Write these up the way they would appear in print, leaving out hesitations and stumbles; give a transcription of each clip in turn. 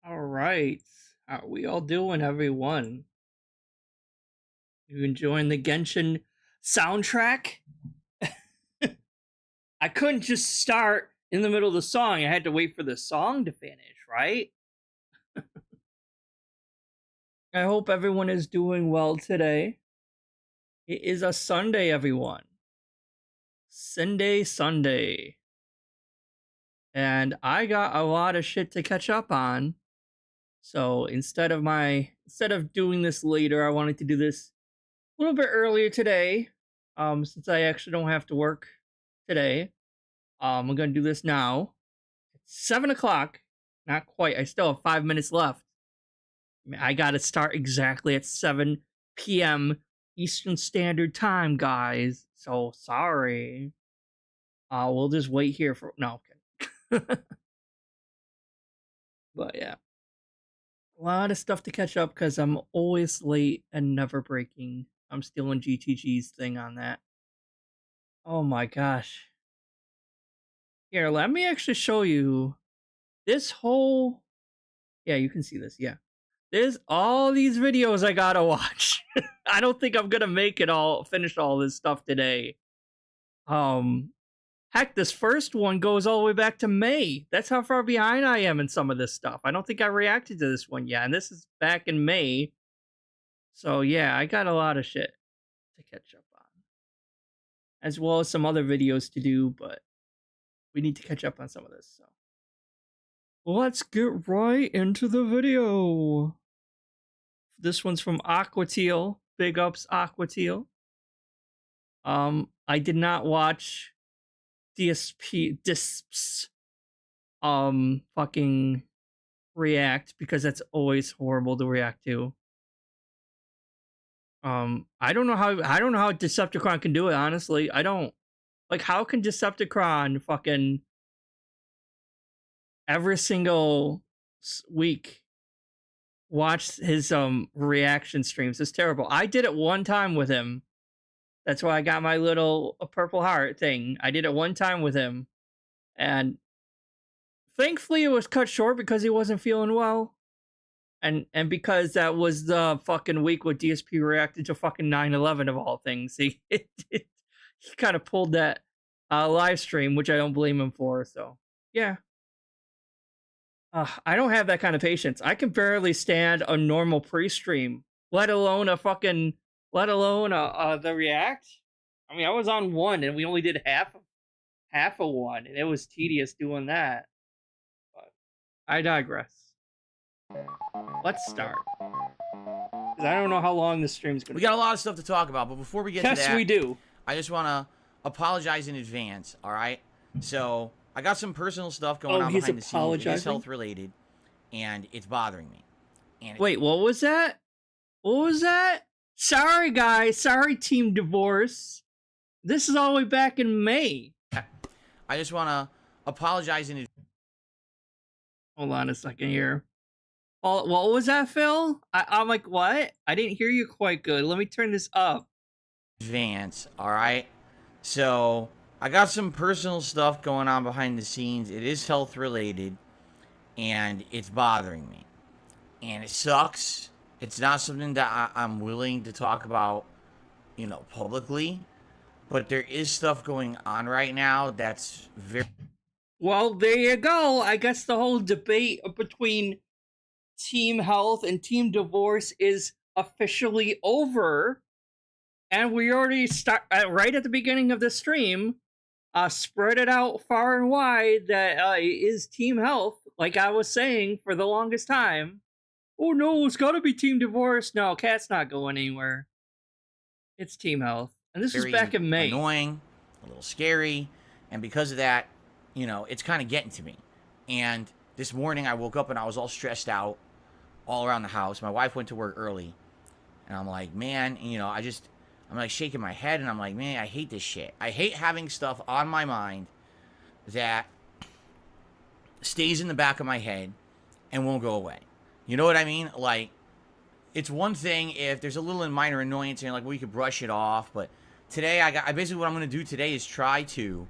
All right. How are we all doing, everyone? You enjoying the Genshin soundtrack? I couldn't just start in the middle of the song. I had to wait for the song to finish, right? I hope everyone is doing well today. It is a Sunday, everyone. Sunday. And I got a lot of shit to catch up on. So instead of doing this later, I wanted to do this a little bit earlier today. Since I actually don't have to work today. I'm gonna do this now. It's 7 o'clock. Not quite. I still have 5 minutes left. I gotta start exactly at 7 p.m. Eastern Standard Time, guys. So sorry. We'll just wait here for okay. But yeah. A lot of stuff to catch up because I'm always late and never breaking. I'm stealing GTG's thing on that. Oh my gosh. Here, let me actually show you this whole. Yeah, you can see this. Yeah. There's all these videos I gotta watch. I don't think I'm gonna finish all this stuff today. Heck, this first one goes all the way back to May. That's how far behind I am in some of this stuff. I don't think I reacted to this one yet, and this is back in May. So yeah, I got a lot of shit to catch up on. As well as some other videos to do, but we need to catch up on some of this, so. Let's get right into the video. This one's from Aquateal. Big ups, Aquateal. I did not watch DSP's fucking react because that's always horrible to react to. I don't know how Decepticon can do it, honestly. I don't. Like, how can Decepticon fucking every single week watch his reaction streams? It's terrible. I did it one time with him. That's why I got my little purple heart thing. I did it one time with him, and thankfully it was cut short because he wasn't feeling well, and because that was the fucking week where DSP reacted to fucking 9/11 of all things. He kind of pulled that live stream, which I don't blame him for. So yeah. I don't have that kind of patience. I can barely stand a normal pre-stream, let alone the react. I mean, I was on one and we only did half of one, and it was tedious doing that. But I digress. Let's start. Because I don't know how long this stream's gonna be. We got a lot of stuff to talk about, but before we get to that, yes, we do. I just want to apologize in advance, all right? So I got some personal stuff going on behind the scenes. It is health related, and it's bothering me. And wait, what was that? What was that? Sorry, guys. Sorry, Team Divorce. This is all the way back in May. I just want to apologize in advance. Hold on a second here. Oh, what was that, Phil? I'm like, what? I didn't hear you quite good. Let me turn this up. Advance, all right? So I got some personal stuff going on behind the scenes. It is health related, and it's bothering me. And it sucks. It's not something that I'm willing to talk about, publicly. But there is stuff going on right now that's very... Well, there you go. I guess the whole debate between Team Health and Team Divorce is officially over. And we already start right at the beginning of the stream. Spread it out far and wide that is Team Health, like I was saying for the longest time. Oh no, it's gotta be Team Divorce. No, Cat's not going anywhere. It's Team Health. And this is back in May. Annoying, a little scary, and because of that, it's kind of getting to me. And this morning I woke up and I was all stressed out all around the house. My wife went to work early, and I'm like, man, I'm like shaking my head, and I'm like, man, I hate this shit. I hate having stuff on my mind that stays in the back of my head and won't go away. You know what I mean? Like, it's one thing if there's a little minor annoyance and you're like, well, you could brush it off. But today, I basically what I'm going to do today is try to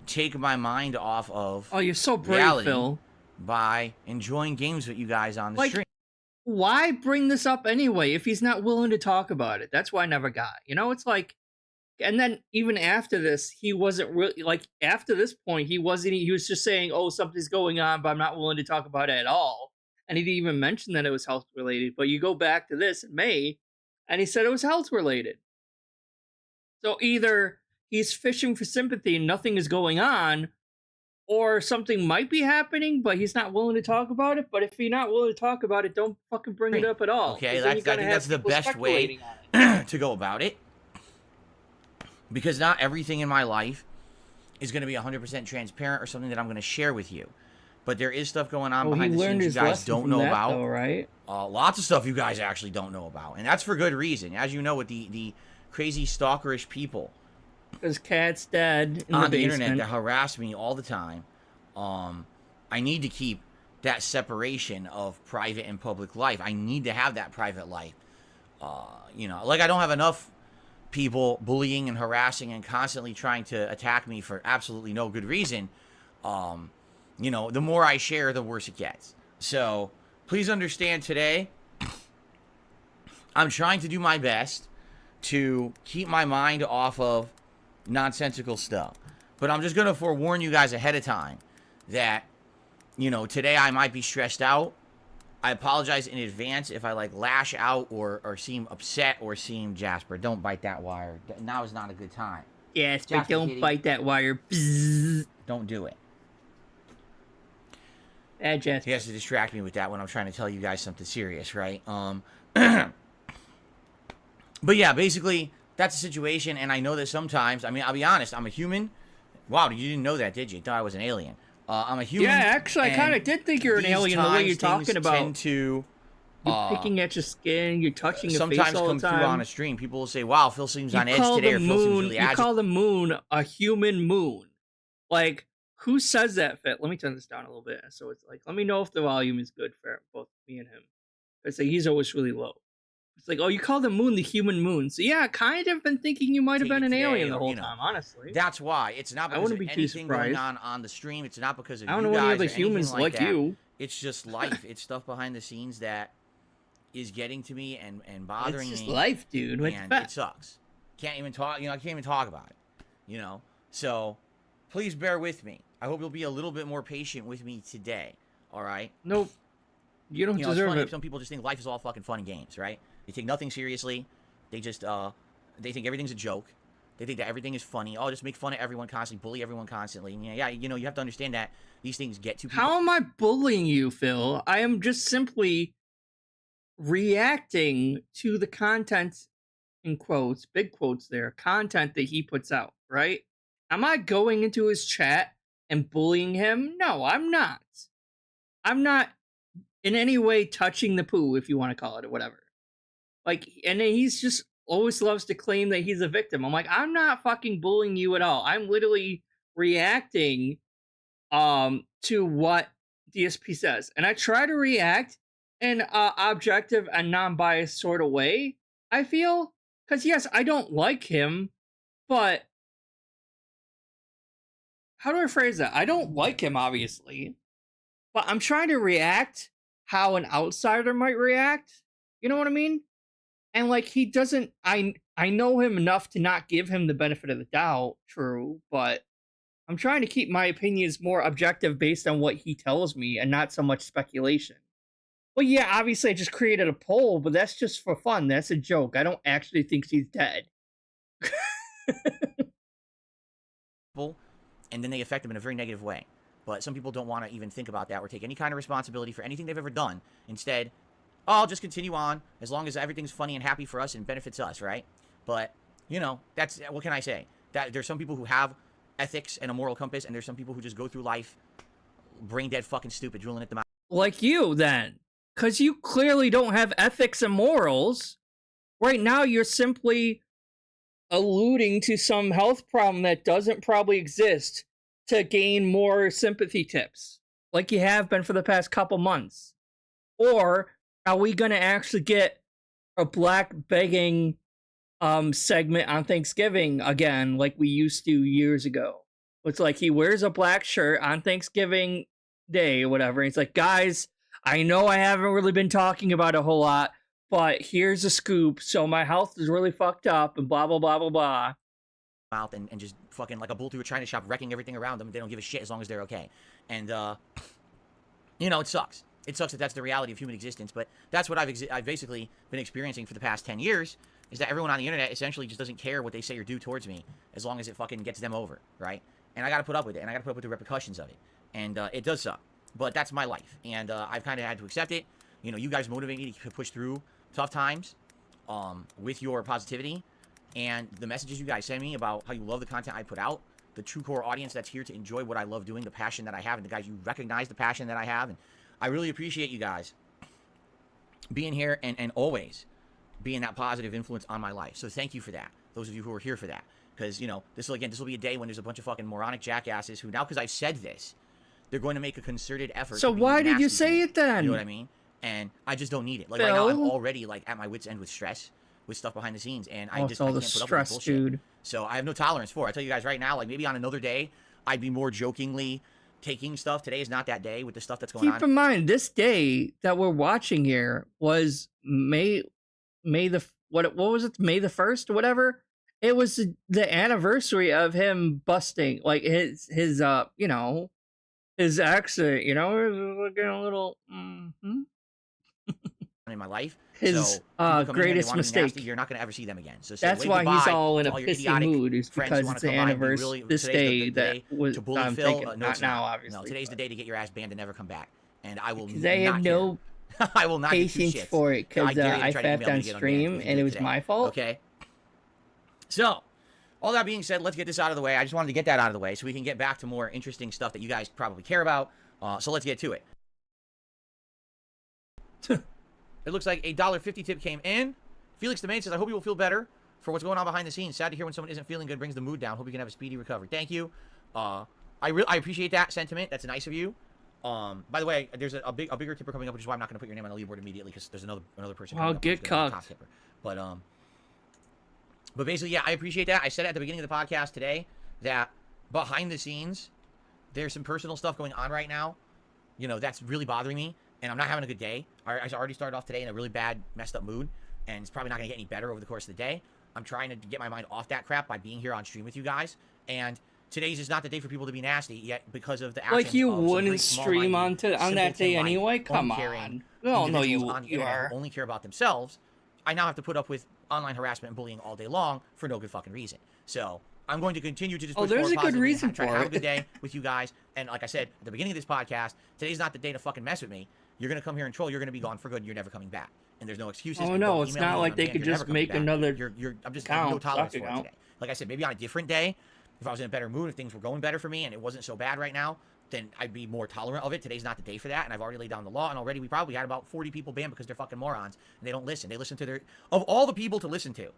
take my mind off of you're so brave, reality Phil. by enjoying games with you guys on the Like, stream. why bring this up anyway if he's not willing to talk about it? That's why I never got. You know, it's like, and then even after this, he wasn't really like. After this point, he wasn't. He was just saying, "Oh, something's going on, but I'm not willing to talk about it at all." And he didn't even mention that it was health related. But you go back to this in May, and he said it was health related. So either he's fishing for sympathy and nothing is going on, or something might be happening, but he's not willing to talk about it. But if you're not willing to talk about it, don't fucking bring it up at all. Okay, 'cause then I you're gonna think have that's the people best way speculating on it. to go about it. Because not everything in my life is going to be 100% transparent or something that I'm going to share with you. But there is stuff going on behind the scenes you guys don't know about. Though, right? Lots of stuff you guys actually don't know about. And that's for good reason. As you know, with the crazy stalkerish people Because Cat's dead in on the the basement. internet that harass me all the time, I need to keep that separation of private and public life. I need to have that private life. You know, like I don't have enough people bullying and harassing and constantly trying to attack me for absolutely no good reason. You know, the more I share, the worse it gets. So please understand today, I'm trying to do my best to keep my mind off of nonsensical stuff. But I'm just going to forewarn you guys ahead of time that, you know, today I might be stressed out. I apologize in advance if I like lash out or seem upset or seem Jasper. Don't bite that wire. Now is not a good time. Jasper, don't bite that wire. Bzzz. Don't do it. Jasper. He has to distract me with that when I'm trying to tell you guys something serious, right? But yeah, basically that's the situation. And I know that sometimes, I mean, I'll be honest, I'm a human. Wow, you didn't know that, did you? You thought I was an alien. I'm a human. Yeah, actually, I kind of did think you're an alien the way you're talking about. Tend to, you're picking at your skin, you're touching your face sometimes all come the time. through on a stream. People will say, "Wow, Phil seems on edge today," or "Phil seems really agitated." You call the moon a human moon. Like, who says that, Fit? Let me turn this down a little bit. So it's like, let me know if the volume is good for both me and him. It's like he's always really low. It's like, oh, you call the moon the human moon. So yeah, I kind of been thinking you might have been an alien the whole time, honestly. That's why. It's not because of anything going on the stream. It's not because of you guys. I don't know any other humans like you. It's just life. It's stuff behind the scenes that is getting to me and bothering me. It's just life, dude. And it sucks. Can't even talk. You know, I can't even talk about it. You know, so please bear with me. I hope you'll be a little bit more patient with me today. All right. Nope. You don't deserve it. Some people just think life is all fucking fun and games, right? They take nothing seriously. They just they think everything's a joke. They think that everything is funny. Oh, just make fun of everyone constantly, bully everyone constantly. And yeah, you know, you have to understand that these things get to people. How am I bullying you, Phil? I am just simply reacting to the content, in quotes, big quotes there, content that he puts out, right? Am I going into his chat and bullying him? No, I'm not. I'm not in any way touching the poo, if you want to call it, or whatever. Like, and then he's just always loves to claim that he's a victim. I'm like, I'm not fucking bullying you at all. I'm literally reacting to what DSP says. And I try to react in an objective and non-biased sort of way, I feel. Because, yes, I don't like him, but how do I phrase that? I don't like him, obviously, but I'm trying to react how an outsider might react. You know what I mean? And like he doesn't, I know him enough to not give him the benefit of the doubt, true, but I'm trying to keep my opinions more objective based on what he tells me and not so much speculation. Well, yeah, obviously I just created a poll, but that's just for fun. That's a joke. I don't actually think he's dead. And then they affect them in a very negative way. But some people don't want to even think about that or take any kind of responsibility for anything they've ever done. Instead, I'll just continue on as long as everything's funny and happy for us and benefits us, right? But, you know, that's, what can I say? That there's some people who have ethics and a moral compass, and there's some people who just go through life brain dead fucking stupid, drooling at the mouth. Like you, then. Because you clearly don't have ethics and morals. Right now, you're simply alluding to some health problem that doesn't probably exist to gain more sympathy tips, like you have been for the past couple months. Or are we going to actually get a black begging segment on Thanksgiving again, like we used to years ago? It's like he wears a black shirt on Thanksgiving day or whatever. And he's like, guys, I know I haven't really been talking about it a whole lot, but here's a scoop. So my health is really fucked up and blah, blah, blah, blah, blah. Mouth and just fucking like a bull through a China shop, wrecking everything around them. They don't give a shit as long as they're okay. And, you know, it sucks. It sucks that that's the reality of human existence, but that's what I've basically been experiencing for the past 10 years, is that everyone on the internet essentially just doesn't care what they say or do towards me as long as it fucking gets them over, right? And I gotta put up with it, and I gotta put up with the repercussions of it. And it does suck, but that's my life, and I've kind of had to accept it. You know, you guys motivate me to push through tough times with your positivity, and the messages you guys send me about how you love the content I put out, the true core audience that's here to enjoy what I love doing, the passion that I have, and the guys you recognize the passion that I have, and I really appreciate you guys being here and always being that positive influence on my life. So thank you for that. Those of you who are here for that. Because, you know, this will be a day when there's a bunch of fucking moronic jackasses who now, because I've said this, they're going to make a concerted effort. So why did you say it then? You know what I mean? And I just don't need it. Like, right now, I'm already, like, at my wit's end with stress, with stuff behind the scenes, and I can't put up with this bullshit. Dude. So I have no tolerance for it. I tell you guys right now, like, maybe on another day, I'd be more jokingly taking stuff. Today is not that day with the stuff that's going on. Keep in mind, this day that we're watching here was May the what was it? May the 1st or whatever. It was the anniversary of him busting, like his you know, his accent. You know, getting a little in my life. His greatest mistake. Nasty, you're not going to ever see them again. So that's why he's all in a pissy mood. Is because it's the anniversary this day that was. To bully I'm Phil, thinking, not now, obviously. No, today's the day to get your ass banned and never come back. And I will. Because I have no I will not patience for it. Because I fapped on stream and it was my fault. Okay. So, all that being said, let's get this out of the way. I just wanted to get that out of the way so we can get back to more interesting stuff that you guys probably care about. So let's get to it. It looks like a $1.50 tip came in. Felix the Main says, I hope you will feel better for what's going on behind the scenes. Sad to hear when someone isn't feeling good, brings the mood down. Hope you can have a speedy recovery. Thank you. I appreciate that sentiment. That's nice of you. By the way, there's a bigger tipper coming up, which is why I'm not going to put your name on the leaderboard immediately, because there's another person. I'll get cucked. But basically, yeah, I appreciate that. I said at the beginning of the podcast today that behind the scenes, there's some personal stuff going on right now. You know, that's really bothering me, and I'm not having a good day. I already started off today in a really bad, messed up mood, and it's probably not going to get any better over the course of the day. I'm trying to get my mind off that crap by being here on stream with you guys, and today's just not the day for people to be nasty yet because of the actions. Like, you wouldn't stream on that day anyway? Come on. No, you are. Only care about themselves. I now have to put up with online harassment and bullying all day long for no good fucking reason. So I'm going to continue to just push there's a good reason for it. Have a good day with you guys. And like I said at the beginning of this podcast, today's not the day to fucking mess with me. You're going to come here and troll. You're going to be gone for good. And you're never coming back. And there's no excuses. Oh no, it's not like they could just make another. I'm just no tolerance for it today. Like I said, maybe on a different day, if I was in a better mood, if things were going better for me and it wasn't so bad right now, then I'd be more tolerant of it. Today's not the day for that, and I've already laid down the law, and already we probably had about 40 people banned because they're fucking morons, and they don't listen. They listen to their... Of all the people to listen to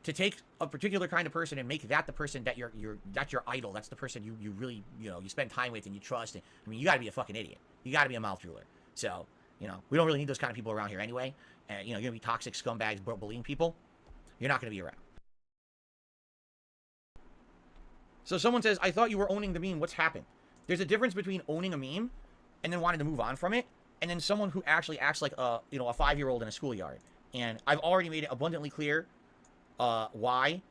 take a particular kind of person and make that the person that that's your idol, that's the person you really, you spend time with and you trust. And, I mean, you gotta be a fucking idiot. You gotta be a mouth drooler. So, we don't really need those kind of people around here anyway. And, you're gonna be toxic scumbags bullying people. You're not gonna be around. So someone says, I thought you were owning the meme. What's happened? There's a difference between owning a meme and then wanting to move on from it, and then someone who actually acts like a 5-year-old in a schoolyard. And I've already made it abundantly clear why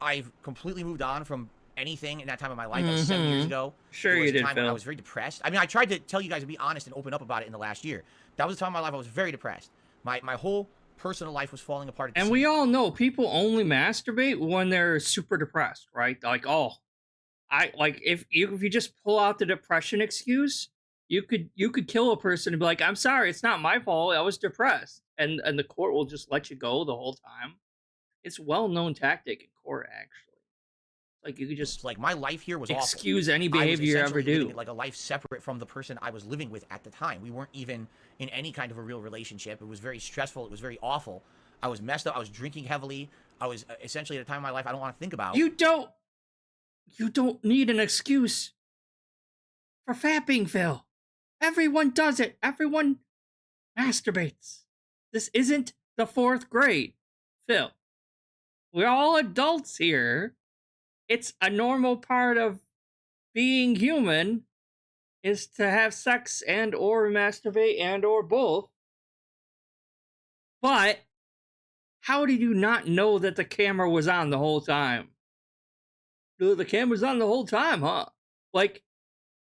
I've completely moved on from anything in that time of my life. That was 7 years ago. Sure, you did, Phil. Phil. I was very depressed. I mean, I tried to tell you guys to be honest and open up about it in the last year. That was the time of my life I was very depressed. My whole personal life was falling apart. And we all know people only masturbate when they're super depressed, right? Like, if you just pull out the depression excuse, you could kill a person and be like, I'm sorry, it's not my fault, I was depressed. And the court will just let you go the whole time. It's a well-known tactic in court, actually. Like, you could just, like, my life here was excuse any behavior you ever do. Like a life separate from the person I was living with at the time. We weren't even in any kind of a real relationship. It was very stressful. It was very awful. I was messed up. I was drinking heavily. I was essentially at a time in my life I don't want to think about. You don't need an excuse for fapping, Phil. Everyone does it. Everyone masturbates. This isn't the 4th grade, Phil. We're all adults here. It's a normal part of being human. is to have sex and or masturbate and or both. But how did you not know that the camera was on the whole time? The camera's on the whole time, huh? Like,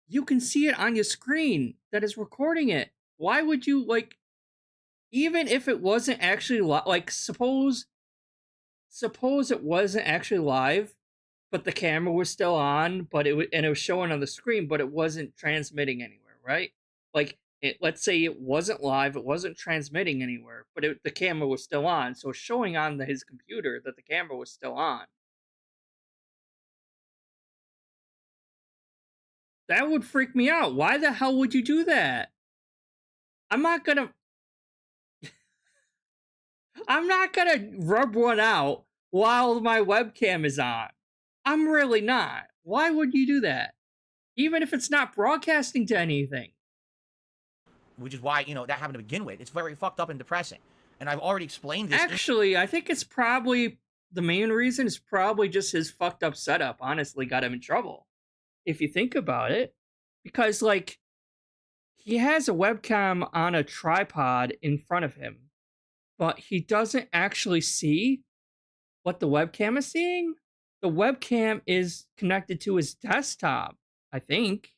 you can see it on your screen that is recording it. Why would you, like, even if it wasn't actually like, suppose it wasn't actually live, but the camera was still on, but it was showing on the screen, but it wasn't transmitting anywhere, right? Like, let's say it wasn't live, it wasn't transmitting anywhere, but the camera was still on, so it's showing on his computer that the camera was still on. That would freak me out. Why the hell would you do that? I'm not gonna I'm not gonna rub one out while my webcam is on. I'm really not. Why would you do that? Even if it's not broadcasting to anything. Which is why, that happened to begin with. It's very fucked up and depressing. And I've already explained this. Actually, I think it's probably, the main reason is probably just his fucked up setup, honestly, got him in trouble. If you think about it. Because, like, he has a webcam on a tripod in front of him, but he doesn't actually see what the webcam is seeing. The webcam is connected to his desktop, I think.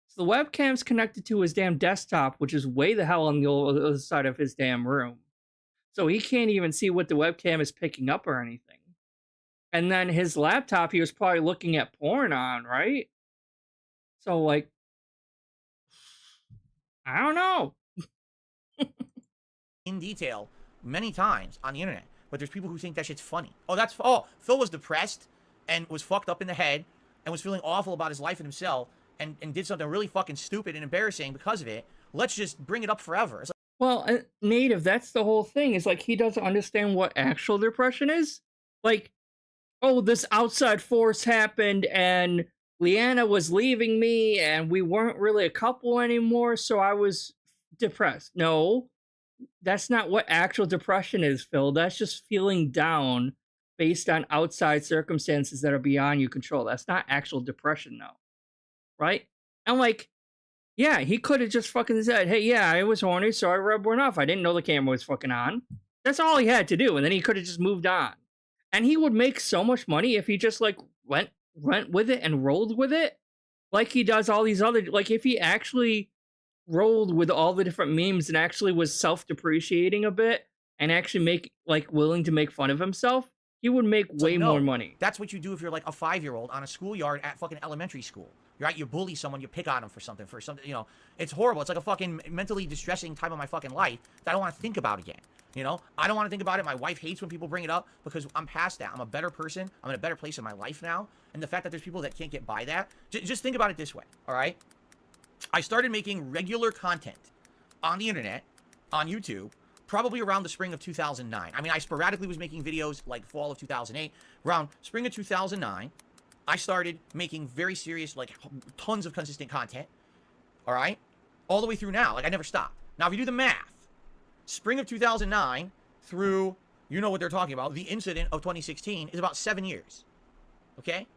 So the webcam's connected to his damn desktop, which is way the hell on the other side of his damn room. So he can't even see what the webcam is picking up or anything. And then his laptop, he was probably looking at porn on, right? So, like, I don't know. In detail many times on the internet. But there's people who think that shit's funny. Phil was depressed and was fucked up in the head and was feeling awful about his life and himself and did something really fucking stupid and embarrassing because of it. Let's just bring it up forever. It's like, well, Native, that's the whole thing. Is like he doesn't understand what actual depression is. Like, oh, this outside force happened and Leanna was leaving me and we weren't really a couple anymore, so I was depressed. No, that's not what actual depression is, Phil. That's just feeling down based on outside circumstances that are beyond your control. That's not actual depression, though. Right? And, like, yeah, he could have just fucking said, hey, yeah, I was horny, so I rubbed one off. I didn't know the camera was fucking on. That's all he had to do, and then he could have just moved on. And he would make so much money if he just, like, went with it and rolled with it. Like he does all these other, like, if he actually rolled with all the different memes and actually was self-depreciating a bit and actually willing to make fun of himself, he would make way more money. That's what you do if you're like a 5-year-old on a schoolyard at fucking elementary school. Right? You bully someone, you pick on them for something, it's horrible. It's like a fucking mentally distressing time of my fucking life that I don't want to think about again. I don't want to think about it. My wife hates when people bring it up because I'm past that. I'm a better person. I'm in a better place in my life now. And the fact that there's people that can't get by that, just think about it this way, all right? I started making regular content on the internet, on YouTube, probably around the spring of 2009. I mean, I sporadically was making videos like fall of 2008. Around spring of 2009, I started making very serious, like, tons of consistent content, all right? All the way through now. Like, I never stopped. Now, if you do the math, spring of 2009 through, you know what they're talking about, the incident of 2016 is about 7 years, okay?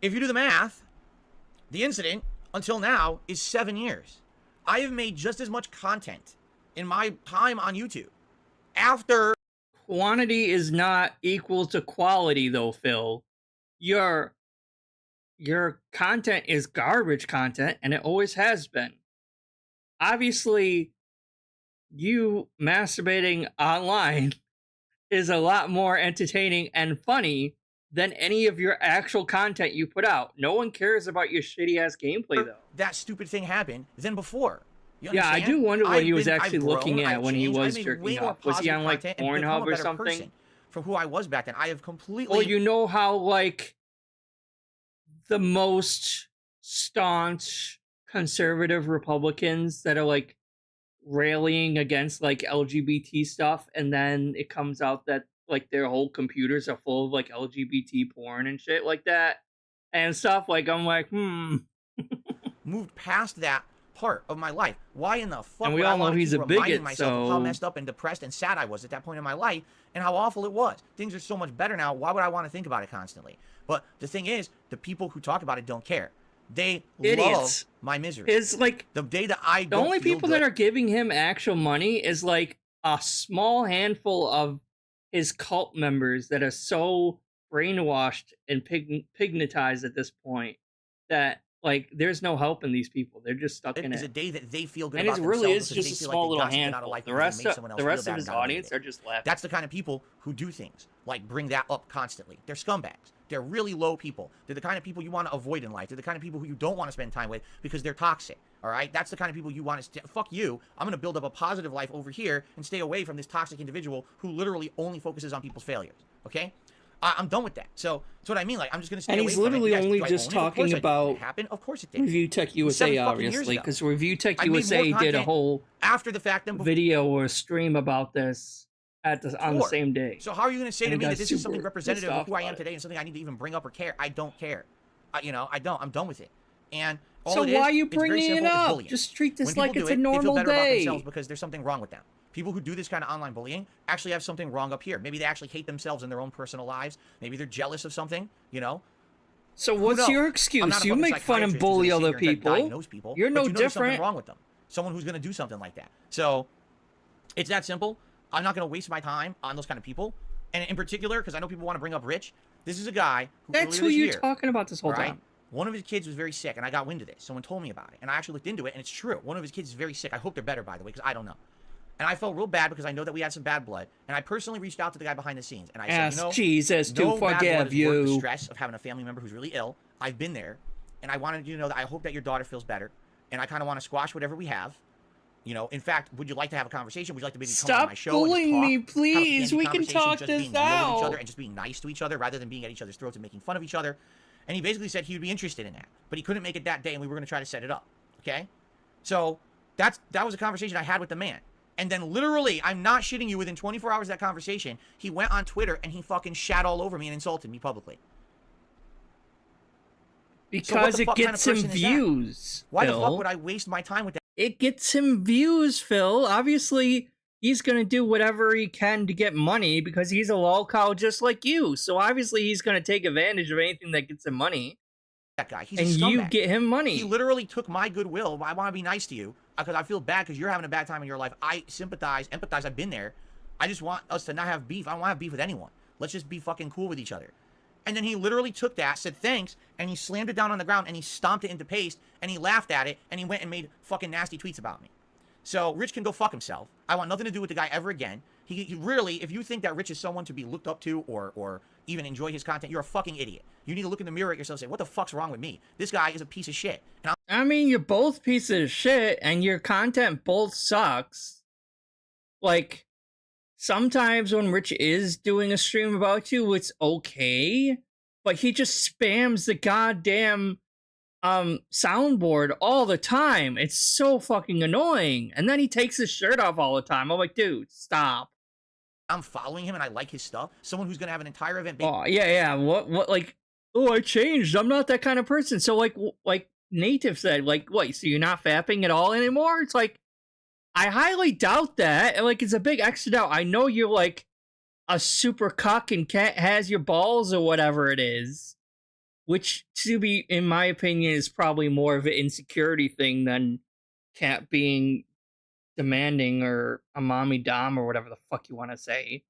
If you do the math, the incident until now is 7 years. I have made just as much content in my time on YouTube. After... Quantity is not equal to quality, though, Phil. Your content is garbage content, and it always has been. Obviously, you masturbating online is a lot more entertaining and funny than any of your actual content you put out. No one cares about your shitty-ass gameplay, though. That stupid thing happened than before. Yeah, I do wonder what he was actually looking at when he was jerking off. Was he on, like, Pornhub or something? From who I was back then. I have completely... Well, you know how, like, the most staunch conservative Republicans that are, like, rallying against, like, LGBT stuff, and then it comes out that, like, their whole computers are full of, like, LGBT porn and shit like that and stuff. Like, I'm like, moved past that part of my life. Why in the fuck? And we all know he's a bigot, so... how messed up and depressed and sad I was at that point in my life and how awful it was. Things are so much better now. Why would I want to think about it constantly? But the thing is, the people who talk about it don't care. They Idiots. love my misery. Is like the day that I the only people that are giving him actual money is like a small handful of his cult members that are so brainwashed and pignatized at this point that like there's no helping these people. They're just stuck in is it. a day that they feel good And about it really themselves is because just they a feel small like little they got something out of handful. life The because they rest made of someone else the rest feel of bad his and got away with audience it. are just laughing. That's the kind of people who do things like bring that up constantly. They're scumbags. They're really low people. They're the kind of people you want to avoid in life. They're the kind of people who you don't want to spend time with because they're toxic. All right? That's the kind of people you want to fuck you. I'm going to build up a positive life over here and stay away from this toxic individual who literally only focuses on people's failures. Okay? I'm done with that. So that's what I mean. Like, I'm just going to stay away from it. And he's literally only Do I just own it? Of course talking I did. Did about it happen? Of course it did. Review Tech USA, 7 fucking years obviously, ago. because Review Tech I made more USA did a content whole after the fact than before. video or stream about this on the same day. So how are you going to say And to he me got that this is something super representative pissed of who I off am about it. today and something I need to even bring up or care? I don't care. I don't. I'm done with it. And all So it is, why are you it's very bringing it simple, it's up? bullying. Just treat this When like people it's do a it, they feel normal better about day. themselves because there's something wrong with them. People who do this kind of online bullying actually have something wrong up here. Maybe they actually hate themselves in their own personal lives. Maybe they're jealous of something, you know? So what's your excuse? You make fun and bully other people. You're no different. There's something different. wrong with them. Someone who's going to do something like that. So it's that simple. I'm not going to waste my time on those kind of people. And in particular, because I know people want to bring up Rich, this is a guy who That's who you're talking about this whole time. One of his kids was very sick, and I got wind of this. Someone told me about it, and I actually looked into it, and it's true. One of his kids is very sick. I hope they're better, by the way, because I don't know. And I felt real bad because I know that we had some bad blood, and I personally reached out to the guy behind the scenes, and I said, Ask you know, Jesus to no bad blood forgive is worth you. the stress of having a family member who's really ill. I've been there, and I wanted you to know that I hope that your daughter feels better, and I kind of want to squash whatever we have. You know, in fact, would you like to have a conversation? Would you like to maybe come on my show bullying and me, talk? please. We can talk just this being real with out. each other and just being nice to each other rather than being at each other's throats and making fun of each other. And he basically said he would be interested in that, but he couldn't make it that day, and we were going to try to set it up. Okay, so that was a conversation I had with the man. And then literally, I'm not shitting you, within 24 hours of that conversation, he went on Twitter and he fucking shat all over me and insulted me publicly. Because it gets him views. Why Phil. the fuck would I waste my time with that? It gets him views, Phil. Obviously, he's going to do whatever he can to get money because he's a lolcow just like you. So obviously, he's going to take advantage of anything that gets him money. That guy, he's and a scumbag. you get him money. He literally took my goodwill. I want to be nice to you because I feel bad because you're having a bad time in your life. I sympathize, empathize. I've been there. I just want us to not have beef. I don't want to have beef with anyone. Let's just be fucking cool with each other. And then he literally took that, said thanks, and he slammed it down on the ground, and he stomped it into paste, and he laughed at it, and he went and made fucking nasty tweets about me. So Rich can go fuck himself. I want nothing to do with the guy ever again. He really, if you think that Rich is someone to be looked up to or even enjoy his content, you're a fucking idiot. You need to look in the mirror at yourself and say, what the fuck's wrong with me? This guy is a piece of shit. And I mean, you're both pieces of shit, and your content both sucks. Like, sometimes when Rich is doing a stream about you, it's okay, but he just spams the goddamn soundboard all the time. It's so fucking annoying. And then he takes his shirt off all the time. I'm like, dude, stop. I'm following him and I like his stuff. Someone who's gonna have an entire event. Oh yeah. What? Like, oh, I changed. I'm not that kind of person. So like Native said, like, what? So you're not fapping at all anymore? It's like, I highly doubt that. And like, it's a big extra doubt. I know you're like a super cuck and cat has your balls or whatever it is, which, to be, in my opinion, is probably more of an insecurity thing than cat being demanding or a mommy dom or whatever the fuck you want to say.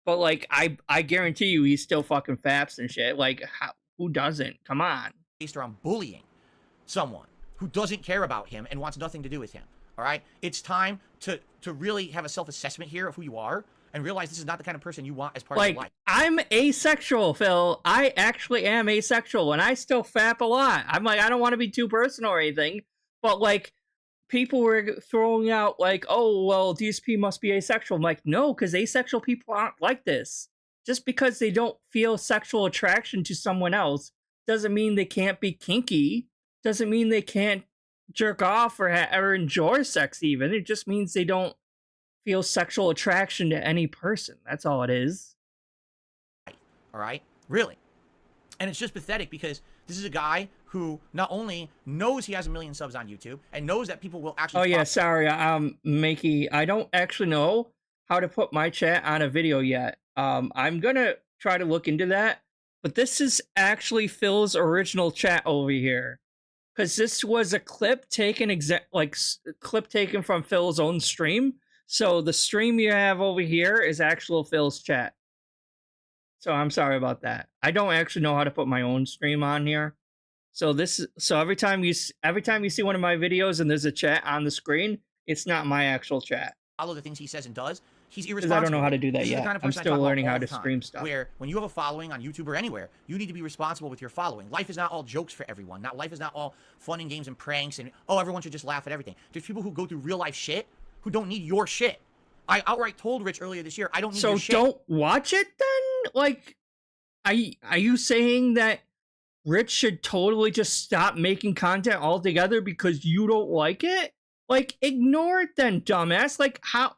But like, I guarantee you, he still fucking faps and shit. Like, who doesn't? Come on. Based around bullying someone who doesn't care about him and wants nothing to do with him. All right, it's time to really have a self-assessment here of who you are and realize this is not the kind of person you want as part of your life. I'm asexual, Phil. I actually am asexual, and I still fap a lot. I'm like, I don't want to be too personal or anything, but like, people were throwing out like, oh, well, DSP must be asexual. I'm like, no, because asexual people aren't like this. Just because they don't feel sexual attraction to someone else doesn't mean they can't be kinky. Doesn't mean they can't jerk off or enjoy sex even. It just means they don't feel sexual attraction to any person. That's all it is. All right? Really. And it's just pathetic because this is a guy who not only knows he has 1 million subs on YouTube and knows that people will actually... Oh, yeah, sorry, Makey, I don't actually know how to put my chat on a video yet. I'm gonna try to look into that, but this is actually Phil's original chat over here. because this was a clip taken clip taken from Phil's own stream. So the stream you have over here is actual Phil's chat. So I'm sorry about that. I don't actually know how to put my own stream on here. So every time you see one of my videos and there's a chat on the screen, it's not my actual chat. Follow the things he says and does. He's irresponsible. I don't know how to do that yet. I'm still learning how to stream stuff. Where when you have a following on YouTube or anywhere, you need to be responsible with your following. Life is not all jokes for everyone. Life is not all fun and games and pranks and, oh, everyone should just laugh at everything. There's people who go through real life shit who don't need your shit. I outright told Rich earlier this year, I don't need your shit. So don't watch it then? Like, are you saying that Rich should totally just stop making content altogether because you don't like it? Like, ignore it then, dumbass. Like, how?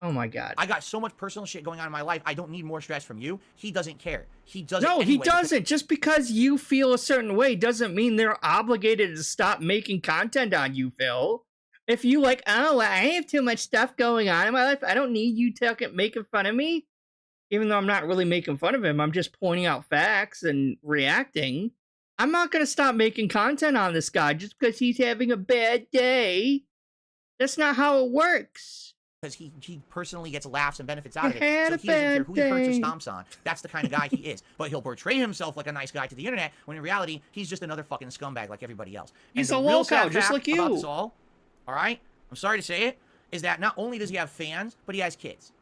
Oh my god. I got so much personal shit going on in my life. I don't need more stress from you. He doesn't care. He does it No, anyway he doesn't. Just because you feel a certain way doesn't mean they're obligated to stop making content on you, Phil. If you like, oh, I have too much stuff going on in my life, I don't need you making fun of me. Even though I'm not really making fun of him, I'm just pointing out facts and reacting. I'm not going to stop making content on this guy just because he's having a bad day. That's not how it works. Because he personally gets laughs and benefits out of it. So he doesn't care who he hurts or stomps on. That's the kind of guy he is. But he'll portray himself like a nice guy to the internet, when in reality, he's just another fucking scumbag like everybody else. He's a lolcow, just like you. About this all right? I'm sorry to say it, is that not only does he have fans, but he has kids.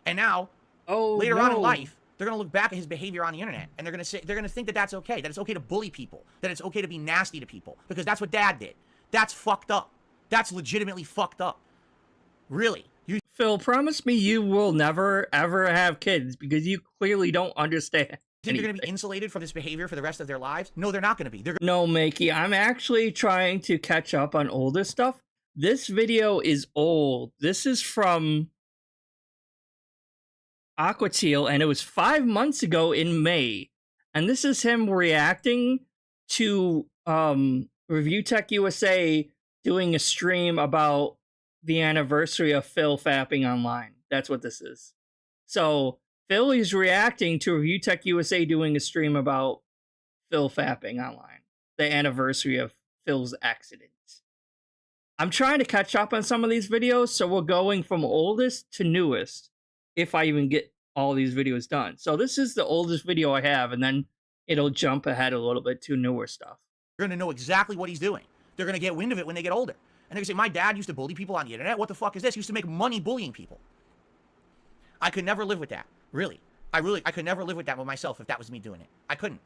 And now, later on in life, they're going to look back at his behavior on the internet, and they're going to think that that's okay, that it's okay to bully people, that it's okay to be nasty to people, because that's what Dad did. That's fucked up. That's legitimately fucked up. Really. Phil, promise me you will never, ever have kids, because you clearly don't understand. Think they're going to be insulated from this behavior for the rest of their lives? No, they're not going to be. No, Makey, I'm actually trying to catch up on older stuff. This video is old. This is from Aquateal, and it was 5 months ago in May. And this is him reacting to Review Tech USA doing a stream about the anniversary of Phil fapping online. That's what this is. So Phil is reacting to Review Tech USA doing a stream about Phil fapping online, the anniversary of Phil's accident. I'm trying to catch up on some of these videos, so we're going from oldest to newest, if I even get all these videos done. So this is the oldest video I have, and then it'll jump ahead a little bit to newer stuff. They're going to know exactly what he's doing. They're going to get wind of it when they get older. And they're going to say, my dad used to bully people on the internet. What the fuck is this? He used to make money bullying people. I could never live with that. Really. I could never live with that with myself if that was me doing it. I couldn't.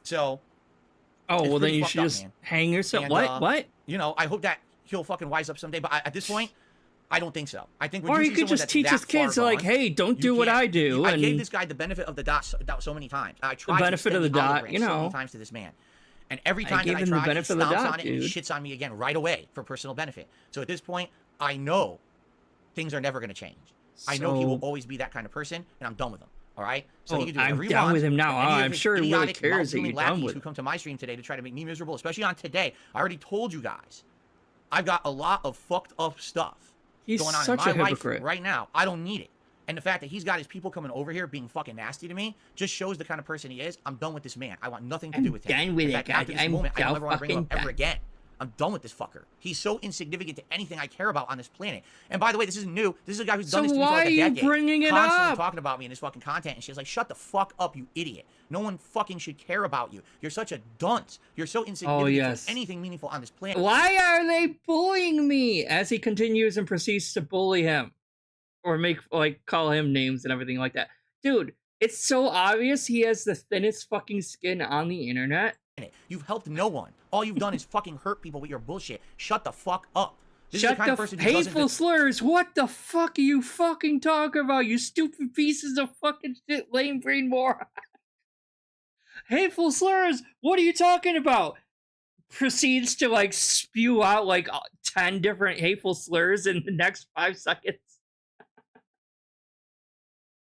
So. Oh, well then you should just hang yourself. And, what? You know, I hope that he'll fucking wise up someday. But at this point, I don't think so. I think when or he could just teach his kids, like, hey, don't do what I do. I gave this guy the benefit of the doubt so many times. I tried the benefit of the doubt, you know, so many times to this man. And every time that I try, he stomps on it and he shits on me again right away for personal benefit. So at this point, I know things are never going to change. I know he will always be that kind of person, and I'm done with him. All right? So he can do whatever he wants. I'm done with him now. I'm sure he really cares that you're done with him. Who come to my stream today to try to make me miserable, especially on today. I already told you guys. I've got a lot of fucked up stuff going on in my life right now. I don't need it. And the fact that he's got his people coming over here being fucking nasty to me just shows the kind of person he is. I'm done with this man. I want nothing to do with him. I'm done with it, guys. I don't ever want to bring him up ever again. I'm done with this fucker. He's so insignificant to anything I care about on this planet. And by the way, this isn't new. This is a guy who's done this to me for like a decade. So why are you bringing it constantly up? Talking about me in his fucking content, and she's like, "Shut the fuck up, you idiot! No one fucking should care about you. You're such a dunce. You're so insignificant for anything meaningful on this planet." Why are they bullying me? As he continues and proceeds to bully him, or call him names and everything like that, dude. It's so obvious he has the thinnest fucking skin on the internet. You've helped no one. All you've done is fucking hurt people with your bullshit. Shut the fuck up. This is the kind of person who hateful slurs. What the fuck are you fucking talking about? You stupid pieces of fucking shit, lame brain moron. Hateful slurs. What are you talking about? Proceeds to like spew out like 10 different hateful slurs in the next 5 seconds.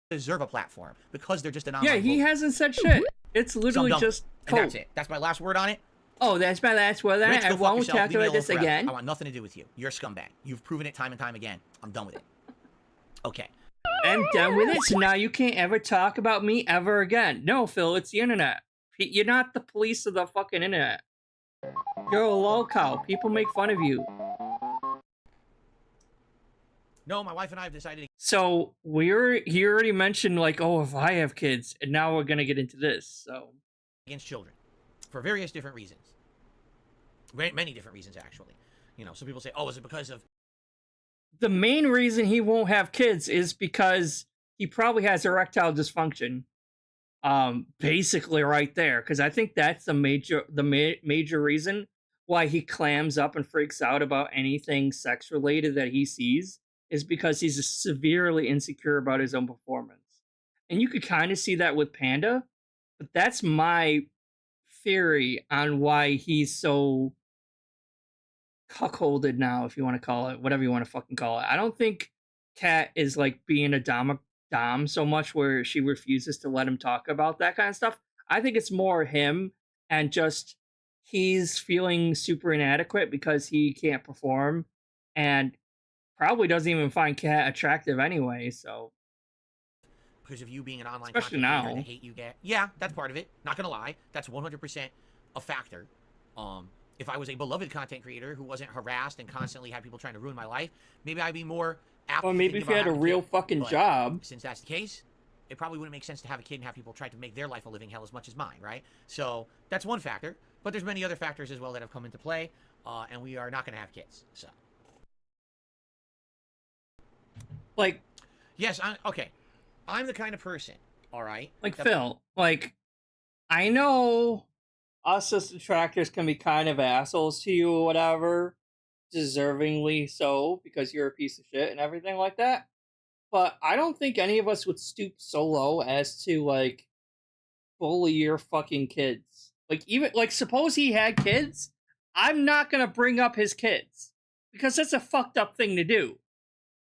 Deserve a platform because they're just an online. Yeah, he hasn't said shit. It's literally just and that's it. That's my last word on it. Oh, that's my last word on it. I won't talk about this again. I want nothing to do with you. You're a scumbag. You've proven it time and time again. I'm done with it. Okay. I'm done with it, so now you can't ever talk about me ever again. No, Phil, it's the internet. You're not the police of the fucking internet. You're a lolcow. People make fun of you. No, my wife and I have decided. So he already mentioned like, oh, if I have kids, and now we're gonna get into this. So Against children, for various different reasons. Many different reasons, actually. You know, some people say, oh, is it because of... The main reason he won't have kids is because he probably has erectile dysfunction. Basically right there, because I think that's the major reason why he clams up and freaks out about anything sex related that he sees, is because he's severely insecure about his own performance. And you could kind of see that with Panda, but that's my theory on why he's so cuckolded now, if you want to call it, whatever you want to fucking call it. I don't think Kat is like being a dom so much where she refuses to let him talk about that kind of stuff. I think it's more him, and just he's feeling super inadequate because he can't perform, and probably doesn't even find Kat attractive anyway. So because of you being an online especially content creator, now, the hate you get. Yeah, that's part of it. Not gonna lie, that's 100% a factor. If I was a beloved content creator who wasn't harassed and constantly had people trying to ruin my life, maybe I'd be more apt. Or maybe if you had a real fucking job. Since that's the case, it probably wouldn't make sense to have a kid and have people try to make their life a living hell as much as mine, right? So that's one factor. But there's many other factors as well that have come into play, and we are not going to have kids. So, like, yes, I'm the kind of person, all right? Like Phil, like, I know us as detractors can be kind of assholes to you or whatever, deservingly so, because you're a piece of shit and everything like that. But I don't think any of us would stoop so low as to, like, bully your fucking kids. Like, even, like, suppose he had kids, I'm not gonna bring up his kids. Because that's a fucked up thing to do.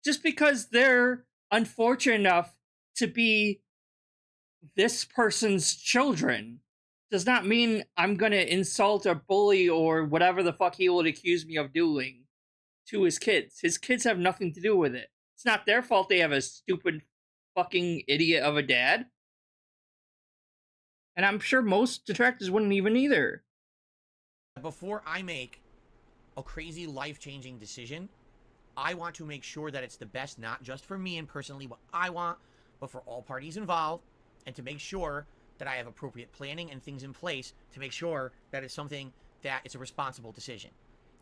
Just because they're unfortunate enough to be this person's children does not mean I'm gonna insult or bully or whatever the fuck he would accuse me of doing to his kids. His kids have nothing to do with it. It's not their fault they have a stupid fucking idiot of a dad. And I'm sure most detractors wouldn't even either. Before I make a crazy life-changing decision, I want to make sure that it's the best, not just for me and personally what I want, but for all parties involved, and to make sure that I have appropriate planning and things in place to make sure that it's something that it's a responsible decision.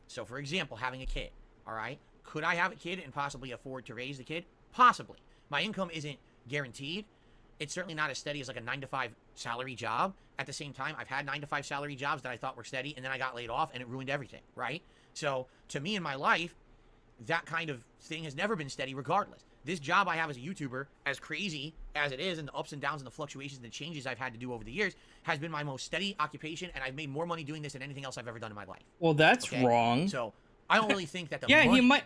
So, for example, having a kid, all right? Could I have a kid and possibly afford to raise the kid? Possibly. My income isn't guaranteed. It's certainly not as steady as like a 9-to-5 salary job. At the same time, I've had 9-to-5 salary jobs that I thought were steady, and then I got laid off, and it ruined everything, right? So, to me in my life, that kind of thing has never been steady regardless. This job I have as a YouTuber, as crazy as it is, and the ups and downs and the fluctuations and the changes I've had to do over the years, has been my most steady occupation, and I've made more money doing this than anything else I've ever done in my life. Well, that's wrong. So, I don't really think that the yeah, money he might.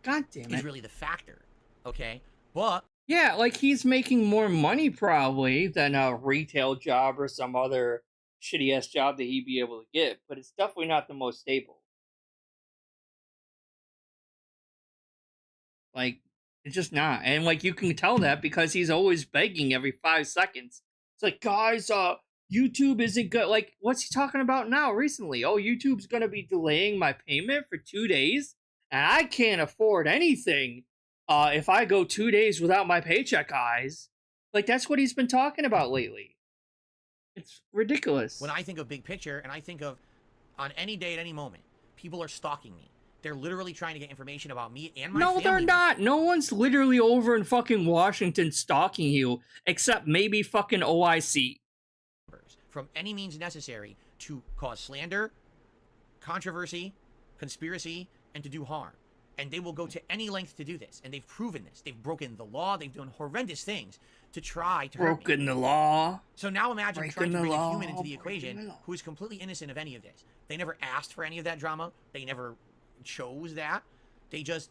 God damn it. is really the factor, okay? But yeah, like he's making more money probably than a retail job or some other shitty ass job that he'd be able to get, but it's definitely not the most stable. Like, it's just not. And like you can tell that because he's always begging every 5 seconds. It's like, guys, YouTube isn't good. Like, what's he talking about now recently? Oh, YouTube's gonna be delaying my payment for 2 days, and I can't afford anything if I go 2 days without my paycheck, guys. Like, that's what he's been talking about lately. It's ridiculous. when I think of big picture, and I think of on any day at any moment, people are stalking me. They're literally trying to get information about me and my family. No, they're not. No one's literally over in fucking Washington stalking you, except maybe fucking OIC. From any means necessary to cause slander, controversy, conspiracy, and to do harm. And they will go to any length to do this. And they've proven this. They've broken the law. They've done horrendous things to try to hurt me. Broken the law. So now imagine trying to bring a human into the Breaking the equation law. who is completely innocent of any of this. They never asked for any of that drama. They never chose that. They just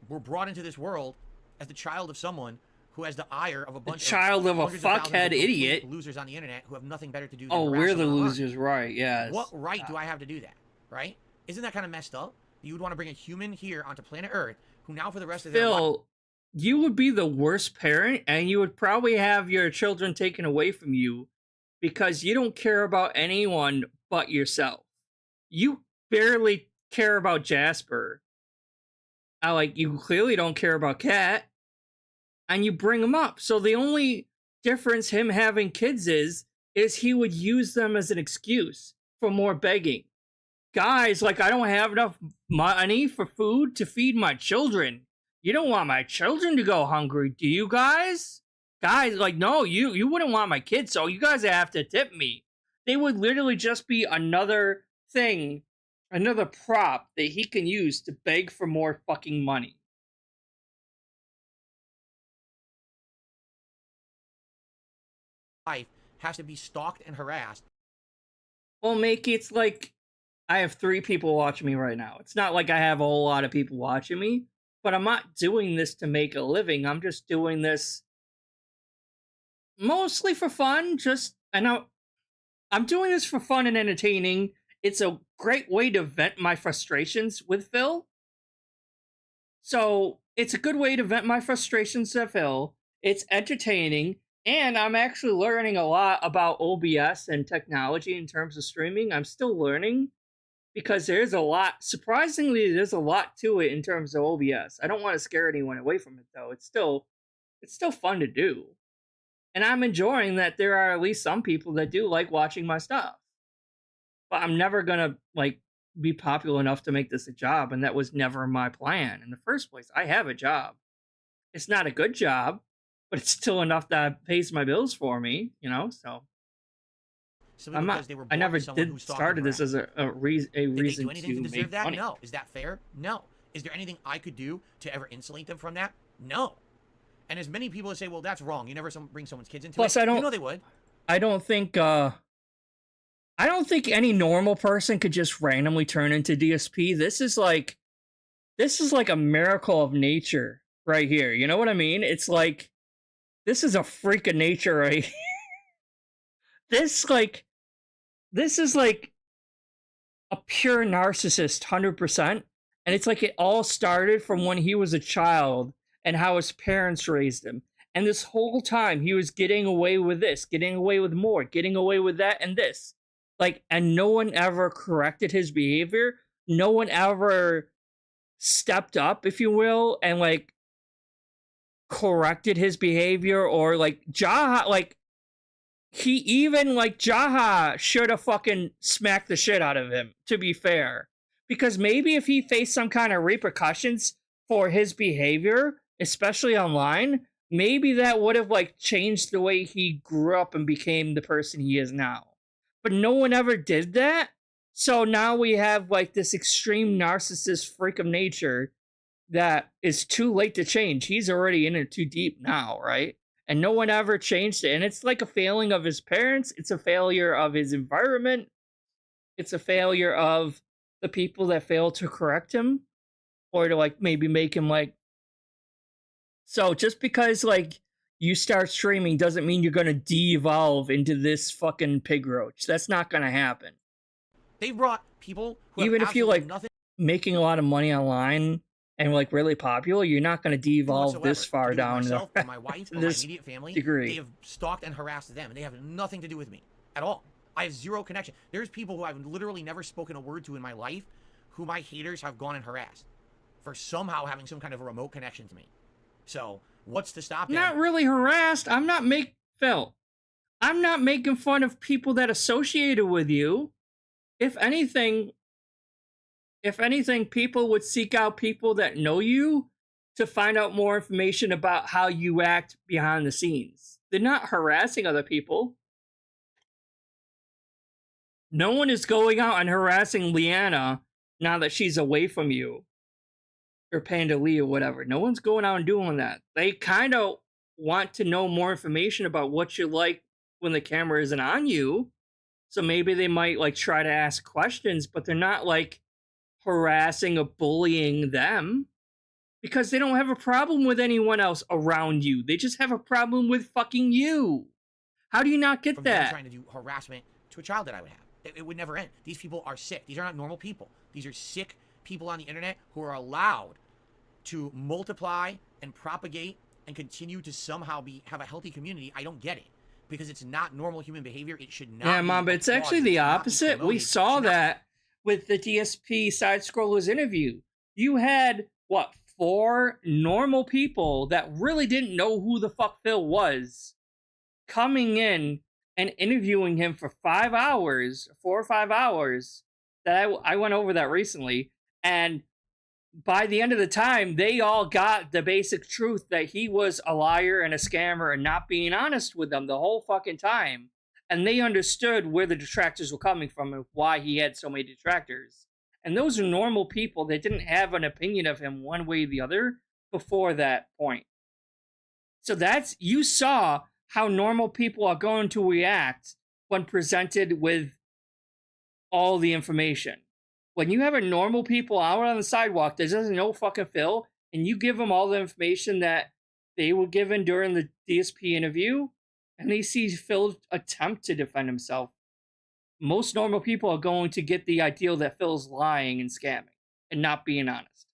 were brought into this world as the child of someone who has the ire of a bunch child of a hundreds thousands fuckhead of idiot. losers on the internet who have nothing better to do than Oh, harass we're the them online. losers, right? Yes. What right do I have to do that? Right? Isn't that kind of messed up? You would want to bring a human here onto planet Earth who now for the rest of their life... Phil, you would be the worst parent, and you would probably have your children taken away from you because you don't care about anyone but yourself. you barely care about Jasper. You clearly don't care about Cat, and you bring him up. So the only difference him having kids is he would use them as an excuse for more begging. Guys, like, I don't have enough money for food to feed my children. You don't want my children to go hungry, do you guys? Guys, like, no, you wouldn't want my kids, so you guys have to tip me. They would literally just be another thing, another prop that he can use to beg for more fucking money. Life has to be stalked and harassed. Well, Makey, it's like I have 3 people watching me right now. It's not like I have a whole lot of people watching me, but I'm not doing this to make a living. I'm just doing this mostly for fun. I'm doing this for fun and entertaining. It's a great way to vent my frustrations with Phil. So it's a good way to vent my frustrations to Phil. It's entertaining, and I'm actually learning a lot about OBS and technology in terms of streaming. I'm still learning because there's a lot. Surprisingly, there's a lot to it in terms of OBS. I don't want to scare anyone away from it, though. It's still fun to do. And I'm enjoying that there are at least some people that do like watching my stuff. But I'm never gonna be popular enough to make this a job, and that was never my plan in the first place. I have a job. It's not a good job, but it's still enough that pays my bills for me, so Simply because they were I never someone who did stalked started and this as a reason Did they do anything to to deserve make that? money. No. Is that fair? No. Is there anything I could do to ever insulate them from that? No. And as many people say, well, that's wrong. You never bring someone's kids into Plus, it. I don't. You know they would. I don't think any normal person could just randomly turn into DSP. This is like a miracle of nature right here. You know what I mean? It's like this is a freak of nature right here. This is like a pure narcissist 100%, and it's like it all started from when he was a child and how his parents raised him. And this whole time he was getting away with this, getting away with more, getting away with that and this. And no one ever corrected his behavior. No one ever stepped up, if you will, and corrected his behavior, or Jaha, Jaha should have fucking smacked the shit out of him, to be fair. Because maybe if he faced some kind of repercussions for his behavior, especially online, maybe that would have changed the way he grew up and became the person he is now. But no one ever did that. So now we have this extreme narcissist freak of nature that is too late to change. He's already in it too deep now, right? And no one ever changed it. And it's like a failing of his parents. It's a failure of his environment. It's a failure of the people that failed to correct him, or to maybe make him So just because you start streaming doesn't mean you're gonna de-evolve into this fucking Pigroach. That's not gonna happen. They brought people who even if you nothing making a lot of money online and really popular, you're not gonna de-evolve this far down myself, or my wife, or my immediate family. Degree. They have stalked and harassed them, and they have nothing to do with me at all. I have zero connection. There's people who I've literally never spoken a word to in my life, who my haters have gone and harassed for somehow having some kind of a remote connection to me. So what's to stop them? Not really harassed. I'm not Phil. I'm not making fun of people that associated with you. If anything, people would seek out people that know you to find out more information about how you act behind the scenes. They're not harassing other people. No one is going out and harassing Leanna now that she's away from you, or Panda Lee or whatever. No one's going out and doing that. They kind of want to know more information about what you're like when the camera isn't on you. So maybe they might try to ask questions, but they're not harassing or bullying them, because they don't have a problem with anyone else around you. They just have a problem with fucking you. How do you not get that? Trying to do harassment to a child that I would have. It would never end. These people are sick. These are not normal people. These are sick people on the internet who are allowed to multiply and propagate and continue to somehow have a healthy community. I don't get it, because it's not normal human behavior. It should not. Yeah, Mom, but it's actually the opposite. We saw that with the DSP side scrollers interview. You had what, 4 normal people that really didn't know who the fuck Phil was coming in and interviewing him for 5 hours, 4 or 5 hours. That I went over that recently, and by the end of the time, they all got the basic truth that he was a liar and a scammer and not being honest with them the whole fucking time. And they understood where the detractors were coming from and why he had so many detractors. And those are normal people that didn't have an opinion of him one way or the other before that point. So you saw how normal people are going to react when presented with all the information. When you have a normal people out on the sidewalk that doesn't know fucking Phil, and you give them all the information that they were given during the DSP interview, and they see Phil attempt to defend himself, most normal people are going to get the ideal that Phil's lying and scamming and not being honest.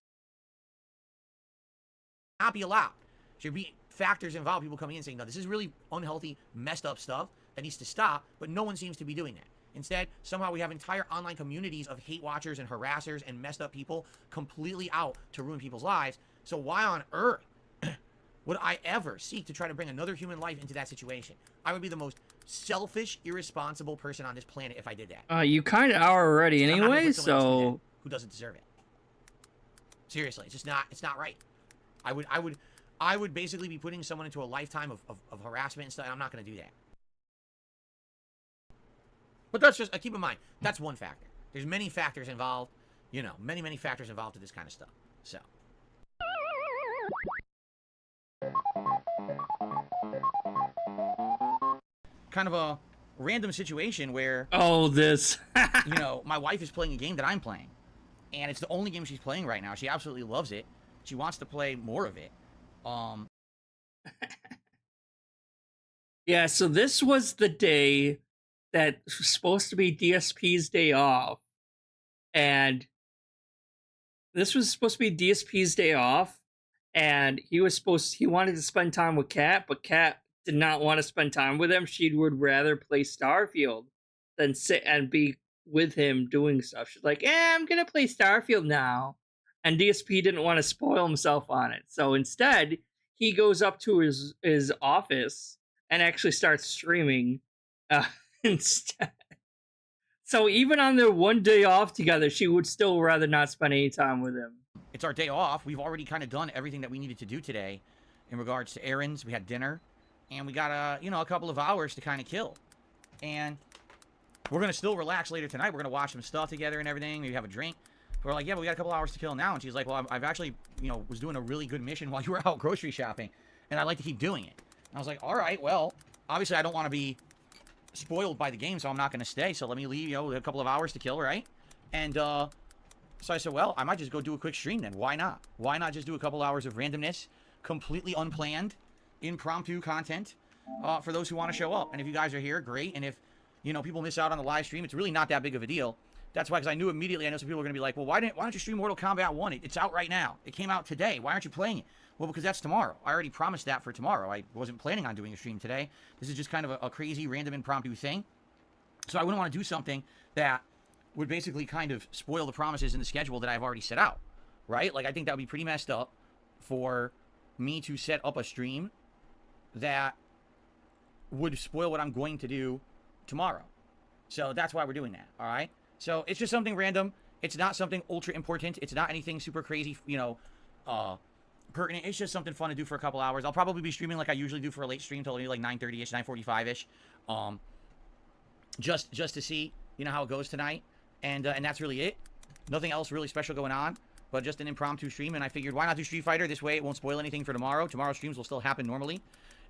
Not be allowed. Should be factors involved. People coming in saying, no, this is really unhealthy, messed up stuff that needs to stop, but no one seems to be doing that. Instead, somehow we have entire online communities of hate watchers and harassers and messed up people completely out to ruin people's lives. So why on earth would I ever seek to try to bring another human life into that situation? I would be the most selfish, irresponsible person on this planet if I did that. You kind of are already anyway, so who doesn't deserve it? Seriously, it's not right. I would basically be putting someone into a lifetime of harassment and stuff, and I'm not going to do that. But that's just, keep in mind, that's one factor. There's many factors involved, you know, many factors involved to this kind of stuff. So. Kind of a random situation where, you know, my wife is playing a game that I'm playing, and it's the only game she's playing right now. She absolutely loves it. She wants to play more of it. Yeah, so this was the day that was supposed to be DSP's day off, and this was supposed to be DSP's day off, and he wanted to spend time with Kat, but Kat did not want to spend time with him. She would rather play Starfield than sit and be with him doing stuff. She's like, I'm gonna play Starfield now, and DSP didn't want to spoil himself on it, so instead he goes up to his office and actually starts streaming instead. So even on their one day off together, she would still rather not spend any time with him. It's our day off. We've already kind of done everything that we needed to do today in regards to errands. We had dinner, and we got a couple of hours to kind of kill. And we're going to still relax later tonight. We're going to watch some stuff together and everything. Maybe have a drink. We're like, yeah, but we got a couple hours to kill now. And she's like, well, I've actually, was doing a really good mission while you were out grocery shopping, and I'd like to keep doing it. And I was like, all right, well, obviously I don't want to be spoiled by the game, so I'm not going to stay. So let me leave, a couple of hours to kill, right? And so I said, well, I might just go do a quick stream then. Why not? Why not just do a couple hours of randomness, completely unplanned, impromptu content for those who want to show up. And if you guys are here, great. And if, people miss out on the live stream, it's really not that big of a deal. That's why, because I knew immediately, I know some people are going to be like, well, why don't you stream Mortal Kombat 1? It's out right now. It came out today. Why aren't you playing it? Well, because that's tomorrow. I already promised that for tomorrow. I wasn't planning on doing a stream today. This is just kind of a crazy, random, impromptu thing. So I wouldn't want to do something that would basically kind of spoil the promises in the schedule that I've already set out, right? Like, I think that would be pretty messed up for me to set up a stream that would spoil what I'm going to do tomorrow. So that's why we're doing that, all right? So it's just something random. It's not something ultra important. It's not anything super crazy, pertinent. It's just something fun to do for a couple hours. I'll probably be streaming like I usually do for a late stream till maybe like 9:30ish, 9:45ish, just to see how it goes tonight, and that's really it. Nothing else really special going on, but just an impromptu stream. And I figured, why not do Street Fighter? This way, it won't spoil anything for tomorrow. Tomorrow's streams will still happen normally.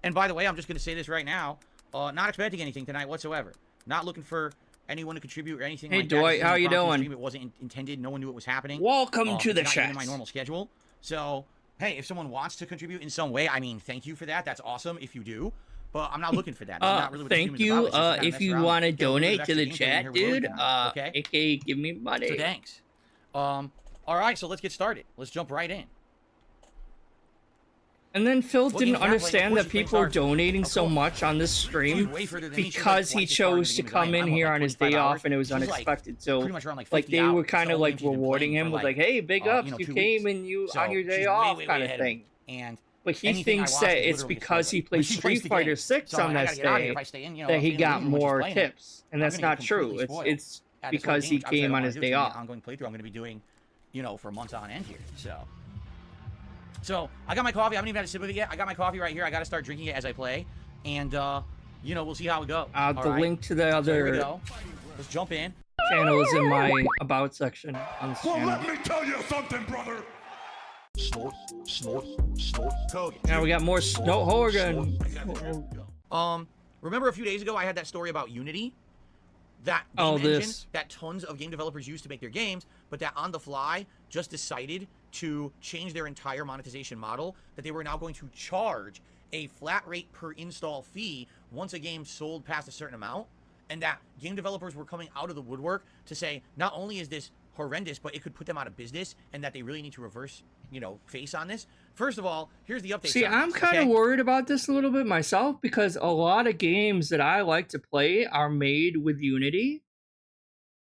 And by the way, I'm just gonna say this right now. Not expecting anything tonight whatsoever. Not looking for anyone to contribute or anything like that. Hey, Dwight, how you doing? Stream. It wasn't intended. No one knew it was happening. Welcome to the chat. In my normal schedule. So, hey, if someone wants to contribute in some way, I mean, thank you for that. That's awesome if you do. But I'm not looking for that. Not really what the thank you. If you want to donate to the chat, dude, okay? aka give me money. So thanks. All right, so let's get started. Let's jump right in. And then Phil What didn't games you're not playing, understand of that course you people play are Stars. donating Of so course. much on this She's stream way further than me. She's because like he twice as far into chose the to game as I come in am. I'm here like on his 25 day hours. off and it was She's like unexpected. So pretty much around like like 50 they were hours. It's kind the of only like game she's been rewarding playing him for with like, like, hey, big ups, you 2 came weeks. and you So on your day she's off way kind of ahead of me. thing. And But he anything I thinks watch that is it's literally a because he spoiler. played But she plays Street the game. Fighter 6 So I'm on like, I this gotta get out of here. day If I stay in, you know, that if he they got leave when she's more playing it, tips, and I'm that's gonna get not true. completely spoiled. It's At this whole because he game, obviously, I came don't on wanna his do it. day It's gonna be off. an ongoing playthrough I'm gonna be doing, you know, for months on end here. So I got my coffee. I haven't even had a sip of it yet. I got my coffee right here. I got to start drinking it as I play, and you know, we'll see how it goes. The link to the So here we other go. Let's jump in. channel is in my about section on this channel. Let me tell you something, brother. Snort, snort, snort. Hogan. Now we got more Snow Hogan. Remember a few days ago I had that story about Unity? That game engine that tons of game developers use to make their games, but that on the fly just decided to change their entire monetization model, that they were now going to charge a flat rate per install fee once a game sold past a certain amount, and that game developers were coming out of the woodwork to say, not only is this horrendous, but it could put them out of business, and that they really need to reverse, you know, face on this. First of all, here's the update. See, I'm kind of worried about this a little bit myself because a lot of games that I like to play are made with Unity,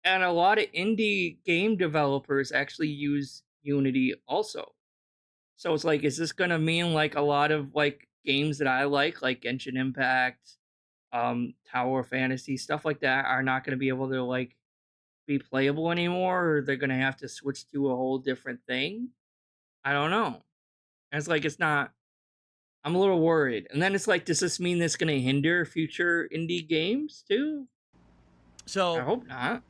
and a lot of indie game developers actually use Unity also. So it's like, is this gonna mean like a lot of like games that I like Genshin Impact, Tower Fantasy, stuff like that, are not gonna be able to like be playable anymore, or they're gonna have to switch to a whole different thing? I don't know. And it's like, it's not. I'm a little worried. And then it's like, does this mean it's gonna hinder future indie games too? So I hope not.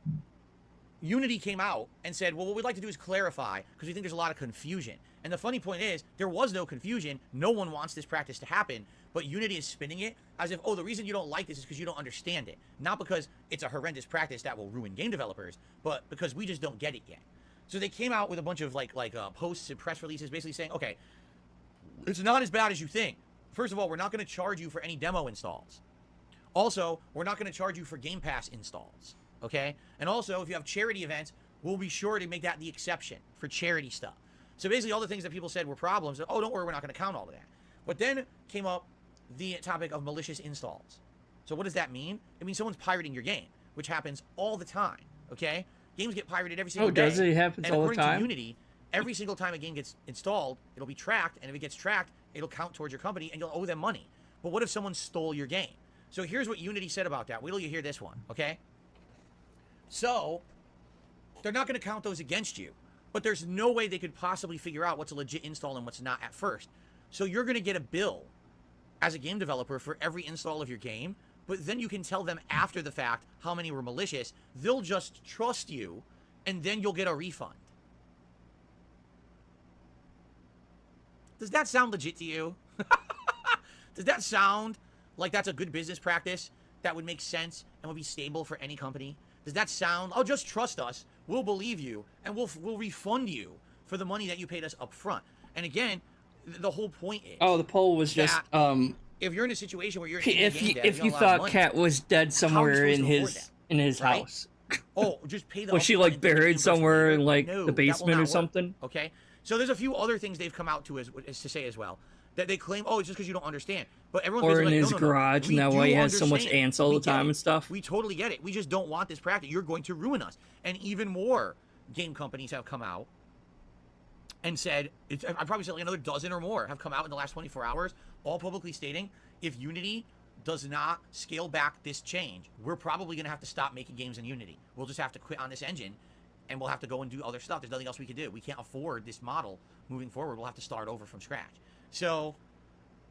Unity came out and said, well, what we'd like to do is clarify, because we think there's a lot of confusion. And the funny point is, there was no confusion. No one wants this practice to happen, but Unity is spinning it as if, oh, the reason you don't like this is because you don't understand it. Not because it's a horrendous practice that will ruin game developers, but because we just don't get it yet. So they came out with a bunch of posts and press releases basically saying, okay, it's not as bad as you think. First of all, we're not going to charge you for any demo installs. Also, we're not going to charge you for Game Pass installs. Okay? And also, if you have charity events, we'll be sure to make that the exception for charity stuff. So basically, all the things that people said were problems, oh, don't worry, we're not going to count all of that. But then came up the topic of malicious installs. So what does that mean? It means someone's pirating your game, which happens all the time. Okay? Games get pirated every single day. Oh, does it happen all the according time? to Unity, every single time a game gets installed, it'll be tracked, and if it gets tracked, it'll count towards your company, and you'll owe them money. But what if someone stole your game? So here's what Unity said about that. Wait till you hear this one, okay? So, they're not going to count those against you, but there's no way they could possibly figure out what's a legit install and what's not at first. So you're going to get a bill as a game developer for every install of your game, but then you can tell them after the fact how many were malicious. They'll just trust you, and then you'll get a refund. Does that sound legit to you? Does that sound like that's a good business practice that would make sense and would be stable for any company? Does that sound, oh, just trust us, we'll believe you, and we'll refund you for the money that you paid us up front? And again, the whole point is... Oh, the poll was just, if you're in a situation where you're... if you thought Kat was dead somewhere in his house. Oh, just pay the... Was she like buried somewhere in like No, the basement or something? Okay? So there's a few other things they've come out to to say as well. That they claim, oh, it's just because you don't understand. But everyone's or in like, his no, garage, and that way he has so much ants all the time and stuff. We totally get it. We just don't want this practice. You're going to ruin us. And even more game companies have come out and said, I probably said like another dozen or more have come out in the last 24 hours, all publicly stating, if Unity does not scale back this change, we're probably going to have to stop making games in Unity. We'll just have to quit on this engine, and we'll have to go and do other stuff. There's nothing else we can do. We can't afford this model moving forward. We'll have to start over from scratch. So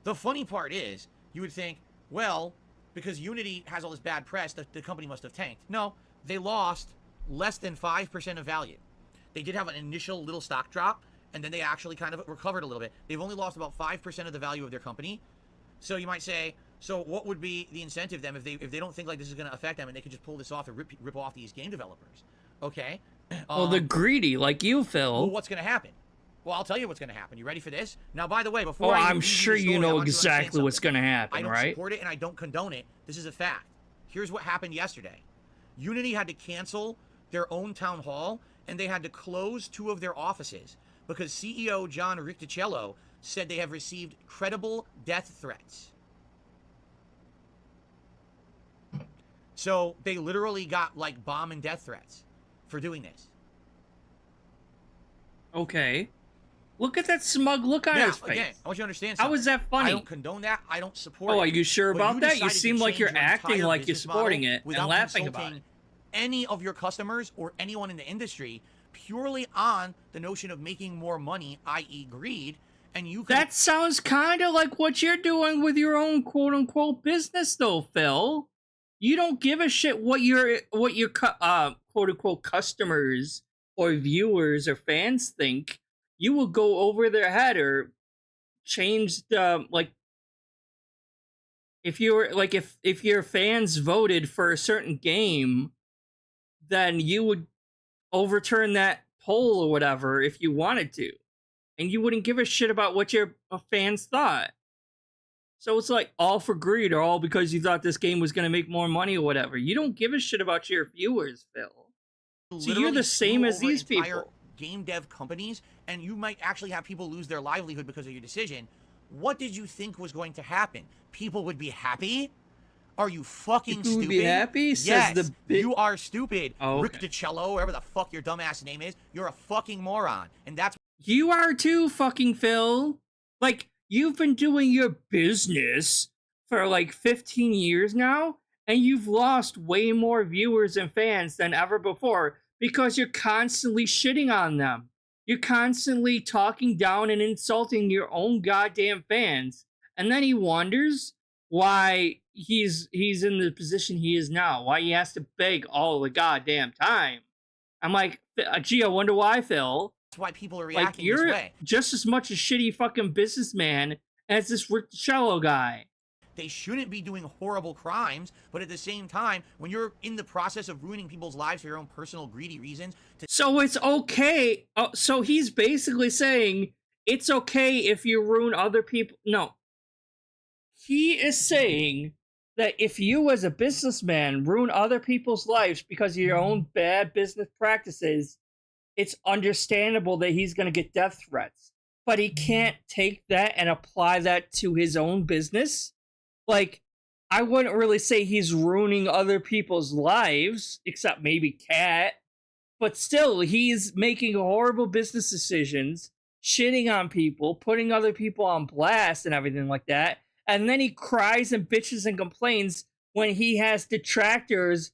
the funny part is, you would think, well, because Unity has all this bad press, the company must have tanked. No, they lost less than 5% of value. They did have an initial little stock drop, and then they actually kind of recovered a little bit. They've only lost about 5% of the value of their company. So you might say, so what would be the incentive then if they don't think like this is going to affect them and they could just pull this off and rip off these game developers? Okay. Well, they're greedy like you, Phil. Well, what's going to happen? Well, I'll tell you what's going to happen. You ready for this? Now, by the way, before I'm sure you know exactly what's going to happen, right? I don't right? support it and I don't condone it. This is a fact. Here's what happened yesterday. Unity had to cancel their own town hall, and they had to close 2 of their offices because CEO John Ricticello said they have received credible death threats. So they literally got like bomb and death threats for doing this. Okay. Look at that smug look on Now, his face. again, I want you to understand something. How is that funny? I don't condone that. I don't support it. Oh, are you sure But about that? You decided to seem like change you're your acting entire like you're business supporting model it and without laughing about consulting it. any of your customers or anyone in the industry purely on the notion of making more money, i.e. greed, and you can... That sounds kind of like what you're doing with your own quote-unquote business, though, Phil. You don't give a shit what your quote-unquote customers or viewers or fans think. You will go over their head or change the, like, if you're like, if your fans voted for a certain game, then you would overturn that poll or whatever if you wanted to, and you wouldn't give a shit about what your fans thought. So it's like all for greed or all because you thought this game was going to make more money or whatever. You don't give a shit about your viewers, Phil. So you're the same as these people. Game dev companies, and you might actually have people lose their livelihood because of your decision. What did you think was going to happen? People would be happy? Are you fucking People stupid? would be happy? Yes, Says the you are stupid. Oh, Rick okay. DiCello, whatever the fuck your dumbass name is, you're a fucking moron. And that's... You are too, fucking Phil. Like, you've been doing your business for like 15 years now, and you've lost way more viewers and fans than ever before because you're constantly shitting on them. You're constantly talking down and insulting your own goddamn fans. And then he wonders why he's in the position he is now, why he has to beg all the goddamn time. I'm like, gee, I wonder why, Phil. That's why people are Like, reacting you're this way. just as much a shitty fucking businessman as this Rick DiCello guy. They shouldn't be doing horrible crimes, but at the same time, when you're in the process of ruining people's lives for your own personal greedy reasons... So it's okay. Oh, so he's basically saying it's okay if you ruin other people. No. He is saying that if you as a businessman ruin other people's lives because of your own bad business practices, it's understandable that he's going to get death threats. But he can't take that and apply that to his own business. Like, I wouldn't really say he's ruining other people's lives, except maybe Cat. But still, he's making horrible business decisions, shitting on people, putting other people on blast and everything like that. And then he cries and bitches and complains when he has detractors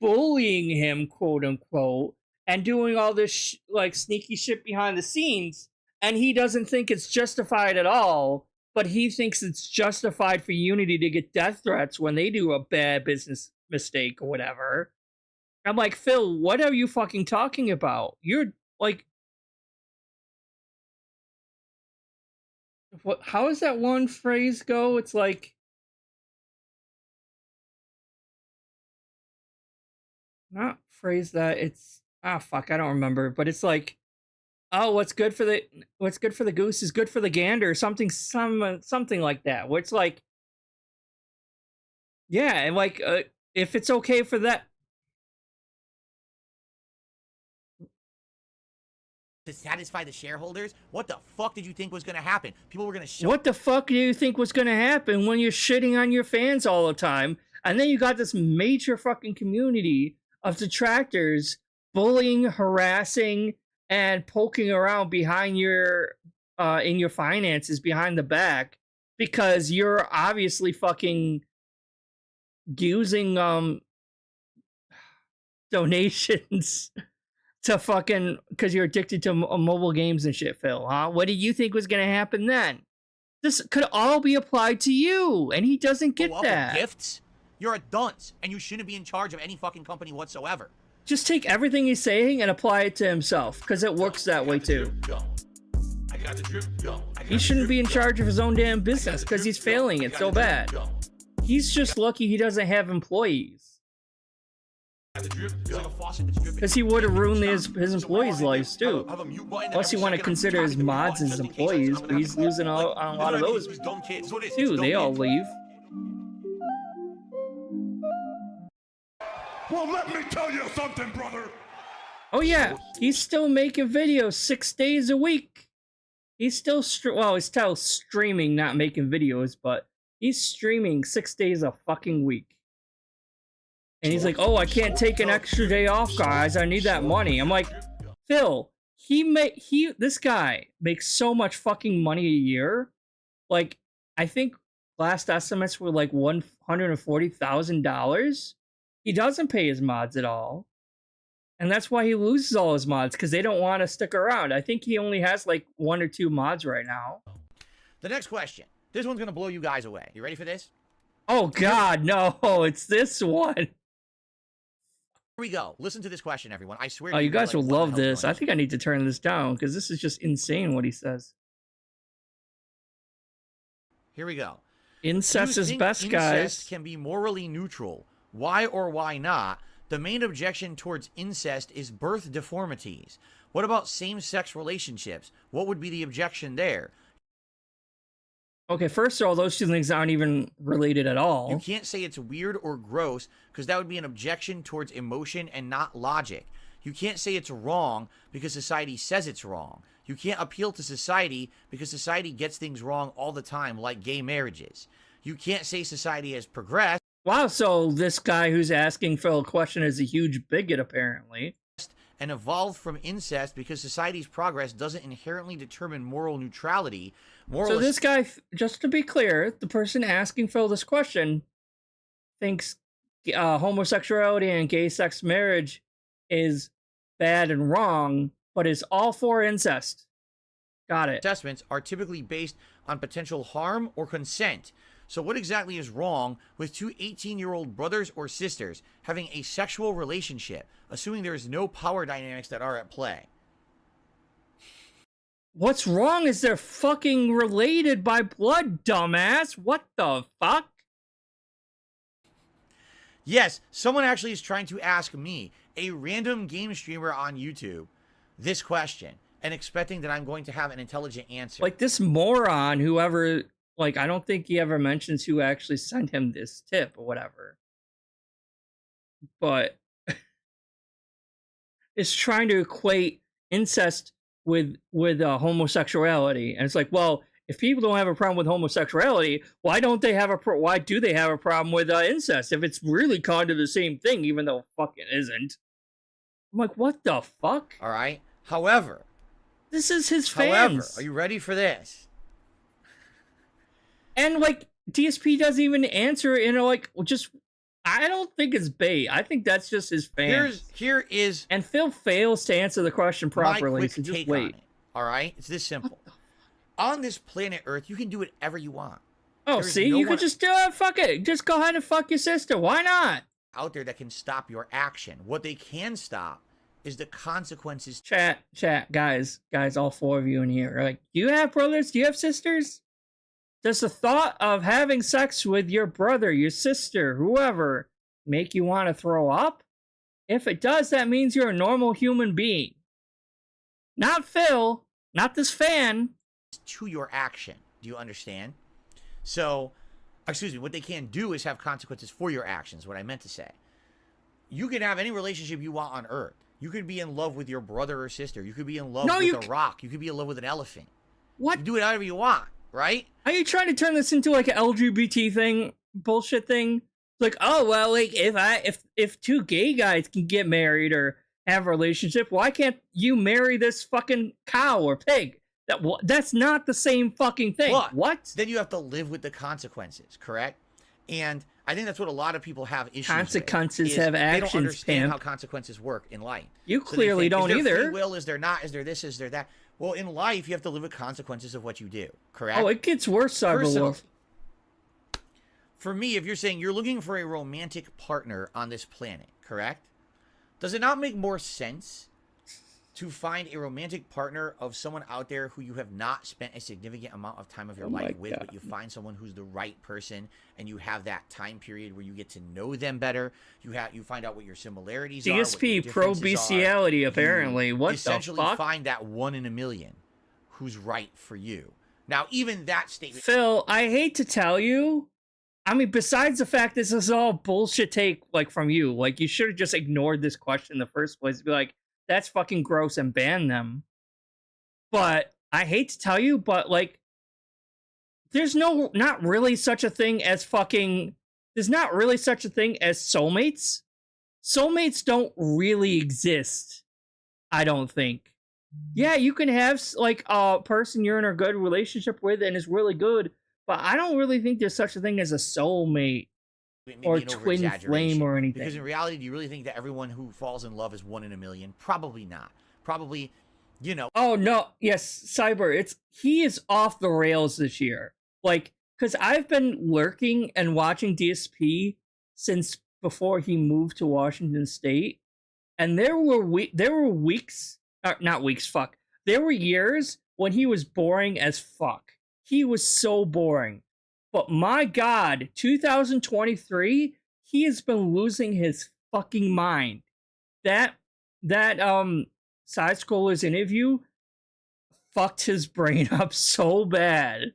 bullying him, quote unquote, and doing all this like sneaky shit behind the scenes. And he doesn't think it's justified at all, but he thinks it's justified for Unity to get death threats when they do a bad business mistake or whatever. I'm like, Phil, what are you fucking talking about? You're like, what? How does that one phrase go? It's like, not phrase that. It's fuck, I don't remember. But it's like, oh, what's good for the goose is good for the gander, or something like that. Where it's like, yeah, and like, if it's okay for that. To satisfy the shareholders, what the fuck did you think was going to happen? People were going to show... What the fuck do you think was going to happen when you're shitting on your fans all the time? And then you got this major fucking community of detractors bullying, harassing, and poking around behind your, in your finances behind the back because you're obviously fucking using, donations to fucking, because you're addicted to mobile games and shit, Phil, huh? What did you think was going to happen then? This could all be applied to you, and he doesn't get that. Gifts? You're a dunce, and you shouldn't be in charge of any fucking company whatsoever. Just take everything he's saying and apply it to himself, because it works that way too. He shouldn't be in charge of his own damn business, because he's failing it so bad. He's just lucky he doesn't have employees. Because he would have ruined his employees' lives too. Unless you want to consider his mods as employees, but he's losing a lot of those too. They all leave. Well, let me tell you something, brother. Oh yeah, he's still making videos 6 days a week. He's still he's still streaming, not making videos, but he's streaming 6 days a fucking week. And he's like, "Oh, I can't take an extra day off, guys. I need that money." I'm like, Phil, this guy makes so much fucking money a year. Like, I think last estimates were like $140,000. He doesn't pay his mods at all. And that's why he loses all his mods, because they don't want to stick around. I think he only has like 1 or 2 mods right now. The next question. This one's going to blow you guys away. You ready for this? Oh, God, no. It's this one. Here we go. Listen to this question, everyone. I swear. Oh, you guys like, will love this. I think I need to turn this down, because this is just insane what he says. Here we go. Incest is best, guys. Incest can be morally neutral. Why or why not? The main objection towards incest is birth deformities. What about same-sex relationships? What would be the objection there? Okay, first of all, those two things aren't even related at all. You can't say it's weird or gross, because that would be an objection towards emotion and not logic. You can't say it's wrong because society says it's wrong. You can't appeal to society because society gets things wrong all the time, like gay marriages. You can't say society has progressed. Wow, so this guy who's asking Phil a question is a huge bigot, apparently. And evolved from incest because society's progress doesn't inherently determine moral neutrality. So this guy, just to be clear, the person asking Phil this question thinks homosexuality and gay sex marriage is bad and wrong, but is all for incest. Got it. Assessments are typically based on potential harm or consent. So what exactly is wrong with 2 18-year-old brothers or sisters having a sexual relationship, assuming there is no power dynamics that are at play? What's wrong is they're fucking related by blood, dumbass. What the fuck? Yes, someone actually is trying to ask me, a random game streamer on YouTube, this question, and expecting that I'm going to have an intelligent answer. Like this moron, whoever, like, I don't think he ever mentions who actually sent him this tip or whatever. But is trying to equate incest with homosexuality, and it's like, well, if people don't have a problem with homosexuality, why do they have a problem with incest? If it's really kind of the same thing, even though it fucking isn't. I'm like, what the fuck? All right. However, this is his fans. However, are you ready for this? And like DSP doesn't even answer, like, just. I don't think it's bait. I think that's just his fans. Here is... And Phil fails to answer the question properly, so just wait. All right? It's this simple. On this planet Earth, you can do whatever you want. Oh, see? You could just do it. Fuck it. Just go ahead and fuck your sister. Why not? Out there that can stop your action. What they can stop is the consequences. Chat, guys, all 4 of you in here. Like, do you have brothers? Do you have sisters? Does the thought of having sex with your brother, your sister, whoever, make you want to throw up? If it does, that means you're a normal human being. Not Phil, not this fan. To your action. Do you understand? So, excuse me, what they can do is have consequences for your actions, what I meant to say. You can have any relationship you want on Earth. You could be in love with your brother or sister. You could be in love with a rock. You could be in love with an elephant. What? You do whatever you want. Right? Are you trying to turn this into like an LGBT thing, bullshit thing? Like, oh well, like if 2 gay guys can get married or have a relationship, why can't you marry this fucking cow or pig? That's not the same fucking thing. But what? Then you have to live with the consequences, correct? And I think that's what a lot of people have issues consequences with, have actions. They don't understand pimp. how consequences work in life. You clearly don't either. Is there either. Free will? Is there not? Is there this? Is there that? Well, in life, you have to live with consequences of what you do, correct? Oh, it gets worse, Cyberwolf. For me, if you're saying you're looking for a romantic partner on this planet, correct? Does it not make more sense to find a romantic partner of someone out there who you have not spent a significant amount of time of your life with, but you find someone who's the right person, and you have that time period where you get to know them better. You find out what your similarities DSP pro bestiality, apparently. What the fuck? Essentially find that 1 in a million who's right for you. Now, even that statement... Phil, I hate to tell you, I mean, besides the fact this is all bullshit take, like, from you, like, you should have just ignored this question in the first place. Be like, that's fucking gross and ban them. But I hate to tell you, but like, there's not really such a thing as there's not really such a thing as soulmates. Soulmates don't really exist, I don't think. Yeah, you can have like a person you're in a good relationship with and is really good, but I don't really think there's such a thing as a soulmate Maybe or an twin flame over-exaggeration. or anything. Because in reality, do you really think that everyone who falls in love is 1 in a million? Probably not. Probably, you know. Oh no, yes, Cyber. He is off the rails this year. Like, because I've been lurking and watching DSP since before he moved to Washington State, and there were weeks, not weeks. Fuck, there were years when he was boring as fuck. He was so boring. But my God, 2023, he has been losing his fucking mind. That side scroller's interview fucked his brain up so bad.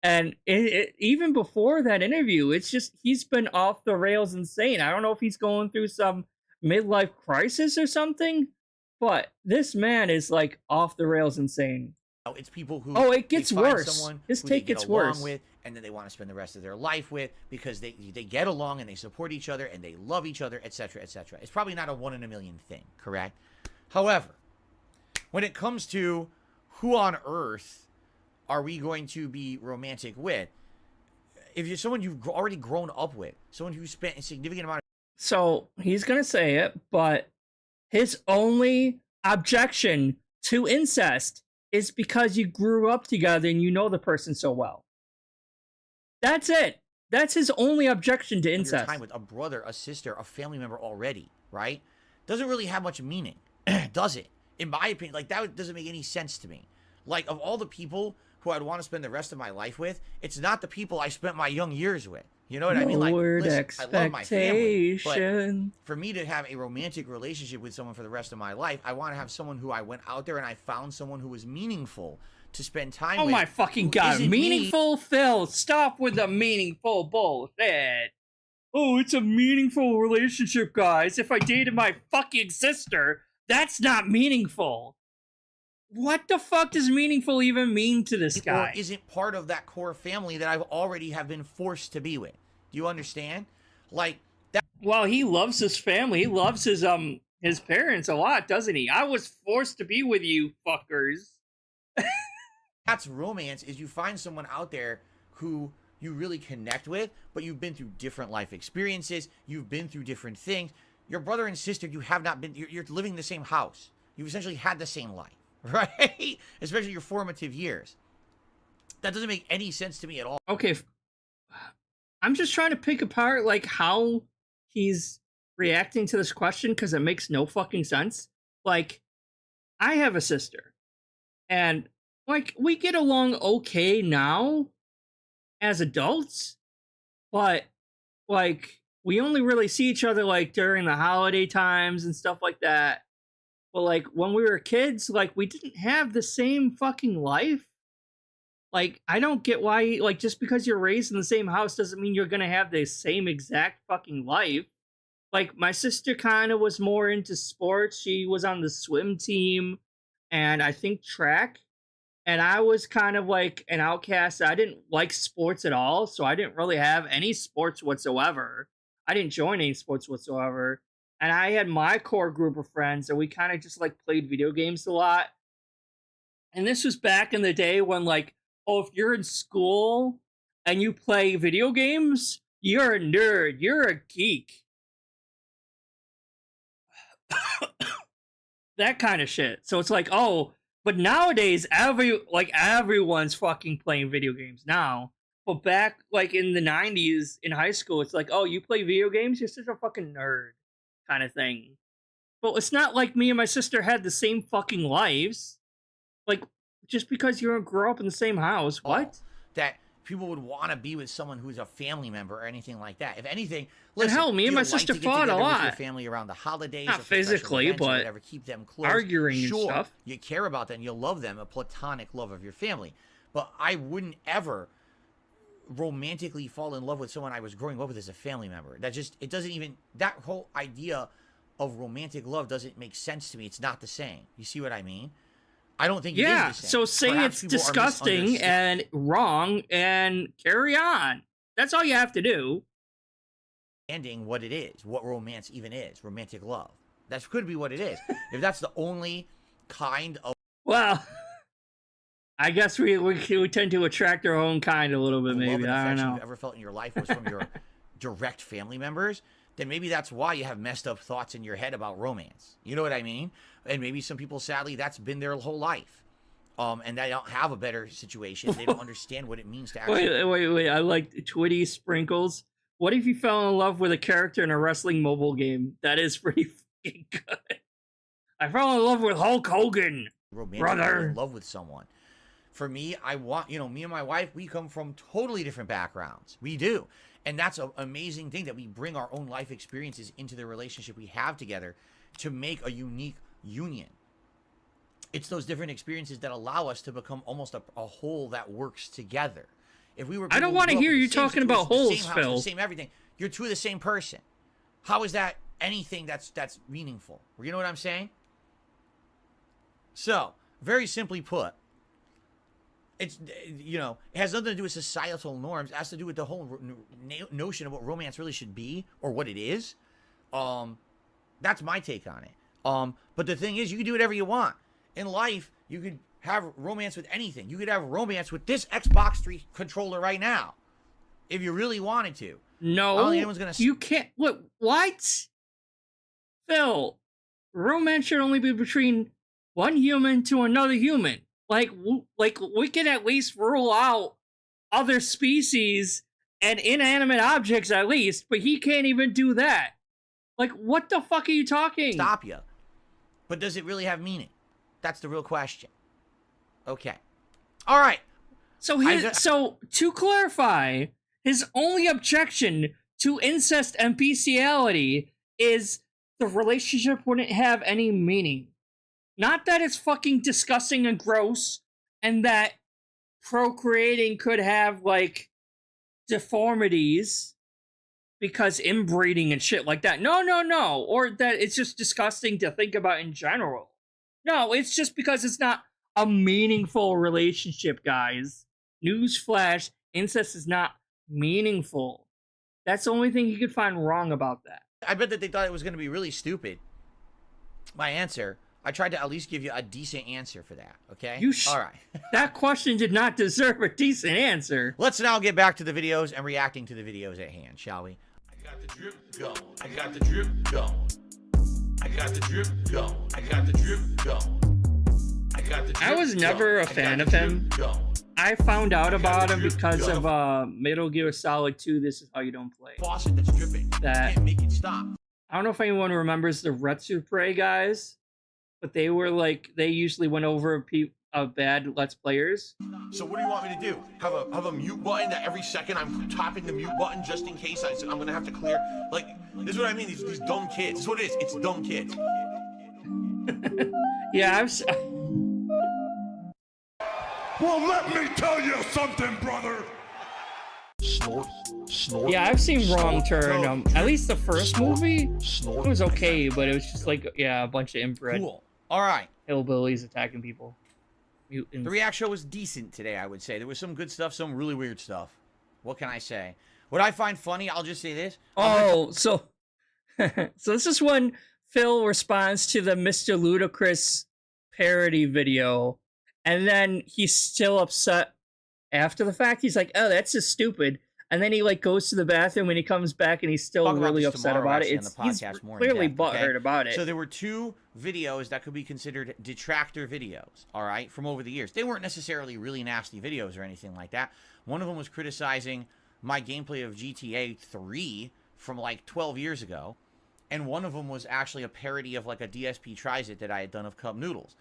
And even before that interview, it's just he's been off the rails insane. I don't know if he's going through some midlife crisis or something, but this man is like off the rails insane. It's people who it gets worse. His take gets worse. With, and then they want to spend the rest of their life with because they get along and they support each other and they love each other, etc., etc. It's probably not a 1 in a million thing, correct? However, when it comes to who on earth are we going to be romantic with, if you're someone you've already grown up with, someone who spent a significant amount of... So he's gonna say it, but his only objection to incest is because you grew up together and you know the person so well. That's it. That's his only objection to incest. Time with a brother, a sister, a family member already, right? Doesn't really have much meaning, does it? In my opinion, like, that doesn't make any sense to me. Like, of all the people who I'd want to spend the rest of my life with, it's not the people I spent my young years with. You know what I mean? Like, listen, I love my family, but for me to have a romantic relationship with someone for the rest of my life, I want to have someone who I went out there and I found someone who was meaningful to spend time with. Oh my fucking God. Meaningful, Phil. Stop with the meaningful bullshit. Oh, it's a meaningful relationship, guys. If I dated my fucking sister, that's not meaningful. What the fuck does meaningful even mean to this guy? Or isn't part of that core family that I've already have been forced to be with. Do you understand? Like that. Well, he loves his family. He loves his parents a lot, doesn't he? I was forced to be with you, fuckers. That's romance, is you find someone out there who you really connect with, but you've been through different life experiences. You've been through different things. Your brother and sister, you have not been, you're living in the same house. You've essentially had the same life, right? Especially your formative years. That doesn't make any sense to me at all. Okay. I'm just trying to pick apart, like, how he's reacting to this question, because it makes no fucking sense. Like, I have a sister, and, like, we get along okay now as adults, but, like, we only really see each other, like, during the holiday times and stuff like that. But, like, when we were kids, like, we didn't have the same fucking life. Like, I don't get why, like, just because you're raised in the same house doesn't mean you're gonna have the same exact fucking life. Like, my sister kind of was more into sports. She was on the swim team and I think track. And I was kind of like an outcast. I didn't like sports at all, so I didn't really have any sports whatsoever. I didn't join any sports whatsoever. And I had my core group of friends, and we kind of just, like, played video games a lot. And this was back in the day when, like, oh, if you're in school and you play video games, you're a nerd. You're a geek. That kind of shit. So it's like, oh, but nowadays, everyone's fucking playing video games now. But back, like, in the 90s, in high school, it's like, oh, you play video games? You're such a fucking nerd kind of thing. But it's not like me and my sister had the same fucking lives. Like, just because you don't grow up in the same house, what? That people would want to be with someone who's a family member or anything like that. If anything, listen, and hell, me and my sister fought a lot. With your family around the holidays, not physically, but whatever, keep them close. Arguing sure, and stuff. You care about them, you love them, a platonic love of your family. But I wouldn't ever romantically fall in love with someone I was growing up with as a family member. It doesn't even, that whole idea of romantic love doesn't make sense to me. It's not the same. You see what I mean? I don't think Yeah, it is the same. so say Perhaps it's people are disgusting misunderstood. and wrong and carry on. That's all you have to do. Understanding what it is, what romance even is, romantic love. That could be what it is. If that's the only kind of Well, I guess we tend to attract our own kind a little bit, love maybe. and I don't affection know. you've ever felt in your life was from your direct family members, then maybe that's why you have messed up thoughts in your head about romance. You know what I mean? And maybe some people, sadly, that's been their whole life. And they don't have a better situation. They don't understand what it means to actually... Wait. I like Twitty Sprinkles. What if you fell in love with a character in a wrestling mobile game? That is pretty fucking good. I fell in love with Hulk Hogan, brother. In love with someone. For me, I want, me and my wife, we come from totally different backgrounds. We do. And that's an amazing thing that we bring our own life experiences into the relationship we have together to make a unique union. It's those different experiences that allow us to become almost a whole that works together. If we were, I don't want to hear you talking about holes, Phil. The same everything. You're two of the same person. How is that anything that's meaningful? You know what I'm saying? So, very simply put, it's, it has nothing to do with societal norms. It has to do with the whole notion of what romance really should be or what it is. That's my take on it. But the thing is, you can do whatever you want. In life, you could have romance with anything. You could have romance with this Xbox 3 controller right now, if you really wanted to. No, I don't think anyone's gonna... you can't. What? Phil, romance should only be between one human to another human. Like we can at least rule out other species and inanimate objects at least, but he can't even do that. Like, what the fuck are you talking? Stop you. But does it really have meaning? That's the real question. Okay. All right. So to clarify, his only objection to incest and bestiality is the relationship wouldn't have any meaning. Not that it's fucking disgusting and gross, and that procreating could have, like, deformities because inbreeding and shit like that. No. Or that it's just disgusting to think about in general. No, it's just because it's not a meaningful relationship, guys. Newsflash, incest is not meaningful. That's the only thing you could find wrong about that. I bet that they thought it was going to be really stupid. My answer... I tried to at least give you a decent answer for that, okay? All right. That question did not deserve a decent answer. Let's now get back to the videos and reacting to the videos at hand, shall we? I got the drip going. I got the drip going. I got the drip going. I got the drip going. I got the drip I was never a fan of him. I found out about him because of Metal Gear Solid 2, This Is How You Don't Play. Faucet that's dripping. That Can't make it stop. I don't know if anyone remembers the Retsuprey guys, but they were like, they usually went over bad Let's Players. So what do you want me to do? Have a mute button that every second I'm tapping the mute button just in case I'm gonna have to clear? Like, this is what I mean, these dumb kids. This is what it is, it's dumb kids. Yeah, Well, let me tell you something, brother. Snort. yeah, I've seen Wrong Turn. At least the first movie, it was okay, but it was just like, yeah, a bunch of inbred Cool. All right. hillbillies attacking people. Mutants. The react show was decent today, I would say. There was some good stuff, some really weird stuff. What can I say? What I find funny, I'll just say this. So this is when Phil responds to the Mr. Ludacris parody video, and then he's still upset after the fact. He's like, oh, that's just stupid. And then he like goes to the bathroom and he comes back and he's still really upset about it. He's clearly butthurt about it. So there were two videos that could be considered detractor videos, all right, from over the years. They weren't necessarily really nasty videos or anything like that. One of them was criticizing my gameplay of GTA 3 from like 12 years ago. And one of them was actually a parody of like a DSP Tries It that I had done of Cup Noodles.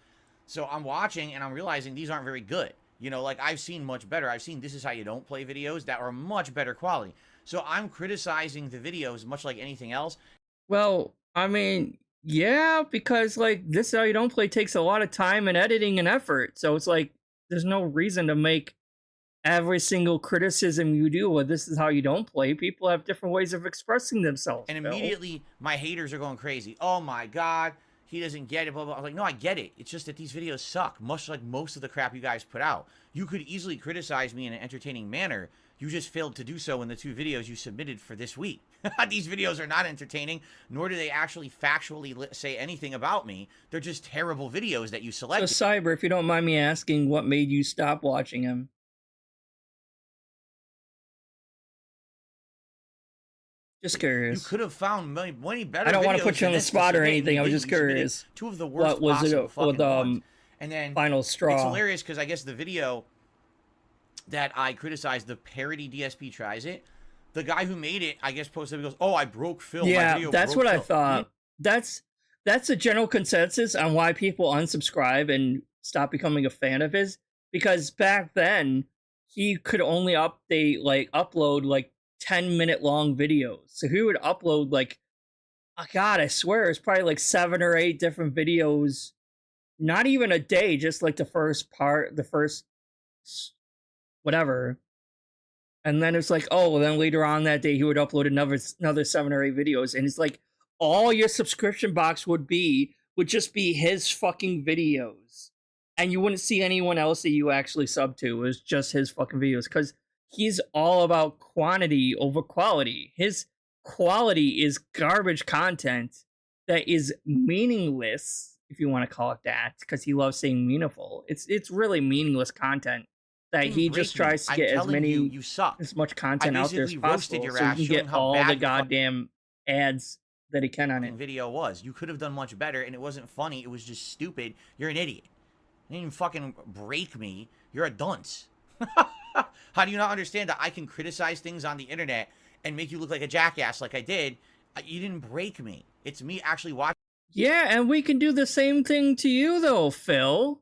So I'm watching and I'm realizing these aren't very good. You know, like, I've seen much better. I've seen This Is How You Don't Play videos that are much better quality. So I'm criticizing the videos much like anything else. Well, I mean, yeah, because, like, This Is How You Don't Play takes a lot of time and editing and effort. So it's like, there's no reason to make every single criticism you do with This Is How You Don't Play. People have different ways of expressing themselves. And immediately, my haters are going crazy. Oh, my God. he doesn't get it, blah, blah. I was like, no, I get it. It's just that these videos suck, much like most of the crap you guys put out. You could easily criticize me in an entertaining manner. You just failed to do so in the 2 videos you submitted for this week. These videos are not entertaining, nor do they actually factually say anything about me. They're just terrible videos that you selected. So, Cyber, if you don't mind me asking, what made you stop watching him? Just curious. You could have found many better. I don't want to put you on the spot or anything. I was just curious. 2 of the worst what was possible it fucking with ones. And then Final Straw? It's hilarious because I guess the video that I criticized, the parody DSP tries it. The guy who made it, I guess, posted and goes, "Oh, I broke Phil." Yeah, my video that's broke what Phil. I thought. That's a general consensus on why people unsubscribe and stop becoming a fan of his. Because back then, he could only upload like 10-minute long videos. So he would upload like, oh God, I swear it's probably like 7 or 8 different videos. Not even a day, just like the first whatever. And then it's like, oh, well, then later on that day he would upload another 7 or 8 videos, and it's like all your subscription box would just be his fucking videos, and you wouldn't see anyone else that you actually sub to. It was just his fucking videos, because he's all about quantity over quality. His quality is garbage content that is meaningless, if you want to call it that, because he loves saying meaningful. It's really meaningless content that he just tries to get as much content out there as possible, so he can get all the goddamn ads that he can on it. Video was. You could have done much better, and it wasn't funny. It was just stupid. You're an idiot. You didn't even fucking break me. You're a dunce. How do you not understand that I can criticize things on the internet and make you look like a jackass like I did? You didn't break me. It's me actually watching. Yeah, and we can do the same thing to you, though, Phil.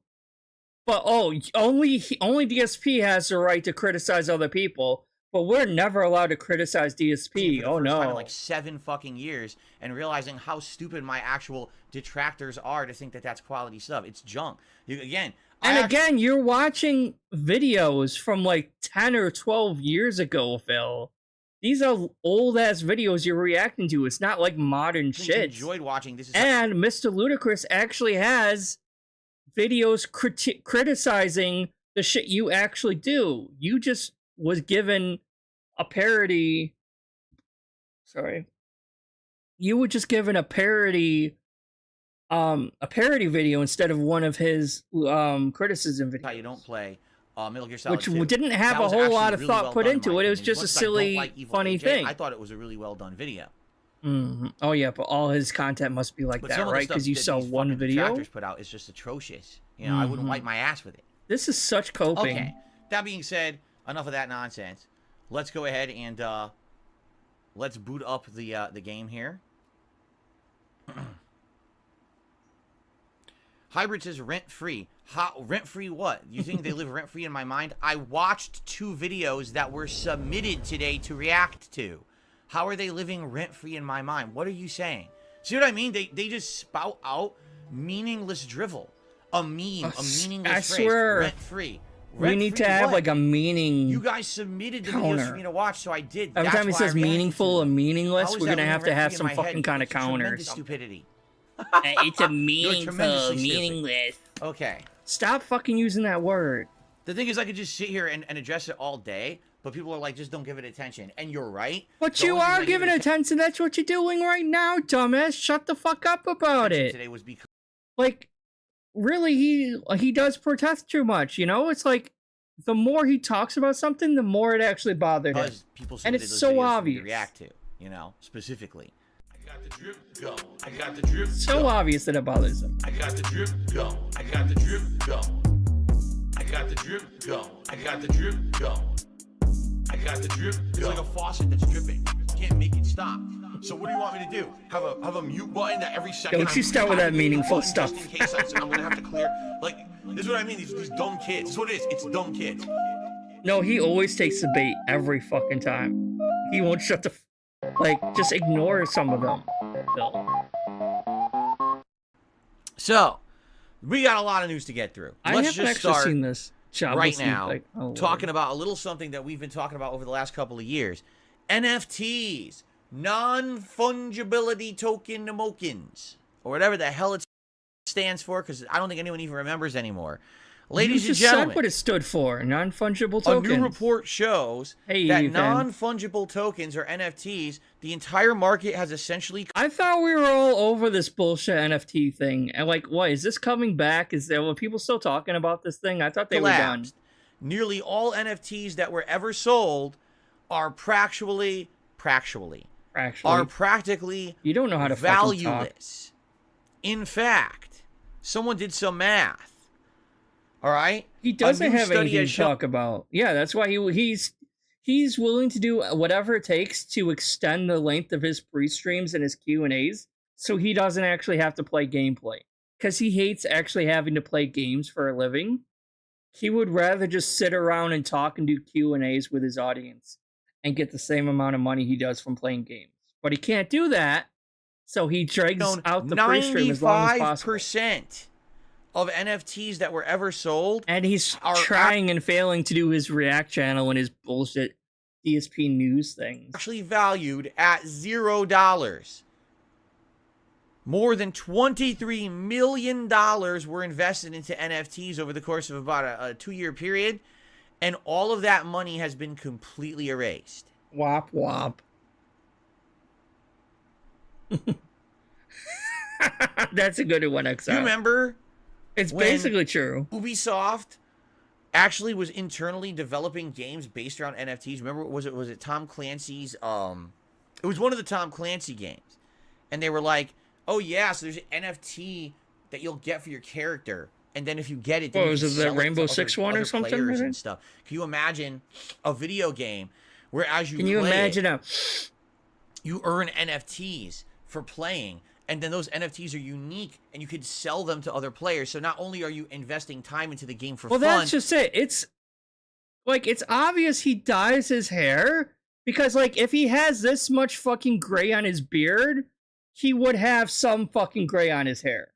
But only DSP has the right to criticize other people, but we're never allowed to criticize DSP. Oh no! Time in like 7 fucking years, and realizing how stupid my actual detractors are to think that that's quality stuff. It's junk. Again, you're watching videos from like 10 or 12 years ago, Phil. These are old ass videos you're reacting to. It's not like modern shit. Enjoyed watching this. And Mr. Ludacris actually has videos criticizing the shit you actually do. You just was given a parody. Sorry. You were just given a parody video instead of one of his criticism videos. How you don't play Metal Gear Solid Which 2. didn't have a whole lot of thought put into it. It was just a silly, funny thing. I thought it was a really well done video. Mm-hmm. Oh yeah, but all his content must be like that, right? Because you saw one video. Detractors put out is just atrocious. You know, I wouldn't wipe my ass with it. This is such coping. Okay. That being said, enough of that nonsense. Let's go ahead and let's boot up the game here. Hybrid says rent-free. Rent-free what? You think they live rent-free in my mind? I watched 2 videos that were submitted today to react to. How are they living rent-free in my mind? What are you saying? See what I mean? They just spout out meaningless drivel. A meme, a meaningless phrase. Rent-free. We need to have like a meaning. You guys submitted the videos for me to watch, so I did. Every time he says meaningful and meaningless, we're gonna have to have some fucking kind of counter. Stupidity. It's a meaningful, meaningless. Okay. Stop fucking using that word. The thing is, I could just sit here and address it all day, but people are like, just don't give it attention. And you're right. But you are giving attention. That's what you're doing right now, dumbass. Shut the fuck up about it. Today was because, like, really, he does protest too much, you know? It's like, the more he talks about something, the more it actually bothered him. And it's so obvious. To react to, you know, specifically. I got the drip, go. I got the drip, so obvious that it bothers him. I got the drip, go. I got the drip, go. I got the drip, go. I got the drip, go. I got the drip, go. It's like a faucet that's dripping. You can't make it stop. So what do you want me to do? Have a mute button that every second. Don't you start with that meaningful stuff. Just in case I'm gonna have to clear. Like, this is what I mean. These dumb kids. This is what it is. It's dumb kids. No, he always takes the bait every fucking time. He won't shut the. Just ignore some of them. Phil. So, we got a lot of news to get through. I haven't actually seen this right now. Talking about a little something that we've been talking about over the last couple of years. NFTs. Non-fungibility token tokens. Or whatever the hell it's stands for, because I don't think anyone even remembers anymore. You Ladies and just gentlemen, said what it stood for. Non-fungible a tokens. new report shows Hey, that Ethan. non-fungible tokens, or NFTs, the entire market has essentially... I thought we were all over this bullshit NFT thing. And like, what, is this coming back? Were people still talking about this thing? I thought they were done. collapsed. Nearly all NFTs that were ever sold are practically You don't know how to fucking talk. valueless. In fact, someone did some math. All right? He doesn't A new have study anything has to shown- talk about. Yeah, that's why he's willing to do whatever it takes to extend the length of his pre-streams and his Q&As so he doesn't actually have to play gameplay. Because he hates actually having to play games for a living. He would rather just sit around and talk and do Q&As with his audience and get the same amount of money he does from playing games. But he can't do that, so he drags out the pre-stream as long as possible. 95% of NFTs that were ever sold, And he's are trying and failing to do his React channel and his bullshit DSP news things. actually valued at $0. More than $23 million were invested into NFTs over the course of about a 2-year period, and all of that money has been completely erased. Wop wop. That's a good one, XR. You remember It's when basically true. Ubisoft actually was internally developing games based around NFTs? Remember, was it Tom Clancy's? It was one of the Tom Clancy games, and they were like, "Oh yeah, so there's an NFT that you'll get for your character, and then if you get it, then What you was can it, the sell Rainbow to other- Six one or other something, players maybe? and stuff." Can you imagine a video game where as you Can you play imagine it, you earn NFTs for playing, and then those NFTs are unique, and you could sell them to other players. So not only are you investing time into the game for Well, fun, that's just it. It's like, it's obvious he dyes his hair because, like, if he has this much fucking gray on his beard, he would have some fucking gray on his hair.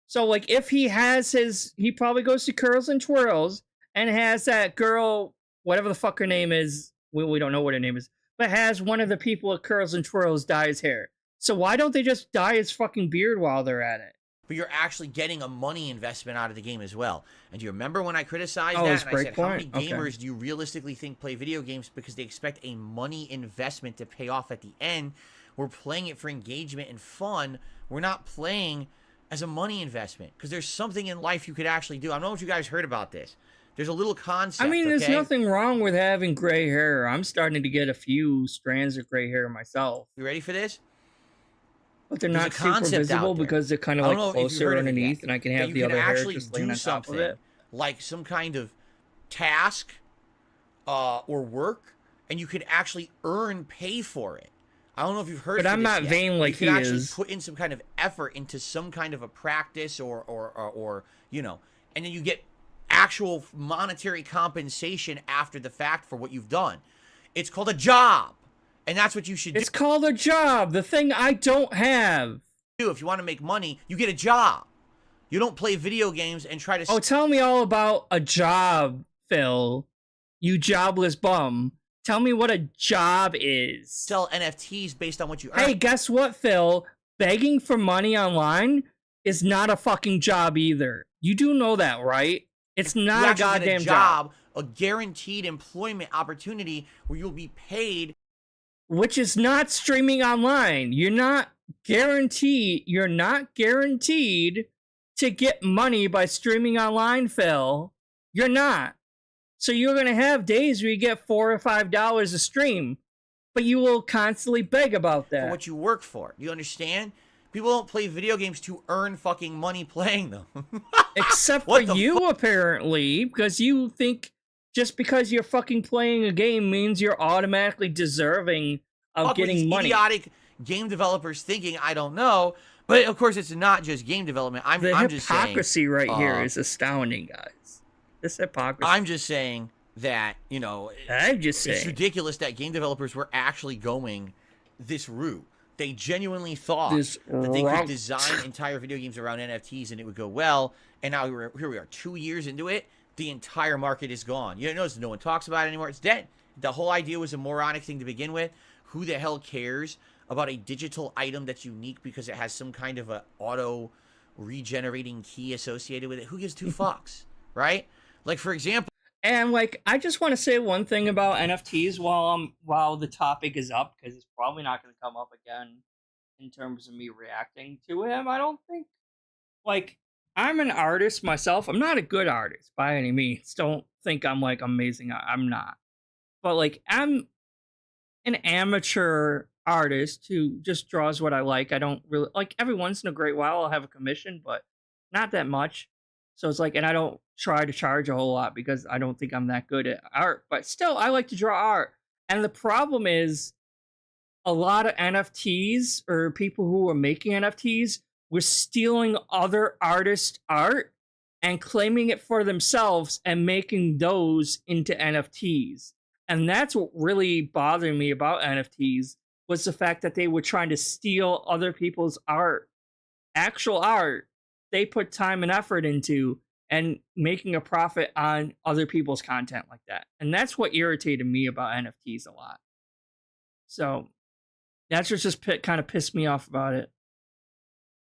So, like, if he has he probably goes to Curls and Twirls and has that girl, whatever the fuck her name is, we don't know what her name is, but has one of the people at Curls and Twirls dye his hair. So why don't they just dye his fucking beard while they're at it? but you're actually getting a money investment out of the game as well. And do you remember when I criticized Oh, that? it's And I said, how many Breakpoint? Okay. gamers do you realistically think play video games because they expect a money investment to pay off at the end? We're playing it for engagement and fun. We're not playing as a money investment because there's something in life you could actually do. I don't know if you guys heard about this. There's a little concept. I mean, there's okay? nothing wrong with having gray hair. I'm starting to get a few strands of gray hair myself, You ready for this? but they're There's not a super concept out visible there. because they're kind of I like don't know if you've closer heard of it underneath, yet, and I can that have you the can other hair actually just laying do on top of something it. like some kind of task or work, and you can actually pay for it. I don't know if you've heard. But of I'm this not yet. vain like you can he actually is. put in some kind of effort into some kind of a practice or you know, and then you get actual monetary compensation after the fact for what you've done. It's called a job, and that's what you should It's called a job, the thing I don't have. do. If you want to make money, you get a job. You don't play video games and try to Oh, tell me all about a job, Phil. You jobless bum. Tell me what a job is. sell NFTs based on what you earn. Hey, guess what, Phil? Begging for money online is not a fucking job either. You do know that, right? It's you not a actually get goddamn job. a guaranteed employment opportunity where you'll be paid. Which is not streaming online. You're not guaranteed to get money by streaming online, Phil. You're not. So you're going to have days where you get $4 or $5 a stream, but you will constantly beg about For that. what you work for. You understand? People don't play video games to earn fucking money playing them. Except for What the you, apparently, because you think just because you're fucking playing a game means you're automatically deserving of Fuck with getting these money. idiotic game developers thinking, I don't know. But of course, it's not just game development. I'm just saying. Hypocrisy right here is astounding, guys. This hypocrisy. I'm just saying that, you know, I'm just it's saying. ridiculous that game developers were actually going this route. They genuinely thought This that they route. could design entire video games around NFTs and it would go well. And now here we are, 2 years into it. The entire market is gone. You notice no one talks about it anymore. It's dead. The whole idea was a moronic thing to begin with. Who the hell cares about a digital item that's unique because it has some kind of a auto regenerating key associated with it. Who gives two fucks, right? Like, for example, And like, I just want to say one thing about NFTs while the topic is up, because it's probably not going to come up again in terms of me reacting to him. I don't think. Like, I'm an artist myself. I'm not a good artist by any means. Don't think I'm like amazing. I'm not. But like, I'm an amateur artist who just draws what I like. I don't really like, every once in a great while I'll have a commission, but not that much. So it's like, and I don't try to charge a whole lot because I don't think I'm that good at art. But still, I like to draw art. And the problem is, a lot of NFTs or people who are making NFTs were stealing other artists' art and claiming it for themselves and making those into NFTs. And that's what really bothered me about NFTs, was the fact that they were trying to steal other people's art, actual art they put time and effort into, and making a profit on other people's content like that. And that's what irritated me about NFTs a lot. So that's what just kind of pissed me off about it.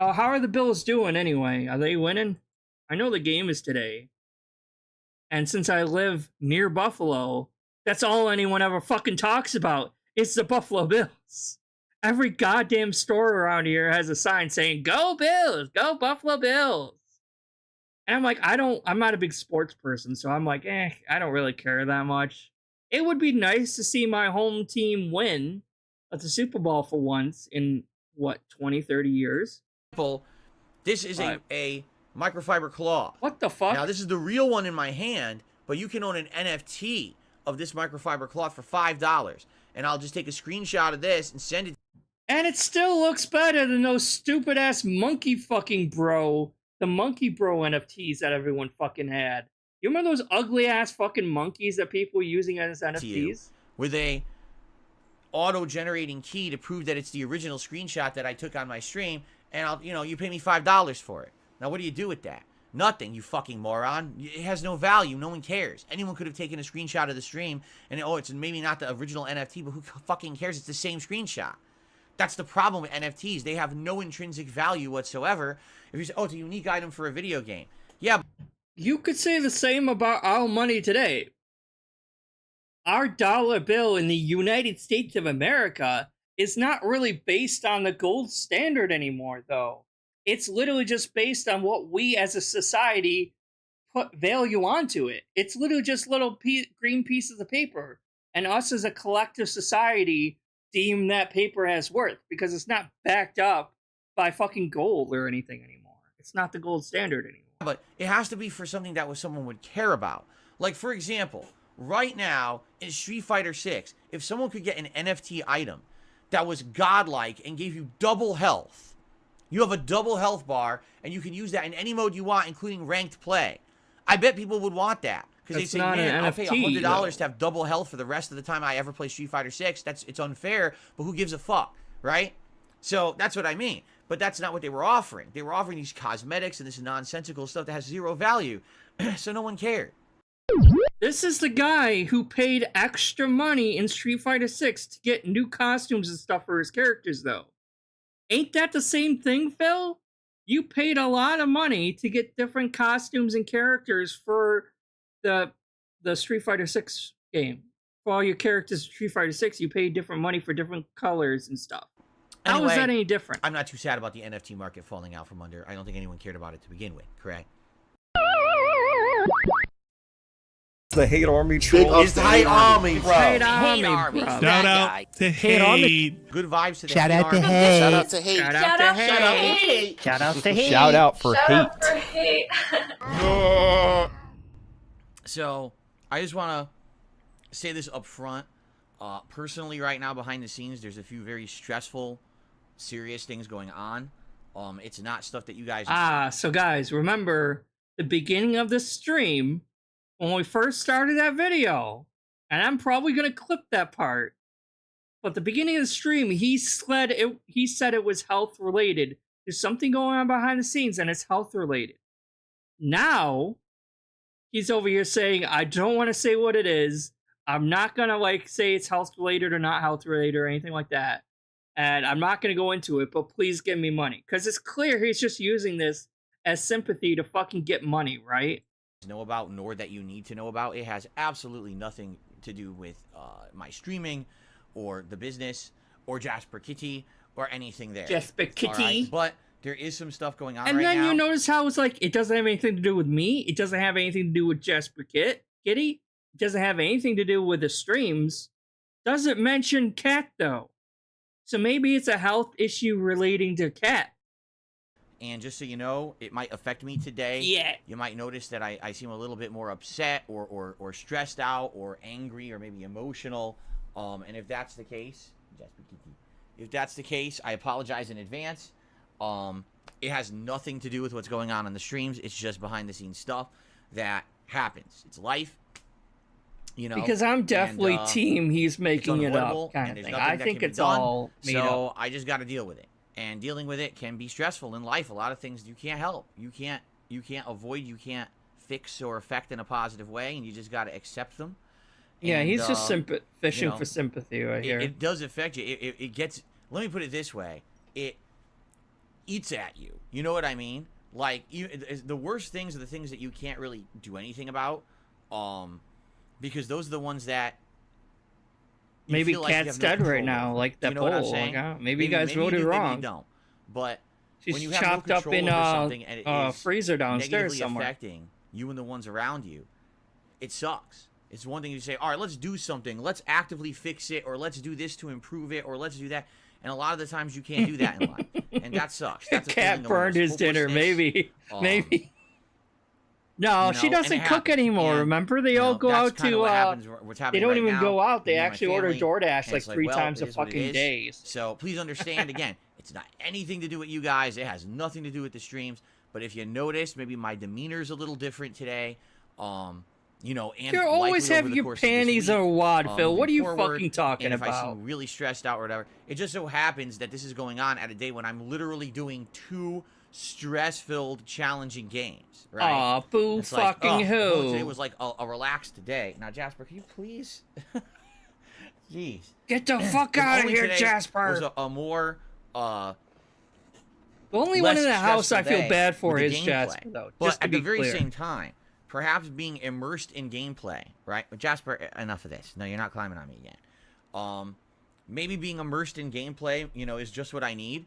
Oh, how are the Bills doing anyway? Are they winning? I know the game is today. And since I live near Buffalo, that's all anyone ever fucking talks about. It's the Buffalo Bills. Every goddamn store around here has a sign saying, "Go Bills! Go Buffalo Bills!" And I'm like, I'm not a big sports person, so I'm like, I don't really care that much. It would be nice to see my home team win at the Super Bowl for once in, 20, 30 years? This is a microfiber cloth. What the fuck? Now, this is the real one in my hand, but you can own an NFT of this microfiber cloth for $5. And I'll just take a screenshot of this and send it. And it still looks better than those stupid ass monkey fucking bro, the monkey bro NFTs that everyone fucking had. You remember those ugly ass fucking monkeys that people were using as NFTs? With a auto-generating key to prove that it's the original screenshot that I took on my stream, and you pay me $5 for it. Now, what do you do with that? Nothing, you fucking moron. It has no value. No one cares. Anyone could have taken a screenshot of the stream, and it's maybe not the original NFT, but who fucking cares? It's the same screenshot. That's the problem with NFTs. They have no intrinsic value whatsoever. If you say, it's a unique item for a video game. Yeah. You could say the same about our money today. Our dollar bill in the United States of America is not really based on the gold standard anymore, though. It's literally just based on what we as a society put value onto it. It's literally just little green pieces of paper. And us as a collective society deem that paper as worth, because it's not backed up by fucking gold or anything anymore. It's not the gold standard anymore. But it has to be for something that someone would care about. Like, for example, right now in Street Fighter 6, if someone could get an NFT item that was godlike and gave you double health, you have a double health bar, and you can use that in any mode you want, including ranked play. I bet people would want that. Because they say, man, I'll pay $100 to have double health for the rest of the time I ever play Street Fighter 6. It's unfair, but who gives a fuck, right? So that's what I mean. But that's not what they were offering. They were offering these cosmetics and this nonsensical stuff that has zero value. So no one cared. This is the guy who paid extra money in Street Fighter 6 to get new costumes and stuff for his characters, though. Ain't that the same thing, Phil? You paid a lot of money to get different costumes and characters for the Street Fighter 6 game. For all your characters in Street Fighter 6, you paid different money for different colors and stuff. How is that any different? I'm not too sad about the NFT market falling out from under. I don't think anyone cared about it to begin with, correct? The hate army troll. It's the hate army, bro. Hate army, bro. Shout out to hate. Good vibes to the Shout hate out to army. hate. Shout out to hate. Shout out to hate. Shout out to hate. Shout out for Shout hate. out for hate. So, I just want to say this up front. Personally, right now, behind the scenes, there's a few very stressful, serious things going on. It's not stuff that you guys... So guys, remember the beginning of the stream, when we first started that video, and I'm probably going to clip that part, but the beginning of the stream, he said it was health-related. There's something going on behind the scenes, and it's health-related. Now, he's over here saying, I don't want to say what it is. I'm not going to, say it's health-related or not health-related or anything like that. And I'm not going to go into it, but please give me money. Because it's clear he's just using this as sympathy to fucking get money, right? Know about, nor that you need to know about. It has absolutely nothing to do with my streaming or the business or Jasper Kitty or anything there. Jasper Kitty. Right? But there is some stuff going on and right now. And then you notice how it's like, it doesn't have anything to do with me. It doesn't have anything to do with Jasper Kitty. It doesn't have anything to do with the streams. Doesn't mention Cat, though. So maybe it's a health issue relating to Cat. And just so you know, it might affect me today. Yeah. You might notice that I seem a little bit more upset or stressed out or angry or maybe emotional. And if that's the case, I apologize in advance. It has nothing to do with what's going on the streams. It's just behind the scenes stuff that happens. It's life. You know, because I'm definitely team he's making it up kind of thing. I think it's all made up. So I just got to deal with it. And dealing with it can be stressful in life. A lot of things you can't help. You can't avoid. You can't fix or affect in a positive way, and you just got to accept them. Yeah, and, he's just fishing for sympathy right here. It does affect you. It gets. Let me put it this way: it eats at you. You know what I mean? Like the worst things are the things that you can't really do anything about, because those are the ones that. Maybe Cat's dead right now, like that poll. Like, maybe you guys voted wrong. Maybe you don't. But she's when you have chopped no up in a freezer downstairs somewhere, affecting you and the ones around you, it sucks. It's one thing to say, all right, let's do something, let's actively fix it, or let's do this to improve it, or let's do that. And a lot of the times you can't do that in life, and that sucks. That's a Cat burned his dinner. Maybe. No, she doesn't cook anymore. Remember, they all go out to. They don't even go out. They actually order DoorDash like 3 times a fucking day. So please understand, again, it's not anything to do with you guys. It has nothing to do with the streams. But if you notice, maybe my demeanor's a little different today. You know, and you always have your panties or wad, Phil. What are you fucking talking about? If I seem really stressed out or whatever, it just so happens that this is going on at a day when I'm literally doing 2 stress-filled, challenging games, right? Aw, boo it's fucking like, who? Today was like a relaxed day. Now, Jasper, can you please? Jeez. Get the fuck out of here, Jasper. Was a more, the only one in the house I feel bad for is Jasper, though. But just to at be the very clear. same time, perhaps being immersed in gameplay, right? But Jasper, enough of this. No, you're not climbing on me again. Maybe being immersed in gameplay, you know, is just what I need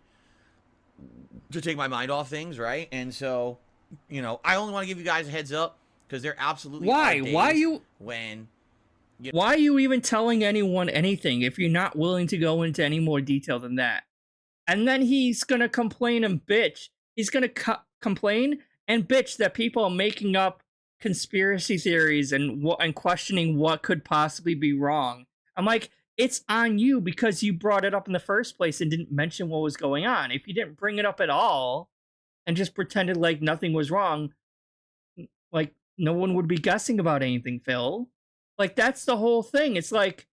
to take my mind off things, right? And so, you know, I only want to give you guys a heads up because they're absolutely why are you why are you even telling anyone anything if you're not willing to go into any more detail than that? And then he's gonna complain and bitch. He's gonna complain and bitch that people are making up conspiracy theories and questioning what could possibly be wrong. I'm like, it's on you because you brought it up in the first place and didn't mention what was going on. If you didn't bring it up at all and just pretended like nothing was wrong, like no one would be guessing about anything, Phil. Like that's the whole thing. It's like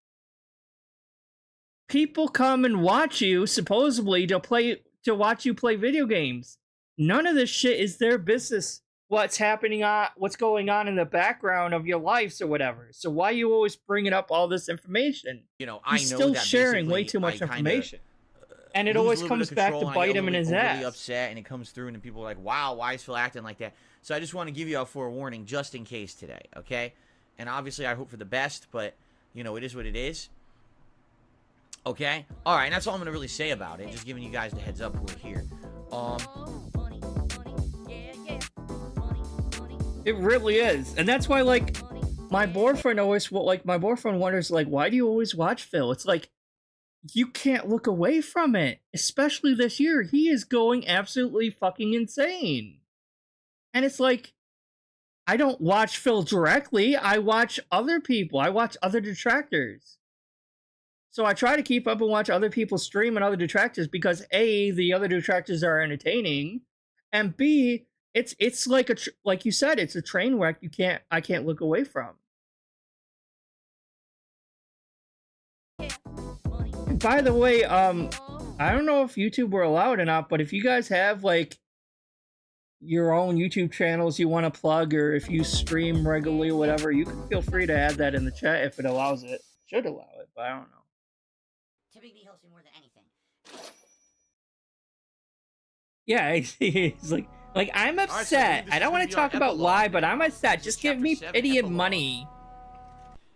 people come and watch you supposedly to watch you play video games. None of this shit is their business. What's going on in the background of your lives or whatever. So why are you always bringing up all this information? You know, He's still sharing way too much information. And it always comes back to bite him in his ass. Really upset, and it comes through, and people are like, wow, why is Phil acting like that? So I just want to give you a forewarning just in case today, okay? And obviously I hope for the best, but, you know, it is what it is. Okay? All right, and that's all I'm going to really say about it. Just giving you guys the heads up who are here. It really is. And that's why, like, my boyfriend wonders, like, why do you always watch Phil? It's like, you can't look away from it. Especially this year. He is going absolutely fucking insane. And it's like, I don't watch Phil directly. I watch other people. I watch other detractors. So I try to keep up and watch other people stream and other detractors because A, the other detractors are entertaining, and B, it's like like you said, it's a train wreck. I can't look away from. And by the way, I don't know if YouTube were allowed or not, but if you guys have like your own YouTube channels you want to plug, or if you stream regularly or whatever, you can feel free to add that in the chat if it allows it. Should allow it, but I don't know. Typically helps me more than anything. Yeah, he's like I'm right, so I upset. believe this I is don't gonna want be to our talk about epilogue. why, but I'm upset. This is Just give chapter me 7, pity and epilogue. money.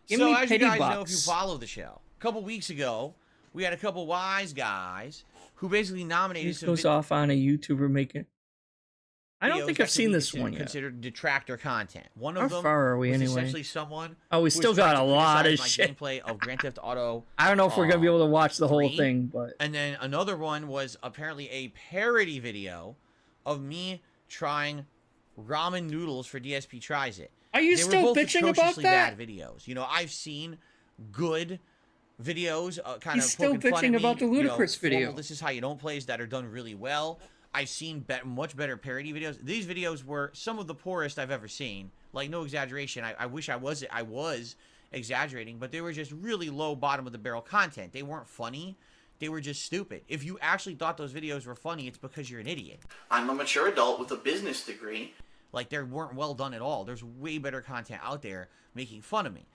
Give So me as you pity guys know, if you bucks. follow the show, a couple weeks ago, we had a couple wise guys who basically nominated This some goes off on a YouTuber making. I don't videos think that I've could seen be this one yet. considered detractor content. One How of them far are we was anyway? essentially someone Oh, we who was still trying got to a lot of criticize my shit. gameplay of Grand Theft Auto. I don't know if we're gonna be able to watch the whole 3. thing, but And then another one was apparently a parody video of me trying ramen noodles for DSP Tries It. are you They were still both bitching about atrociously that? bad videos. You know, I've seen good videos, kind He's of still poking fun at bitching me, about the Ludacris video. formal This is how you don't plays that are done really well. I've seen much better parody videos. These videos were some of the poorest I've ever seen. Like, no exaggeration. I wish I was exaggerating, but they were just really low bottom of the barrel content. They weren't funny. They were just stupid. If you actually thought those videos were funny, it's because you're an idiot. I'm a mature adult with a business degree. Like, they weren't well done at all. There's way better content out there making fun of me.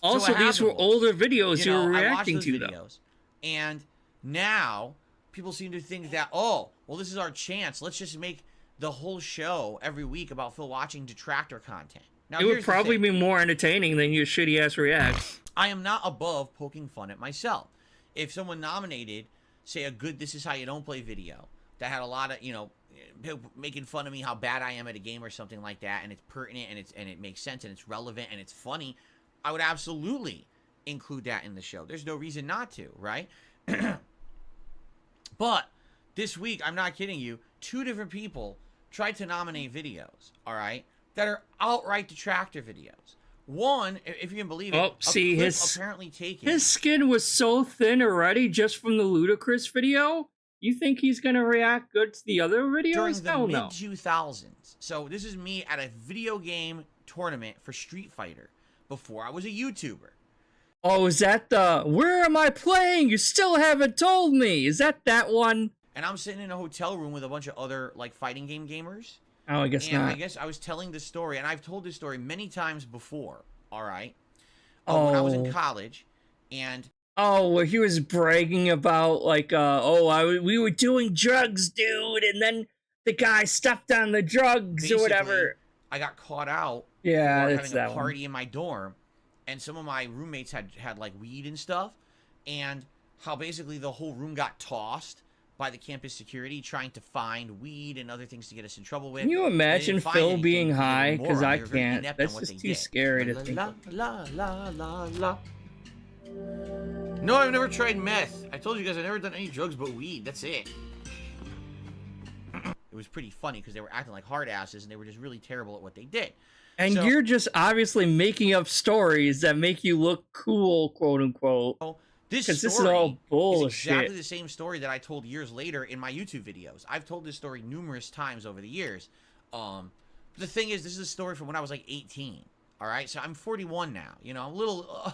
Also, what these were happened was, older videos you were I watched reacting those to, though. videos, and now people seem to think that, oh, well, this is our chance. Let's just make the whole show every week about Phil watching detractor content. Now, It would here's the probably thing. be more entertaining than your shitty ass reacts. I am not above poking fun at myself. If someone nominated, say, a good This Is How You Don't Play video that had a lot of, making fun of me how bad I am at a game or something like that, and it's pertinent and it makes sense and it's relevant and it's funny, I would absolutely include that in the show. There's no reason not to, right? But this week, I'm not kidding you, 2 different people tried to nominate videos, all right, that are outright detractor videos. One, if you can believe it, Oh, see, clip his apparently taken. His skin was so thin already just from the Ludacris video. You think he's gonna react good to the other videos? During the Hell no. mid-2000s. So this is me at a video game tournament for Street Fighter before I was a YouTuber. Oh, is that the Where am I playing? You still haven't told me. Is that one? And I'm sitting in a hotel room with a bunch of other, like, fighting game gamers. Oh, I guess And not. I guess I was telling this story, and I've told this story many times before, all right? When I was in college, and... Oh, where he was bragging about, like, we were doing drugs, dude, and then the guy stepped on the drugs or whatever. I got caught out Yeah, for it's having that a one. party in my dorm, and some of my roommates had like weed and stuff, and how basically the whole room got tossed by the campus security trying to find weed and other things to get us in trouble with. Can you They imagine didn't find Phil anything being because they were high? Because morons. I They were very can't. inept on That's what just they too did. scary to La, think la, of. la, la, la, la. No, I've never tried meth. I told you guys I've never done any drugs but weed. That's it. It was pretty funny because they were acting like hard asses and they were just really terrible at what they did. And So- you're just obviously making up stories that make you look cool, quote unquote. This 'Cause story this is all bullshit. exactly the same story that I told years later in my YouTube videos. I've told this story numerous times over the years. The thing is, this is a story from when I was like 18. All right, so I'm 41 now. You know, I'm a little.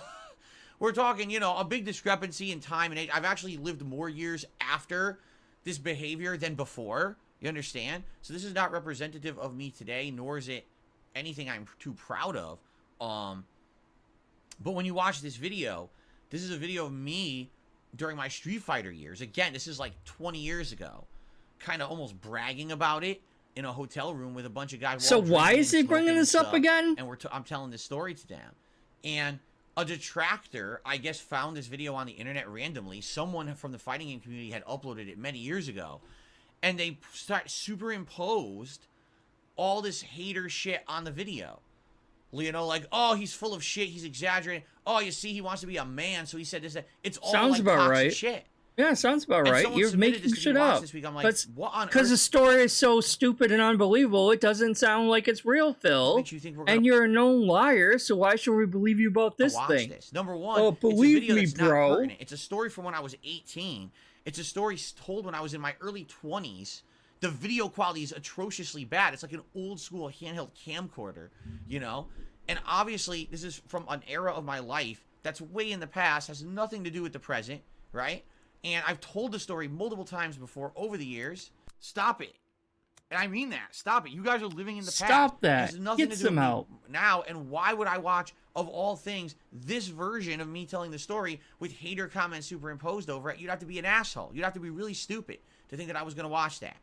We're talking, a big discrepancy in time and age. I've actually lived more years after this behavior than before. You understand? So this is not representative of me today, nor is it anything I'm too proud of. But when you watch this video, this is a video of me during my Street Fighter years. Again, this is like 20 years ago. Kind of almost bragging about it in a hotel room with a bunch of guys. So why drinking is he and bringing smoking this and up stuff, again? And I'm telling this story to them. And a detractor, I guess, found this video on the internet randomly. Someone from the fighting game community had uploaded it many years ago. And they superimposed all this hater shit on the video. Like, oh, he's full of shit, he's exaggerating. Oh, you see, he wants to be a man, so he said this. It's all Sounds like about toxic right. shit. Yeah, sounds about And right. someone You're submitted making this to shit me once up. this week. I'm like, what on Because the earth story is so stupid and unbelievable, it doesn't sound like it's real, Phil. makes you think we're gonna And you're a known liar, so why should we believe you about this watch thing? this? Number one, Oh, it's a believe video me, that's not bro. pertinent. It's a story from when I was 18. It's a story told when I was in my early 20s. The video quality is atrociously bad. It's like an old school handheld camcorder, And obviously, this is from an era of my life that's way in the past, has nothing to do with the present, right? And I've told the story multiple times before over the years. Stop it. And I mean that. Stop it. You guys are living in the past. Stop that. It has nothing Get to do some with me help. now. And why would I watch, of all things, this version of me telling the story with hater comments superimposed over it? You'd have to be an asshole. You'd have to be really stupid to think that I was going to watch that.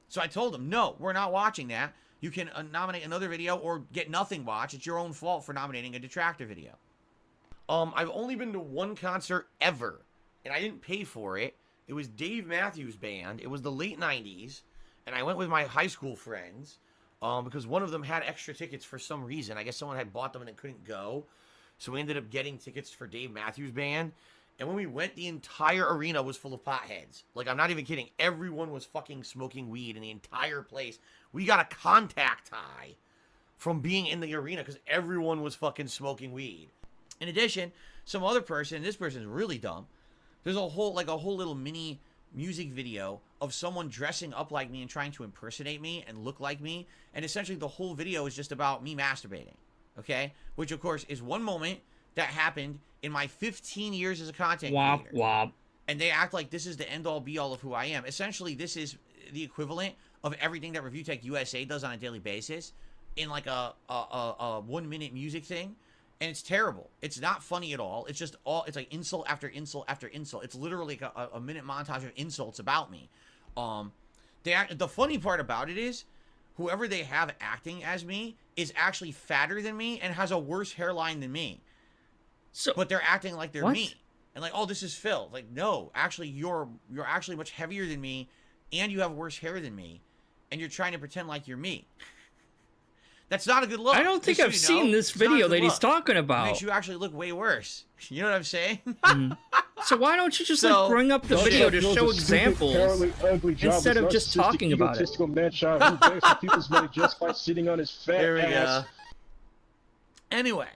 So I told him, no, we're not watching that. You can nominate another video or get nothing watched. It's your own fault for nominating a Detractor video. I've only been to one concert ever, and I didn't pay for it. It was Dave Matthews Band. It was the late 90s, and I went with my high school friends because one of them had extra tickets for some reason. I guess someone had bought them and it couldn't go. So we ended up getting tickets for Dave Matthews Band. And when we went, the entire arena was full of potheads. Like, I'm not even kidding. Everyone was fucking smoking weed in the entire place. We got a contact high from being in the arena because everyone was fucking smoking weed. In addition, some other person, this person's really dumb. There's a whole little mini music video of someone dressing up like me and trying to impersonate me and look like me. And essentially the whole video is just about me masturbating. Okay? Which, of course, is one moment that happened in my 15 years as a content creator. Wop. And they act like this is the end-all, be-all of who I am. Essentially, this is the equivalent of everything that Review Tech USA does on a daily basis in like a 1-minute music thing. And it's terrible. It's not funny at all. It's just it's like insult after insult after insult. It's literally like a minute montage of insults about me. The funny part about it is whoever they have acting as me is actually fatter than me and has a worse hairline than me. So, but they're acting like they're what? me. And like, oh, this is Phil. Like, no, actually, you're actually much heavier than me, and you have worse hair than me, and you're trying to pretend like you're me. That's not a good look. I don't think I've seen this video that he's talking It about. makes you actually look way worse. You know what I'm saying? So why don't you just like bring up the video to show examples instead of just talking about it? Man child who begs for people's money just by sitting on his fat There we ass. go. Anyway,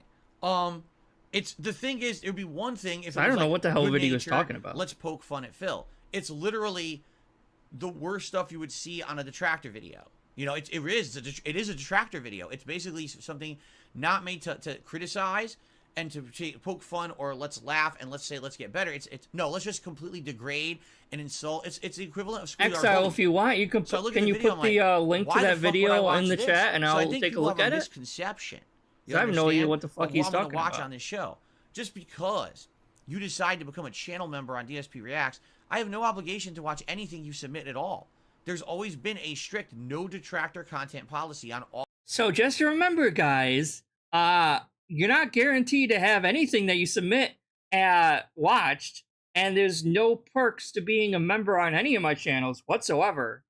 it's the thing is, it would be one thing if it I was don't know like what the hell good video he was nature, talking about. Let's poke fun at Phil. It's literally the worst stuff you would see on a Detractor video. You know, it is a Detractor video. It's basically something not made to criticize and to poke fun or let's laugh and let's say let's get better. No, let's just completely degrade and insult. It's the equivalent of schoolyard Exile, bullying. if you want, you can So put the link to that video in the chat, and I'll take a look at it. Misconception. I have no idea what the fuck he's talking watch about. on this show. Just because you decide to become a channel member on DSP Reacts, I have no obligation to watch anything you submit at all. There's always been a strict no detractor content policy on all. So just remember, guys, you're not guaranteed to have anything that you submit watched, and there's no perks to being a member on any of my channels whatsoever.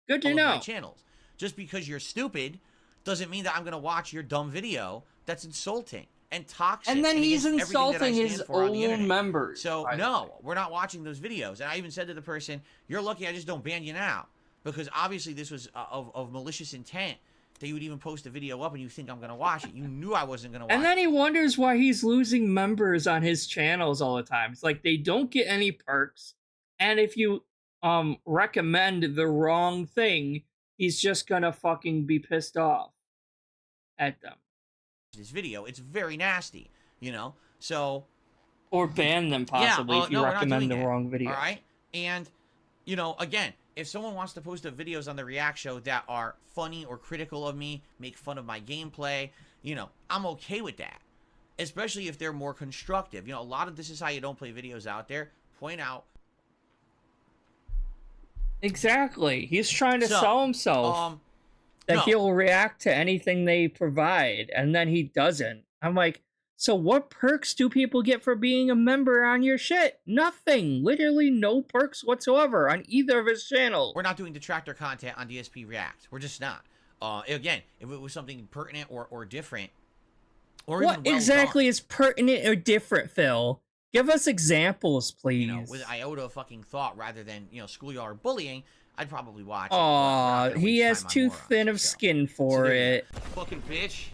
Good to all of know. my channels. Just because you're stupid doesn't mean that I'm going to watch your dumb video that's insulting and toxic. And then he's against everything that I insulting stand his for on the own internet. members. So, no, we're not watching those videos. And I even said to the person, you're lucky I just don't ban you now. Because obviously this was of malicious intent that you would even post a video up and you think I'm going to watch it. You knew I wasn't going to watch it. And then he wonders why he's losing members on his channels all the time. It's like they don't get any perks. And if you recommend the wrong thing, he's just going to fucking be pissed off at them. This video, it's very nasty, you know? So... Or ban them, possibly, if you recommend the wrong video. All right? And, you know, again, if someone wants to post up videos on the React show that are funny or critical of me, make fun of my gameplay, you know, I'm okay with that. Especially if they're more constructive. You know, a lot of this is how you don't play videos out there. Point out. Exactly. He's trying to sell himself that he'll react to anything they provide, and then he doesn't. I'm like, so what perks do people get for being a member on your shit? Nothing. Literally no perks whatsoever on either of his channels. We're not doing detractor content on DSP React. We're just not. Again, if it was something pertinent or different, or what even exactly is pertinent or different, Phil? Give us examples, please. You know, with iota of fucking thought rather than, you know, schoolyard bullying, I'd probably watch it. Aw, he has too thin of skin for it. Fucking bitch.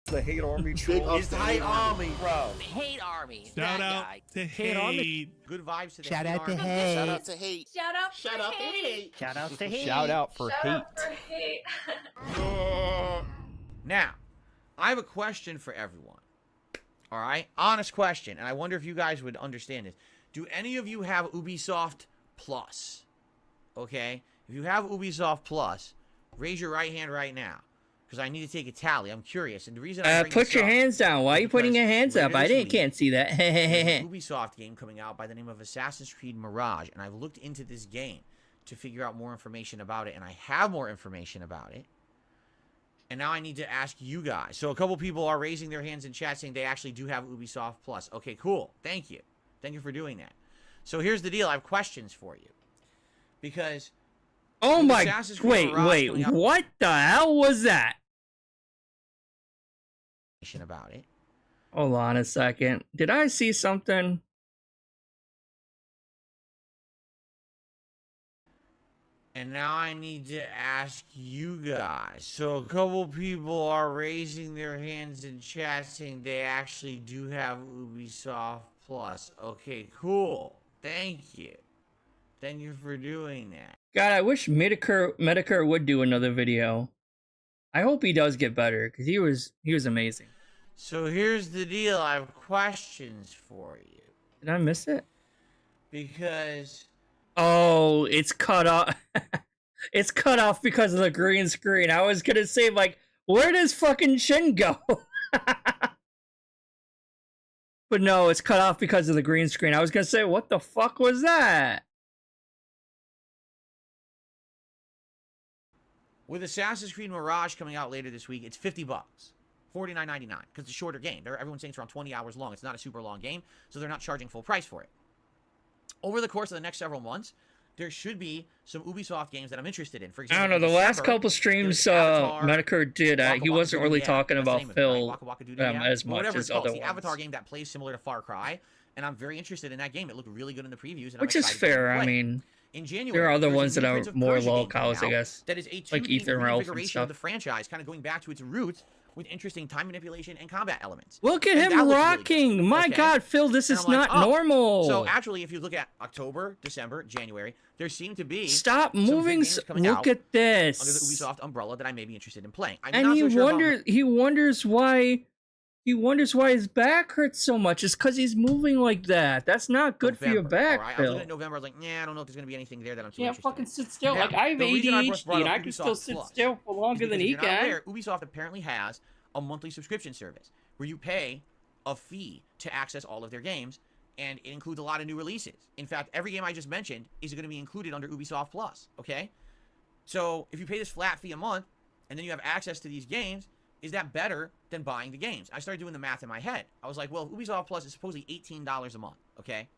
The hate army troll. It's the hate army, bro. Hate army. Shout out to hate. Good vibes to the Shout hate out to army. hate. Shout out to hate. Shout out Shout out to hate. Shout out to hate. Shout out for Shout hate. out for hate. Now, I have a question for everyone. All right? Honest question. And I wonder if you guys would understand this. Do any of you have Ubisoft Plus? Okay? If you have Ubisoft Plus, raise your right hand right now, because I need to take a tally. I'm curious, and the reason I bring Put this your up hands down. Why are you putting your hands later up? I this didn't week, can't see that. there's an Ubisoft game coming out by the name of Assassin's Creed Mirage, and I've looked into this game to figure out more information about it, and I have more information about it. And now I need to ask you guys. So a couple people are raising their hands in chat saying they actually do have Ubisoft Plus. Okay, cool. Thank you. Thank you for doing that. So here's the deal. I have questions for you. Because... Oh my... Wait. What the hell was that? About it. Hold on a second. Did I see something? And now I need to ask you guys. So a couple people are raising their hands in chat saying they actually do have Ubisoft Plus. Okay, cool. Thank you. Thank you for doing that. God, I wish Medicare would do another video. I hope he does get better, because he was amazing. So here's the deal. I have questions for you. Did I miss it? Because... Oh, it's cut off. It's cut off because of the green screen. I was gonna say, like, where does fucking Shin go? But no, it's cut off because of the green screen. I was gonna say, what the fuck was that? With Assassin's Creed Mirage coming out later this week, it's $50. $49.99, because it's a shorter game. Everyone's saying it's around 20 hours long. It's not a super long game, so they're not charging full price for it. Over the course of the next several months, there should be some Ubisoft games that I'm interested in. For example, I don't know, the last couple streams Medicare did, he wasn't really talking about Phil as much as other ones. The Avatar game that plays similar to Far Cry, and I'm very interested in that game. It looked really good in the previews. And which is fair, I mean... In January, there are other ones that are more lolcows, I guess. That is a like Ethan Ralph and of the franchise, kind of going back to its roots with interesting time manipulation and combat elements. Look at him rocking! Really My God, Phil, this is not normal. So actually, if you look at October, December, January, there seem to be stop moving. Look at this under the Ubisoft umbrella that I may be interested in playing. And he wonders why. He wonders why his back hurts so much. It's because he's moving like that. That's not good for your back, right. Phil. I was looking at November. I was like, nah, I don't know if there's going to be anything there that I'm too interested fucking in. sit still. Now, like, I have ADHD, and I can still sit still for longer than he can. Ubisoft apparently has a monthly subscription service where you pay a fee to access all of their games, and it includes a lot of new releases. In fact, every game I just mentioned is going to be included under Ubisoft Plus, okay? So if you pay this flat fee a month, and then you have access to these games, is that better than buying the games? I started doing the math in my head. I was like, well, Ubisoft Plus is supposedly $18 a month, okay?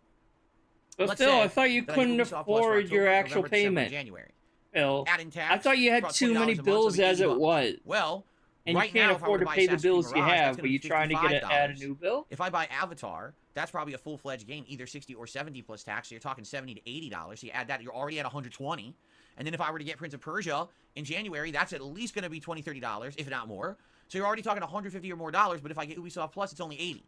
But Phil, I thought you couldn't afford your actual payment. January. Phil, adding tax, I thought you had too many bills as it was. Well, and right you can't now, afford to pay the bills you have, but you're trying to add a new bill? If I buy Avatar, that's probably a full-fledged game, either 60 or 70 plus tax, so you're talking $70 to $80. So you add that, you're already at $120. And then if I were to get Prince of Persia in January, that's at least going to be $20, $30, if not more. So you're already talking $150 or more dollars, but if I get Ubisoft Plus, it's only $80.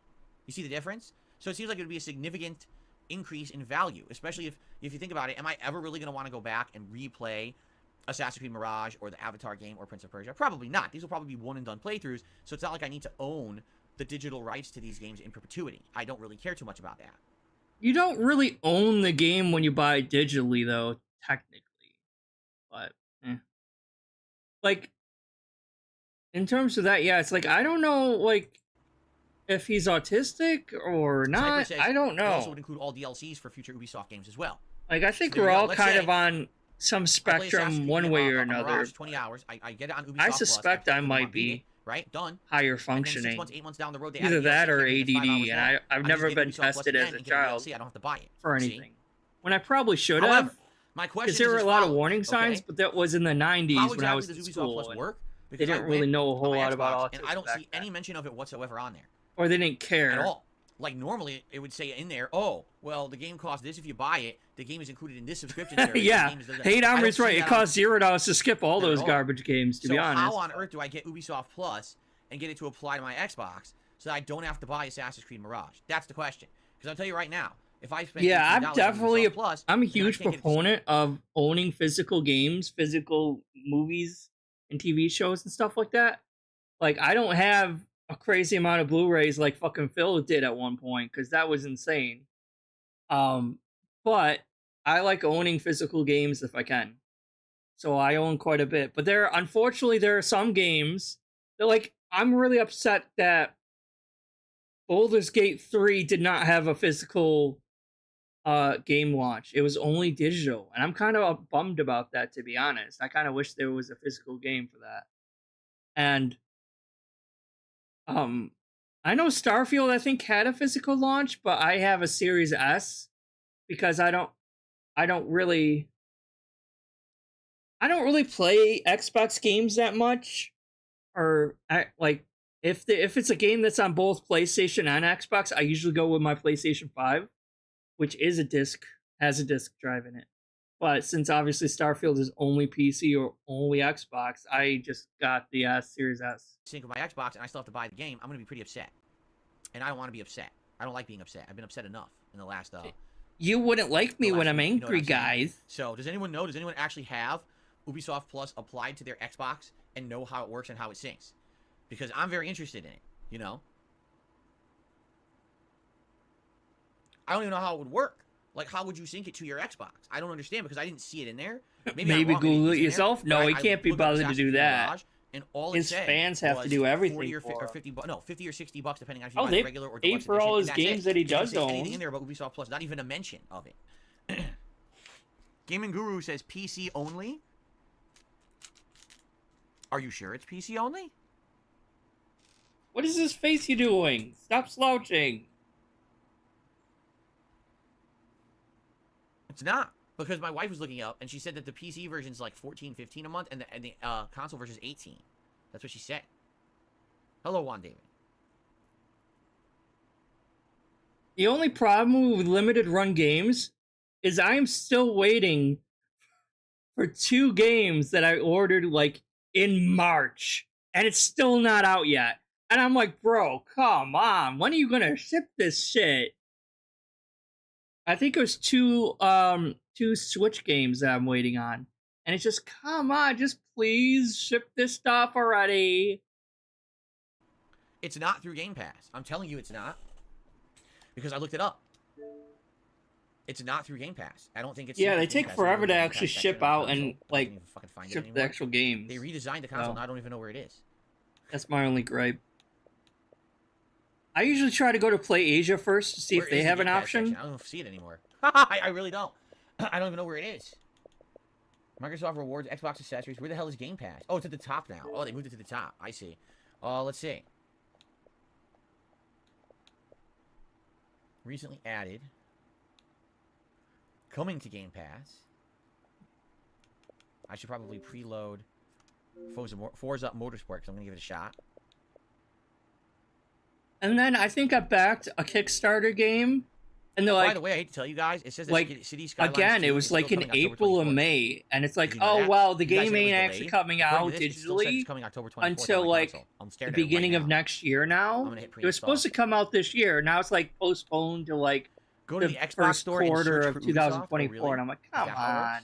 You see the difference? So it seems like it would be a significant increase in value, especially if you think about it, am I ever really going to want to go back and replay Assassin's Creed Mirage or the Avatar game or Prince of Persia? Probably not. These will probably be one-and-done playthroughs, so it's not like I need to own the digital rights to these games in perpetuity. I don't really care too much about that. You don't really own the game when you buy it digitally, though, technically. But, like, in terms of that, yeah, it's like, I don't know, like, if he's autistic or not. I don't know. It also would include all DLCs for future Ubisoft games as well. Like, I think we're all kind of on some spectrum one way or another. 20 hours. I get it on Ubisoft I suspect I might be right done higher functioning. 6 months, 8 months down the road, either that or ADD, and I've never been tested as a child I don't have to buy it for anything. When I probably should have. My question because there were a lot of warning signs, but that was in the 90s when I was in school. They didn't really know a whole lot about autism. And I don't see any mention of it whatsoever on there. Or they didn't care. At all. Like, normally, it would say in there, oh, well, the game costs this if you buy it. The game is included in this subscription service. Yeah. Hey, Domini's right. It costs $0 to skip all those garbage games, to be honest. So how on earth do I get Ubisoft Plus and get it to apply to my Xbox so that I don't have to buy Assassin's Creed Mirage? That's the question. Because I'll tell you right now, if I spend I'm definitely I'm a huge proponent of owning physical games, physical movies and TV shows and stuff like that. Like, I don't have a crazy amount of Blu-rays like fucking Phil did at one point, because that was insane. But I like owning physical games if I can. so I own quite a bit. But unfortunately, there are some games that, like, I'm really upset that Baldur's Gate 3 did not have a physical game launch. It was only digital, and I'm kind of bummed about that, to be honest. I kind of wish there was a physical game for that. And I know Starfield, I think, had a physical launch, but I have a Series S because I don't really play Xbox games that much, or if it's a game that's on both PlayStation and Xbox, I usually go with my PlayStation 5, which has a disc drive in it. But since obviously Starfield is only PC or only Xbox, I just got the Series S. Sync with my Xbox, and I still have to buy the game. I'm gonna be pretty upset, and I don't want to be upset. I don't like being upset. I've been upset enough in the last. You wouldn't like me when I'm week, angry, you know guys. So, does anyone know? Does anyone actually have Ubisoft Plus applied to their Xbox and know how it works and how it syncs? Because I'm very interested in it. You know, I don't even know how it would work. Like, how would you sync it to your Xbox? I don't understand because I didn't see it in there. Maybe Google it yourself. No, he can't be bothered to do that. And all his fans have to do everything. 40 or 50 or 60 bucks, depending on if you buy they regular or pay deluxe for all his edition, games that he does own. own. Anything in there about Ubisoft Plus, not even a mention of it. Gaming Guru says PC only. Are you sure it's PC only? What is this face you doing? Stop slouching. It's not. Because my wife was looking up, and she said that the PC version is like $14, $15 a month, and the console version is $18. That's what she said. Hello, Juan David. The only problem with limited run games is I am still waiting for 2 games that I ordered, like, in March, and it's still not out yet. And I'm like, bro, come on. When are you gonna ship this shit? I think it was 2 Switch games that I'm waiting on. And it's just, come on, just please ship this stuff already. It's not through Game Pass. I'm telling you it's not. Because I looked it up. It's not through Game Pass. I don't think it's... Yeah, they take forever to actually ship out and, like, ship the actual games. They redesigned the console, and I don't even know where it is. That's my only gripe. I usually try to go to Play Asia first to see if they have an option. I don't see it anymore. I really don't. I don't even know where it is. Microsoft Rewards, Xbox Accessories. Where the hell is Game Pass? Oh, it's at the top now. Oh, they moved it to the top. I see. Let's see. Recently added. Coming to Game Pass. I should probably preload Forza Motorsport because I'm going to give it a shot. And then I think I backed a Kickstarter game. And they're like, by the way, I hate to tell you guys, it says that like, City Skylines again, 2 it was like in April or May, and it's like, oh wow, the game ain't actually coming out digitally until like the beginning of next year now. It was supposed to come out this year. Now it's like postponed to like the Xbox first store quarter and of 2024, and I'm like, come on.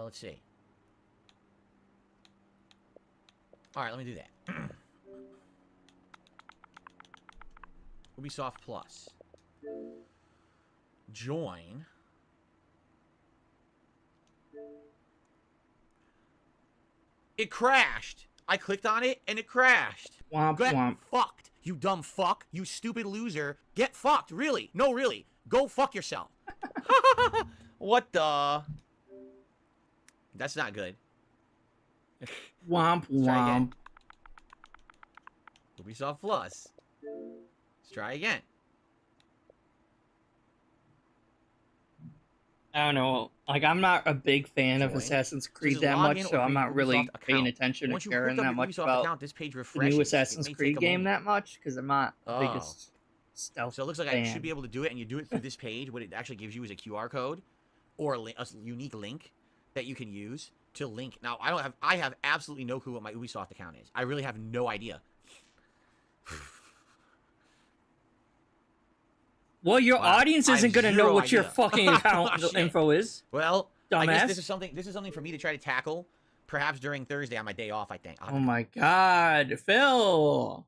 Let's see. All right, let me do that. Ubisoft Plus. Join. It crashed. I clicked on it and it crashed. Womp Get womp. fucked, you dumb fuck. You stupid loser. Get fucked, really. No, really. Go fuck yourself. What the? That's not good. Womp womp. Ubisoft Plus. Let's try again. I don't know. Like, I'm not a big fan of Assassin's Creed that much, so I'm not really paying attention or caring that much about the new Assassin's Creed game that much, because I'm not the biggest stealth So it looks like fan. I should be able to do it, and you do it through this page. What it actually gives you is a QR code or a unique link that you can use to link. Now, I have absolutely no clue what my Ubisoft account is. I really have no idea. Well, your audience isn't going to know what your idea. fucking account info is. Well, dumbass. I guess this is something for me to try to tackle, perhaps during Thursday on my day off, I think. Oh my god, Phil.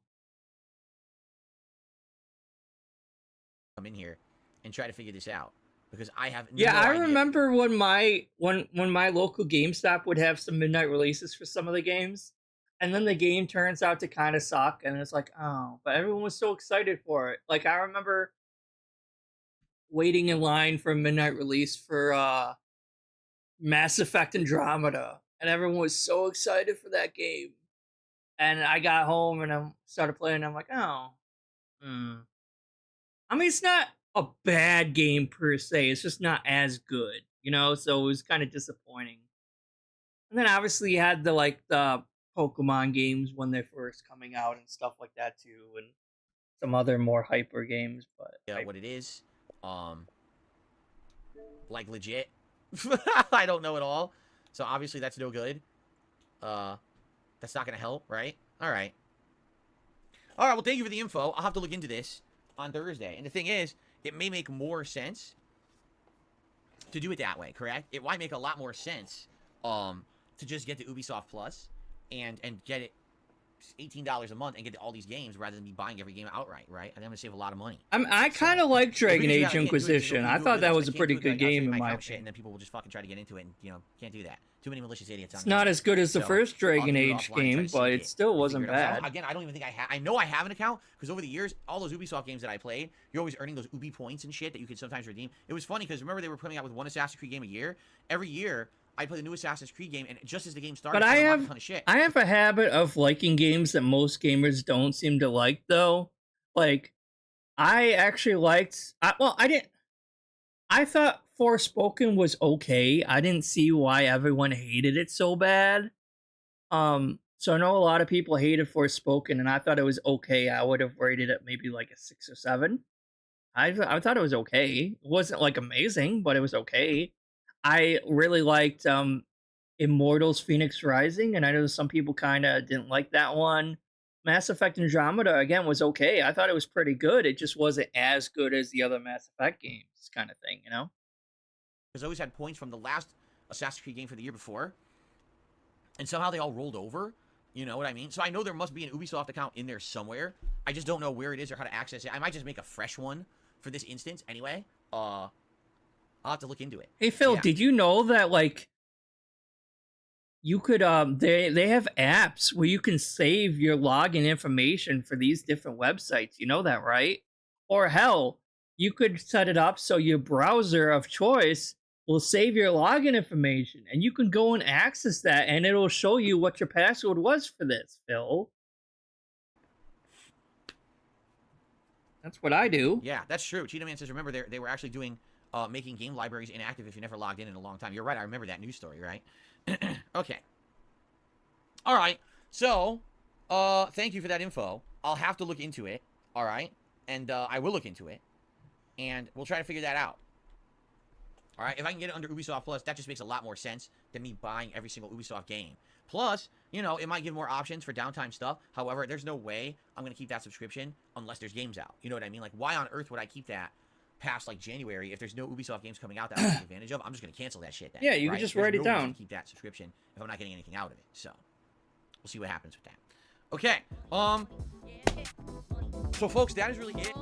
come in here and try to figure this out because I have Yeah, no I idea. remember when my local GameStop would have some midnight releases for some of the games, and then the game turns out to kind of suck, and it's like, oh, but everyone was so excited for it. Like I remember waiting in line for a midnight release for Mass Effect Andromeda, and everyone was so excited for that game. And I got home and I started playing. And I'm like, oh, I mean, it's not a bad game per se. It's just not as good, you know. So it was kind of disappointing. And then obviously you had the Pokemon games when they're first coming out and stuff like that too, and some other more hyper games. But Yeah, what it is, like legit. I don't know at all. So obviously that's no good. That's not gonna help, right? All right. All right. Well, thank you for the info. I'll have to look into this on Thursday. And the thing is, it may make more sense to do it that way. Correct? It might make a lot more sense to just get the Ubisoft Plus and get it $18 a month and get all these games rather than me buying every game outright, right? And I'm gonna save a lot of money. I kind of like Dragon Age Inquisition. I thought that was a pretty good game in my opinion. And then people will just fucking try to get into it, and you know, can't do that. Too many malicious idiots. It's not as good as the first Dragon Age game, but it still wasn't bad. Again, I don't even think I know I have an account because over the years, all those Ubisoft games that I played, you're always earning those Ubi points and shit that you could sometimes redeem. It was funny because remember they were putting out with one Assassin's Creed game a year. Every year, I play the new Assassin's Creed game, and just as the game started, but I have a ton of shit. I have a habit of liking games that most gamers don't seem to like, though. Like, I actually liked. I thought Forspoken was okay. I didn't see why everyone hated it so bad. So I know a lot of people hated Forspoken, and I thought it was okay. I would have rated it maybe like a 6 or 7. I thought it was okay. It wasn't like amazing, but it was okay. I really liked Immortals Phoenix Rising, and I know some people kind of didn't like that one. Mass Effect Andromeda, again, was okay. I thought it was pretty good. It just wasn't as good as the other Mass Effect games kind of thing, you know? Because I always had points from the last Assassin's Creed game for the year before, and somehow they all rolled over. You know what I mean? So I know there must be an Ubisoft account in there somewhere. I just don't know where it is or how to access it. I might just make a fresh one for this instance anyway. I'll have to look into it. Hey, Phil, did you know that, like, you could, they have apps where you can save your login information for these different websites. You know that, right? Or hell, you could set it up so your browser of choice will save your login information, and you can go and access that, and it'll show you what your password was for this, Phil. That's what I do. Yeah, that's true. Cheetah Man says, remember, they were actually doing, making game libraries inactive if you never logged in a long time. You're right, I remember that news story, right? Okay. All right. So, thank you for that info. I'll have to look into it. All right. And I will look into it. And we'll try to figure that out. All right. If I can get it under Ubisoft Plus, that just makes a lot more sense than me buying every single Ubisoft game. Plus, you know, it might give more options for downtime stuff. However, there's no way I'm going to keep that subscription unless there's games out. You know what I mean? Like, why on earth would I keep that past like January if there's no Ubisoft games coming out that I can take advantage of? I'm just going to cancel that shit then. Yeah, you can just write it down. Keep that subscription if I'm not getting anything out of it. So we'll see what happens with that. Okay. So folks, that is really it.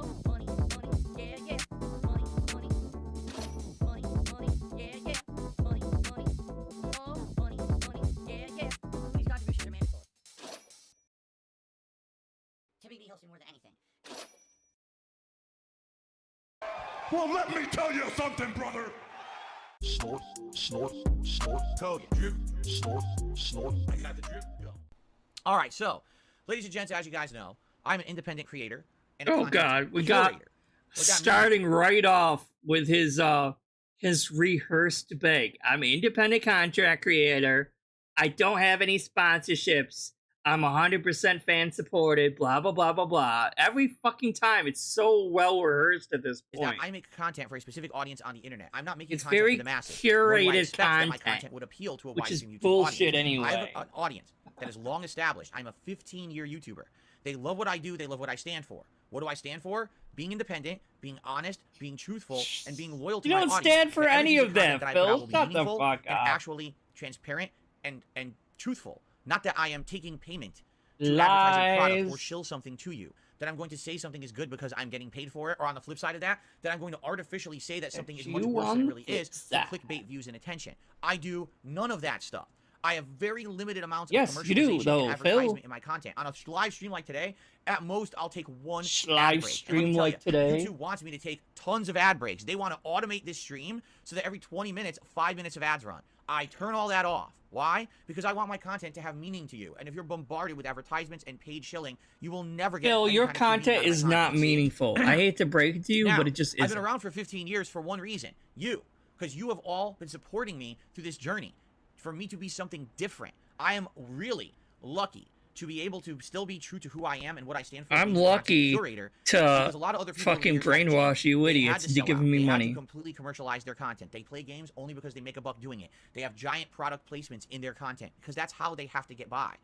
These contributions are mandatory. Typically helps me more than anything. Well, let me tell you something, brother. Snort, snort, snort, Cody, drip, snort, snort. I got the drip. Go. All right, so, ladies and gents, as you guys know, I'm an independent creator. And a Oh content God, we curator. got What that starting right off with his rehearsed beg. I'm an independent contract creator. I don't have any sponsorships. I'm 100% fan supported. Blah blah blah blah blah. Every fucking time, it's so well rehearsed at this is that point. I make content for a specific audience on the internet. I'm not making It's content very for the masses. curated Nor do I expect that my content, content would appeal to a which is wide-stream YouTube bullshit audience. I have anyway. an audience that is long established. I'm a 15-year YouTuber. They love what I do. They love what I stand for. What do I stand for? Being independent, being honest, being truthful, and being loyal to You my don't audience. stand for That any every of piece that, content that I put out Phil. will be Shut the meaningful fuck and up. actually transparent and truthful. Not that I am taking payment to advertise a product or Lies. shill something to you. that I'm going to say something is good because I'm getting paid for it, or on the flip side of that, that I'm going to artificially say that something is much worse than it really is for clickbait views and attention. I do none of that stuff. I have very limited amounts of commercialization and advertisement in my content. On a live stream like today, at most I'll take one ad break. Stream like today. YouTube wants me to take tons of ad breaks. They want to automate this stream so that every 20 minutes, 5 minutes of ads run. I turn all that off. Why? Because I want my content to have meaning to you. And if you're bombarded with advertisements and paid shilling, you will never get. Phil, your content is not meaningful. I hate to break it to you, now, but it just isn't. I've been around for 15 years for one reason. You. Because you have all been supporting me through this journey. For me to be something different. I am really lucky to be able to still be true to who I am and what I stand for. I'm lucky to a lot of other fucking brainwash you idiots into giving me money. They have to completely commercialize their content. They play games only because they make a buck doing it. They have giant product placements in their content because that's how they have to get by.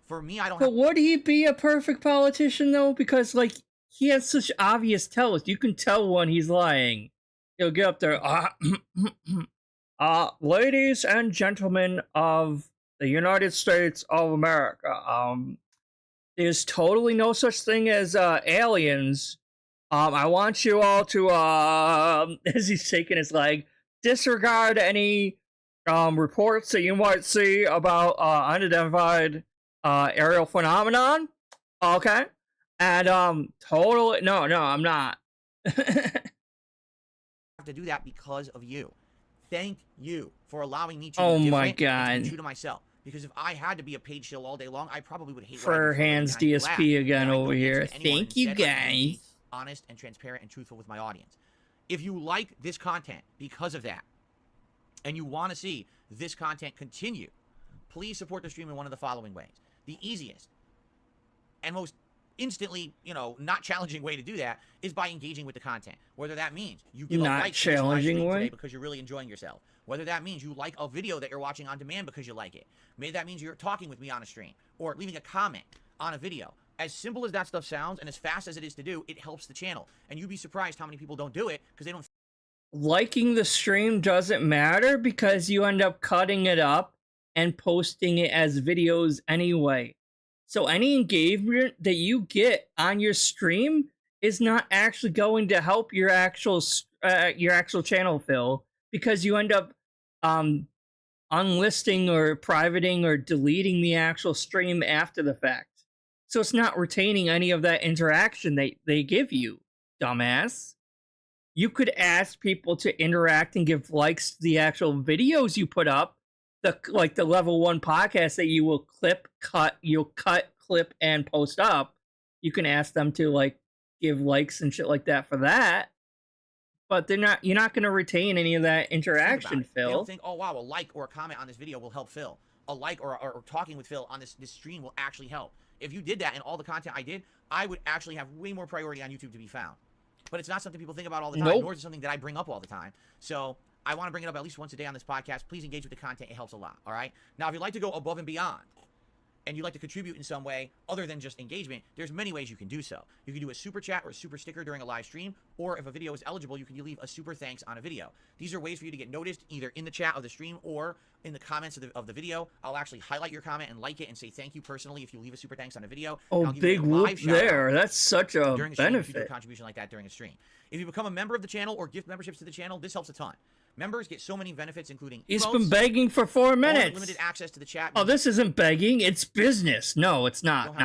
For me, I don't. But would he be a perfect politician though? Because like he has such obvious tells. You can tell when he's lying. He'll get up there. Ladies and gentlemen of the United States of America, there's totally no such thing as aliens. I want you all to, as he's shaking his leg, disregard any reports that you might see about unidentified aerial phenomenon. Okay, and totally no, I'm not. Have to do that because of you. Thank you for allowing me to be different and to be true to myself. Because if I had to be a paid shill all day long, I probably would hate for hands DSP again over here. Thank you guys. Honest and transparent and truthful with my audience. If you like this content because of that, and you want to see this content continue, please support the stream in one of the following ways. The easiest and most instantly, not challenging way to do that is by engaging with the content. Whether that means you give a like to this live stream today because you're really enjoying yourself. Whether that means you like a video that you're watching on demand because you like it. Maybe that means you're talking with me on a stream or leaving a comment on a video. As simple as that stuff sounds and as fast as it is to do, it helps the channel. And you'd be surprised how many people don't do it because they don't. Liking the stream doesn't matter because you end up cutting it up and posting it as videos anyway. So any engagement that you get on your stream is not actually going to help your actual channel, Phil, because you end up unlisting or privating or deleting the actual stream after the fact. So it's not retaining any of that interaction they give you, dumbass. You could ask people to interact and give likes to the actual videos you put up, the level 1 podcast that you will cut, clip, and post up. You can ask them to give likes and shit like that for that. But you're not going to retain any of that interaction, Phil. They don't think, oh wow, a like or a comment on this video will help Phil. A like or talking with Phil on this stream will actually help. If you did that and all the content I did, I would actually have way more priority on YouTube to be found. But it's not something people think about all the time, nor is it something that I bring up all the time. So I want to bring it up at least once a day on this podcast. Please engage with the content. It helps a lot, all right? Now, if you'd like to go above and beyond, and you'd like to contribute in some way other than just engagement, there's many ways you can do so. You can do a super chat or a super sticker during a live stream, or if a video is eligible, you can leave a super thanks on a video. These are ways for you to get noticed either in the chat of the stream or in the comments of the video. I'll actually highlight your comment and like it and say thank you personally if you leave a super thanks on a video. Oh, big whoop there. That's such a benefit. If you do a contribution like that during a stream. If you become a member of the channel or gift memberships to the channel, this helps a ton. Members get so many benefits, including he's been begging for 4 minutes. Limited access to the chat. Oh, this isn't begging; it's business. No, it's not.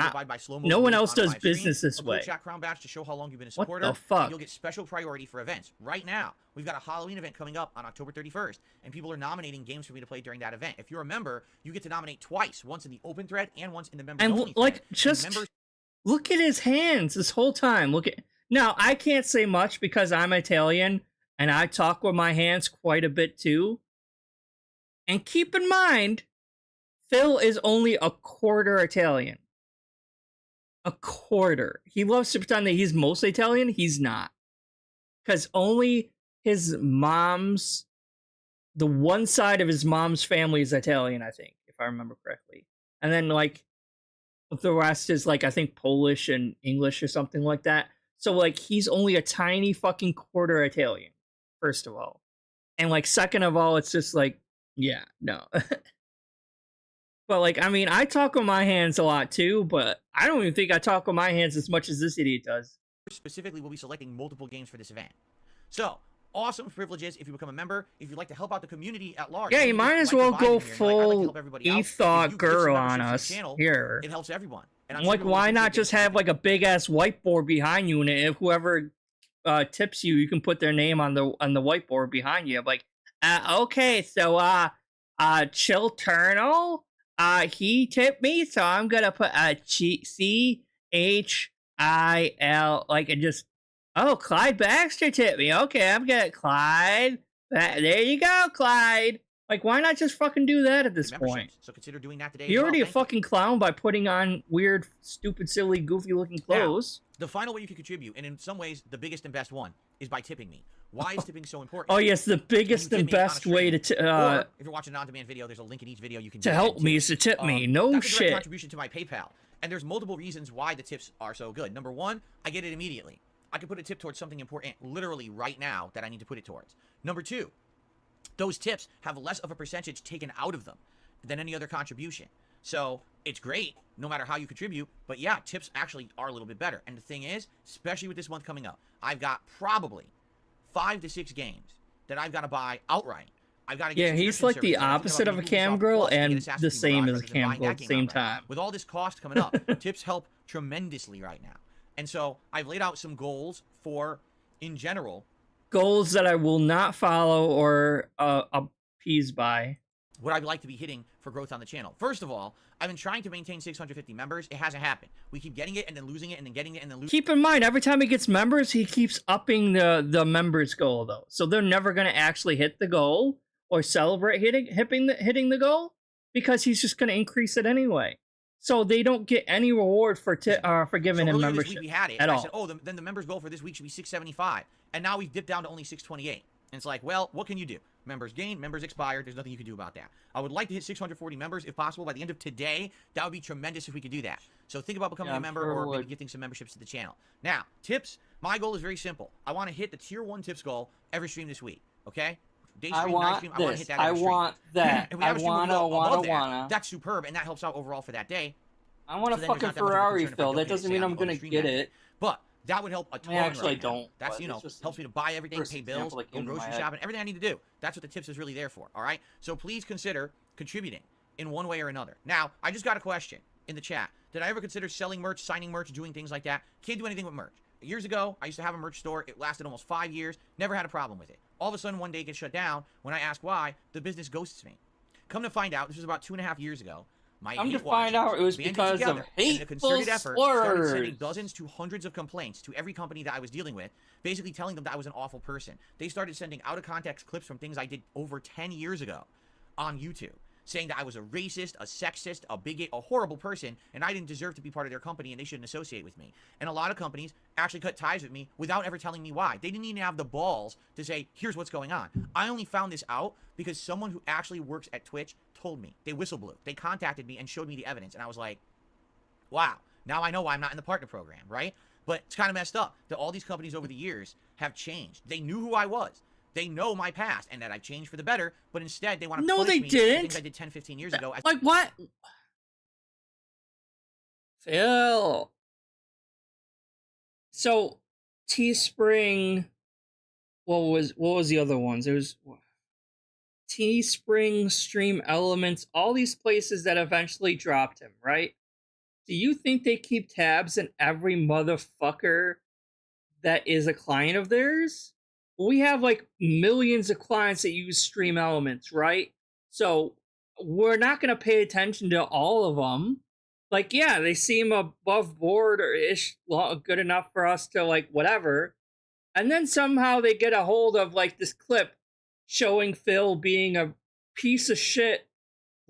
No one else does business this way. Chat crown badge to show how long you've been a supporter. What the fuck? And you'll get special priority for events. Right now, we've got a Halloween event coming up on October 31st, and people are nominating games for me to play during that event. If you're a member, you get to nominate twice: once in the open thread and once in the members only thread. Look at his hands this whole time. Now I can't say much because I'm Italian. And I talk with my hands quite a bit too. And keep in mind, Phil is only a quarter Italian. A quarter. He loves to pretend that he's mostly Italian. He's not. Because only his mom's, the one side of his mom's family is Italian, I think, if I remember correctly. And then the rest is I think Polish and English or something like that. So he's only a tiny fucking quarter Italian. First of all, and second of all, it's just yeah, no. But like, I mean, I talk with my hands a lot too, but I don't even think I talk with my hands as much as this idiot does. Specifically, we'll be selecting multiple games for this event. So, awesome privileges if you become a member. If you'd like to help out the community at large. Yeah, you might as well go full e-thought girl on us here. It helps everyone. And like, why not just have like a big ass whiteboard behind you, and if whoever tips you, you can put their name on the whiteboard behind you. Like, okay, so Chill Turnal, he tipped me, so I'm gonna put CHIL, like, and just, oh, Clyde Baxter tipped me. Okay, I'm gonna Clyde. There you go, Clyde. Like, why not just fucking do that at this point? So consider doing that today. You're already a fucking clown by putting on weird, stupid, silly, goofy-looking clothes. Now, the final way you can contribute, and in some ways the biggest and best one, is by tipping me. Why is tipping so important? Oh yes, the biggest and best way to or if you're watching an on-demand video, there's a link in each video you can to help me is to tip me. No that's a direct shit. Contribution to my PayPal, and there's multiple reasons why the tips are so good. Number one, I get it immediately. I can put a tip towards something important literally right now that I need to put it towards. Number two, those tips have less of a percentage taken out of them than any other contribution. So it's great no matter how you contribute, but yeah, tips actually are a little bit better. And the thing is, especially with this month coming up, I've got probably 5 to 6 games that I've got to buy outright. I've got to get he's like the opposite of a cam girl and the same as a cam girl at the same time. With all this cost coming up, tips help tremendously right now. And so I've laid out some goals for, in general, goals that I will not follow or appease by. What I'd like to be hitting for growth on the channel. First of all, I've been trying to maintain 650 members. It hasn't happened. We keep getting it and then losing it and then getting it and then losing it. Keep in mind, every time he gets members, he keeps upping the members goal, though. So they're never going to actually hit the goal or celebrate hitting the goal because he's just going to increase it anyway. So they don't get any reward for giving him membership this week we had it, at all. I said, oh, then the members goal for this week should be 675. And now we've dipped down to only 628. And it's like, well, what can you do? Members gained, members expired. There's nothing you can do about that. I would like to hit 640 members if possible by the end of today. That would be tremendous if we could do that. So think about becoming a member or maybe gifting some memberships to the channel. Now, tips. My goal is very simple. I want to hit the tier 1 tips goal every stream this week. Okay? Day stream, night stream. I want to hit that every stream. I want that. And we have a stream wanna. That's superb, and that helps out overall for that day. I want a fucking Ferrari, Phil. That doesn't mean I'm gonna get it. But that would help a ton. I actually don't. That's, you know, helps me to buy everything, pay bills, go grocery shopping, everything I need to do. That's what the tips is really there for, all right? So please consider contributing in one way or another. Now, I just got a question in the chat. Did I ever consider selling merch, signing merch, doing things like that? Can't do anything with merch. Years ago, I used to have a merch store. It lasted almost 5 years. Never had a problem with it. All of a sudden, one day it gets shut down. When I ask why, the business ghosts me. Come to find out, this was about 2.5 years ago. Come to find out it was because of hateful slurs. Started sending dozens to hundreds of complaints to every company that I was dealing with, basically telling them that I was an awful person. They started sending out-of-context clips from things I did over 10 years ago on YouTube, saying that I was a racist, a sexist, a bigot, a horrible person, and I didn't deserve to be part of their company and they shouldn't associate with me. And a lot of companies actually cut ties with me without ever telling me why. They didn't even have the balls to say, here's what's going on. I only found this out because someone who actually works at Twitch told me. They whistleblew. They contacted me and showed me the evidence. And I was like, wow, now I know why I'm not in the partner program, right? But it's kind of messed up that all these companies over the years have changed. They knew who I was. They know my past and that I've changed for the better, but instead they want to punish me for things I did 10, 15 years ago. Like what? Phil. So, Teespring, what was the other ones? It was Teespring, Stream Elements, all these places that eventually dropped him, right? Do you think they keep tabs on every motherfucker that is a client of theirs? We have like millions of clients that use Stream Elements, right? So we're not going to pay attention to all of them. Like, yeah, they seem above board or ish good enough for us to like whatever. And then somehow they get a hold of like this clip showing Phil being a piece of shit,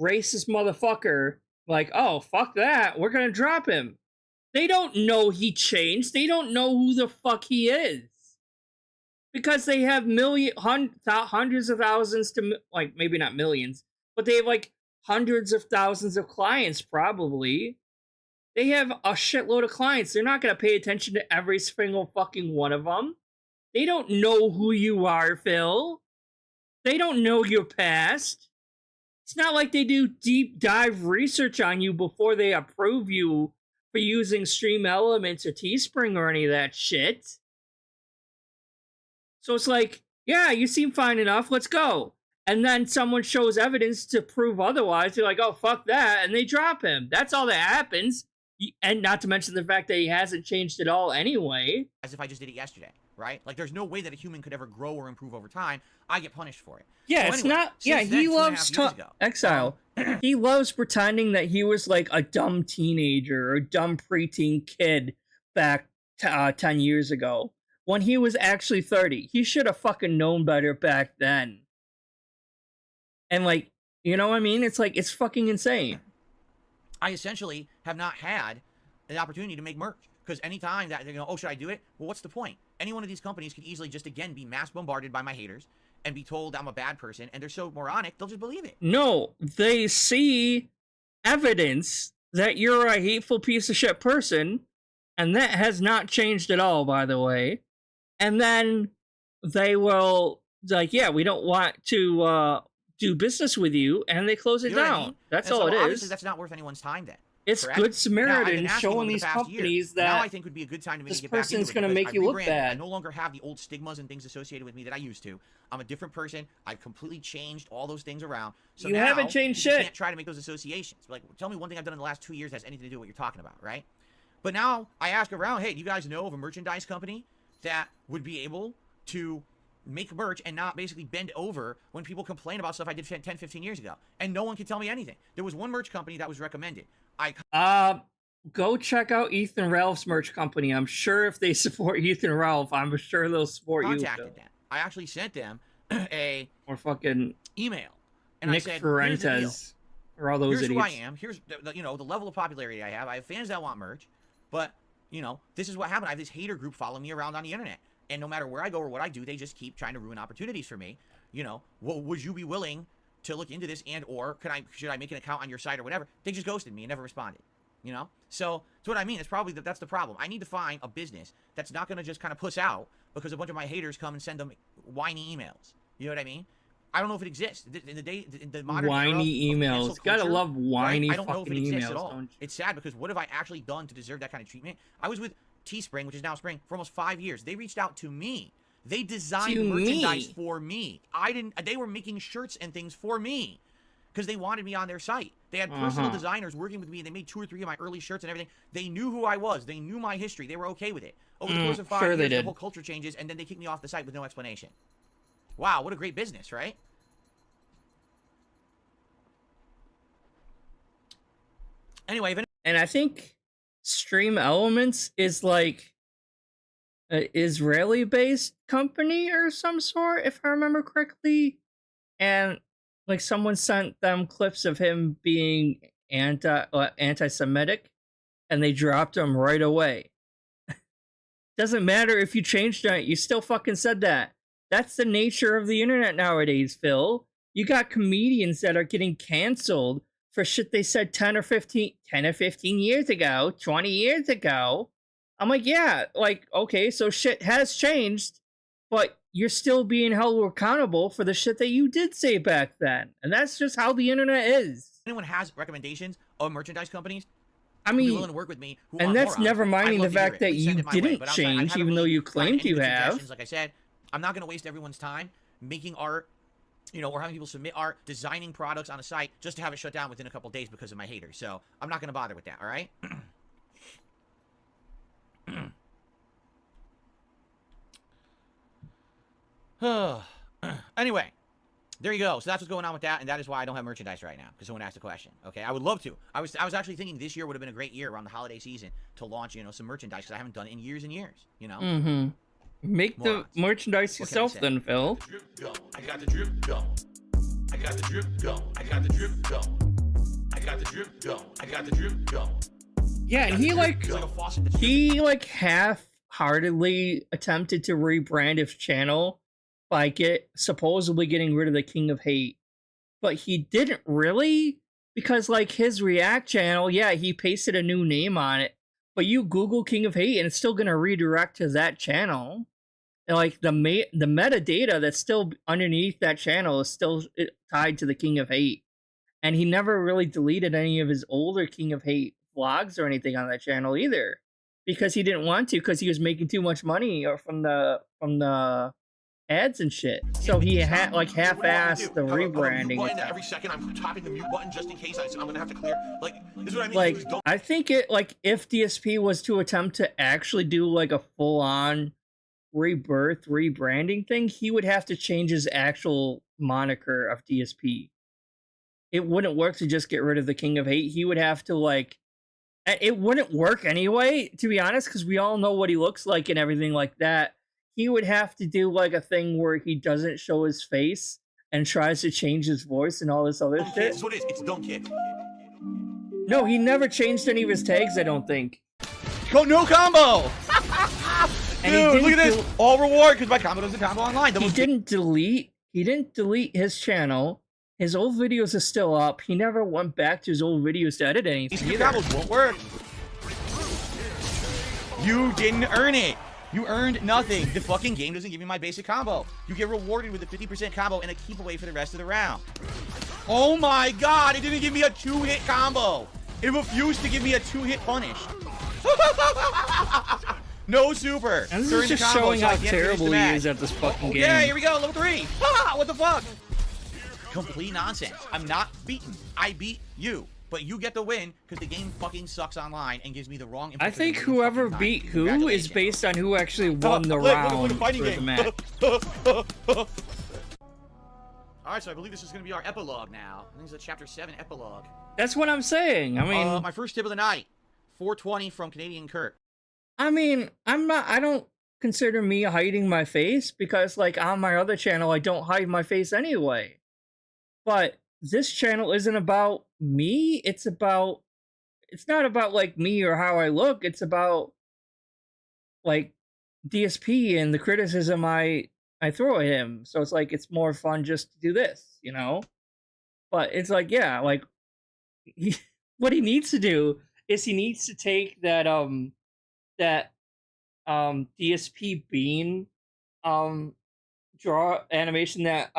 racist motherfucker. Like, oh, fuck that. We're going to drop him. They don't know he changed. They don't know who the fuck he is. Because they have hundreds of thousands to, like, maybe not millions, but they have, like, hundreds of thousands of clients, probably. They have a shitload of clients. They're not going to pay attention to every single fucking one of them. They don't know who you are, Phil. They don't know your past. It's not like they do deep dive research on you before they approve you for using Stream Elements or Teespring or any of that shit. So it's like, yeah, you seem fine enough, let's go. And then someone shows evidence to prove otherwise. They're like, oh, fuck that, and they drop him. That's all that happens. And not to mention the fact that he hasn't changed at all anyway. As if I just did it yesterday, right? Like, there's no way that a human could ever grow or improve over time. I get punished for it. Yeah, So it's anyway, not. Yeah, since then, he 2.5 loves years ago, Exile. He loves pretending that he was like a dumb teenager or dumb preteen kid back 10 years ago when he was actually 30. He should have fucking known better back then. And like, you know what I mean? It's like, it's fucking insane. I essentially have not had an opportunity to make merch. Because anytime that they're going, oh, should I do it? Well, what's the point? Any one of these companies could easily just, again, be mass bombarded by my haters and be told I'm a bad person. And they're so moronic, they'll just believe it. No, they see evidence that you're a hateful piece of shit person. And that has not changed at all, by the way. And then they will, like, yeah, we don't want to do business with you, and they close it You know what I down. mean? That's And all so it obviously is. that's not worth anyone's time then. It's correct? good Now, I've Samaritan been asking showing over the these past year. companies Now I that think would be a good time to maybe this get back person's into it gonna because make I you look rebranded. I bad. no longer have the old stigmas and things associated with me that I used to. I'm a different person. I've completely changed all those things around. So You now, haven't changed you shit. can't try to make those associations. Like, tell me one thing I've done in the last 2 years that has anything to do with what you're talking about, right? But now I ask around, hey, do you guys know of a merchandise company that would be able to make merch and not basically bend over when people complain about stuff I did 10, 15 years ago? And no one can tell me anything. There was one merch company that was recommended. Go check out Ethan Ralph's merch company. I'm sure if they support Ethan Ralph, I'm sure they'll support you. Contacted them. I actually sent them a Or fucking email. And Nick I said, here's the deal. Ferrentes. Or all those Here's idiots. who I am. Here's the level of popularity I have. I have fans that want merch, but this is what happened. I have this hater group following me around on the internet, and no matter where I go or what I do, they just keep trying to ruin opportunities for me. Would you be willing to look into this, and or should I make an account on your site or whatever? They just ghosted me and never responded. So that's what I mean. It's probably that's the problem. I need to find a business that's not going to just kind of puss out because a bunch of my haters come and send them whiny emails. You know what I mean? I don't know if it exists in the modern Whiny era of emails. cancel Gotta culture, love whiny right? I don't know if it fucking exists emails, at all. don't you? It's sad because what have I actually done to deserve that kind of treatment? I was with Teespring, which is now Spring, for almost 5 years. They reached out to me. They designed To merchandise me. for me. They were making shirts and things for me because they wanted me on their site. They had personal designers working with me. They made 2 or 3 of my early shirts and everything. They knew who I was. They knew my history. They were okay with it. Over the course of 5 sure years, they the did. whole culture changes, and then they kick me off the site with no explanation. Wow, what a great business, right? Anyway, And I think Stream Elements is like an Israeli-based company or some sort, if I remember correctly. And like someone sent them clips of him being anti-Semitic, and they dropped him right away. Doesn't matter if you changed it; you still fucking said that. That's the nature of the internet nowadays, Phil. You got comedians that are getting canceled for shit they said 10 or 15 years ago, 20 years ago. I'm like, yeah, like, okay, so shit has changed, but you're still being held accountable for the shit that you did say back then. And that's just how the internet is. anyone has recommendations of merchandise companies, I who be mean, willing to work with me, who and want that's more never on it, I'd minding the love to hear fact it. that Please send you it my way. didn't But outside, I change, haven't even though really you gotten claimed any you good have. suggestions. Like I said, I'm not going to waste everyone's time making art, or having people submit art, designing products on a site just to have it shut down within a couple days because of my haters. So I'm not going to bother with that, all right? Anyway, there you go. So that's what's going on with that, and that is why I don't have merchandise right now, because someone asked a question. Okay, I would love to. I was actually thinking this year would have been a great year around the holiday season to launch, some merchandise, because I haven't done it in years and years, Mm-hmm. Make Morons. the merchandise What can I yourself say? then, Phil. Drip go. I got the drip go. I got the drip go. I got the drip go. I got the drip go. I got the drip go. Yeah, and he like It's like a faucet that's he like half-heartedly attempted to rebrand his channel by supposedly getting rid of the King of Hate, but he didn't really, because like his React channel, yeah, he pasted a new name on it, but you Google King of Hate and it's still gonna redirect to that channel. And like the metadata that's still underneath that channel is still tied to the King of Hate. And he never really deleted any of his older King of Hate vlogs or anything on that channel either, because he didn't want to, because he was making too much money from the ads and shit. So he had like half-assed the rebranding. Every second I'm tapping the mute button just in case I'm gonna have to clear. Like, this is what I mean. Like, I think it, like, if DSP was to attempt to actually do like a full-on rebirth rebranding thing, he would have to change his actual moniker of DSP. It wouldn't work to just get rid of the King of Hate. He would have to, like, it wouldn't work anyway, to be honest, because we all know what he looks like and everything like that. He would have to do like a thing where he doesn't show his face and tries to change his voice and all this other shit. That's what it is. It's dumb kid. No, he never changed any of his tags, I don't think. Go no combo! And Dude, look at this! All reward because my combo doesn't combo online. He didn't delete his channel. His old videos are still up. He never went back to his old videos to edit anything. These combos won't work. You didn't earn it. You earned nothing. The fucking game doesn't give you my basic combo. You get rewarded with a 50% combo and a keep away for the rest of the round. Oh my god, it didn't give me a 2-hit combo. It refused to give me a 2-hit punish. No super. And this is just showing how terrible he is at this fucking game. Yeah, here we go, level 3. What the fuck? Complete nonsense. I'm not beaten. I beat you. But you get the win because the game fucking sucks online and gives me the wrong information. I think whoever beat who is based on who actually won the round for the match. Alright, so I believe this is going to be our epilogue now. I think it's a Chapter 7 epilogue. That's what I'm saying. I mean... my first tip of the night. 420 from Canadian Kurt. I mean, I don't consider me hiding my face because, like, on my other channel, I don't hide my face anyway. But this channel isn't about me. It's not about, like, me or how I look. It's about, like, DSP and the criticism I throw at him. So it's like, it's more fun just to do this, you know? But it's like, yeah, like, what he needs to do is he needs to take that DSP Bean draw animation that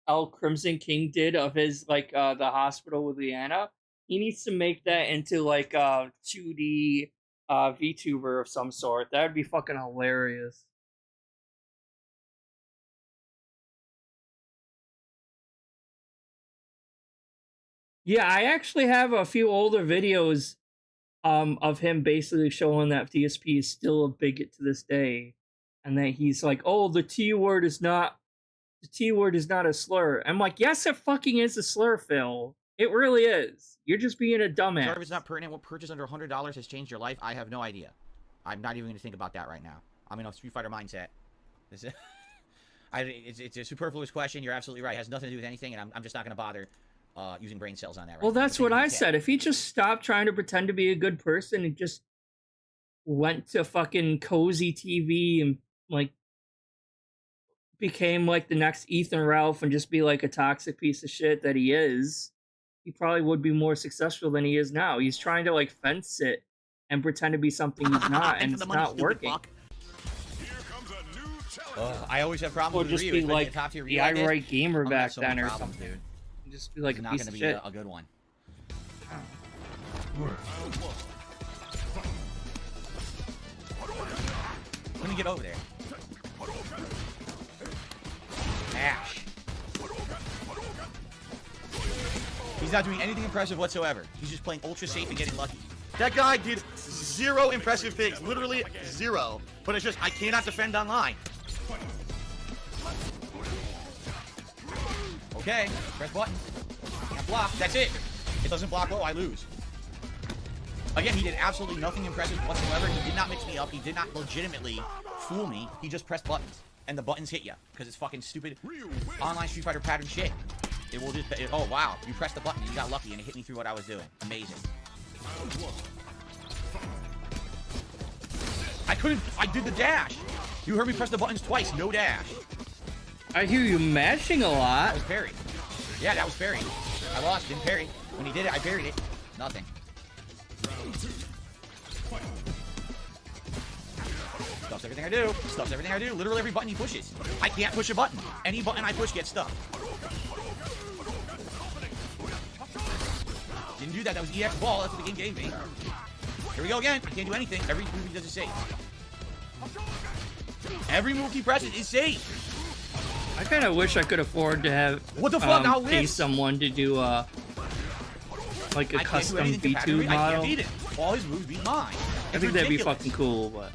L Crimson King did of his, like, the hospital with Leanna. He needs to make that into, like, a 2D VTuber of some sort. That would be fucking hilarious. Yeah, I actually have a few older videos of him basically showing that DSP is still a bigot to this day, and that he's like, "Oh, the T word is not a slur." I'm like, "Yes, it fucking is a slur, Phil. It really is. You're just being a dumbass." Sorry if it's not pertinent. What purchase under $100 has changed your life? I have no idea. I'm not even going to think about that right now. I'm in a Street Fighter mindset. It's a superfluous question. You're absolutely right. It has nothing to do with anything, and I'm just not going to bother using brain cells on that right now. Well, that's what I said. If he just stopped trying to pretend to be a good person and just went to fucking Cozy TV and, like, became, like, the next Ethan Ralph and just be, like, a toxic piece of shit that he is, he probably would be more successful than he is now. He's trying to, like, fence it and pretend to be something he's not, and it's not working. I always have problems Or with just Ryu. be like the irate gamer back then or problems, something. dude. Just be like It's a not piece going to of be shit. a good one. Let me get over there. Ash. He's not doing anything impressive whatsoever. He's just playing ultra safe and getting lucky. That guy did 0 impressive things. Literally 0. But it's just, I cannot defend online. Okay, press button. Can't block. That's it. It doesn't block low, I lose. Again, he did absolutely nothing impressive whatsoever. He did not mix me up. He did not legitimately fool me. He just pressed buttons. And the buttons hit you. Because it's fucking stupid online Street Fighter pattern shit. It will just... oh, wow. You pressed the button and you got lucky and it hit me through what I was doing. Amazing. I did the dash. You heard me press the buttons twice. No dash. I hear you mashing a lot. That was parry. Yeah, that was parry. I lost. Didn't parry. When he did it, I parried it. Nothing. Stuffs everything I do. Stuffs everything I do. Literally every button he pushes. I can't push a button. Any button I push gets stuck. Didn't do that. That was EX ball. That's what the game gave me. Here we go again. I can't do anything. Every move he does is safe. Every move he presses is safe. I kind of wish I could afford to have What the fuck? Now pay lift. someone to do like a I can't do custom anything to V2 Patrick. I model. can't beat it. All his moves beat mine. I think that'd be fucking cool, but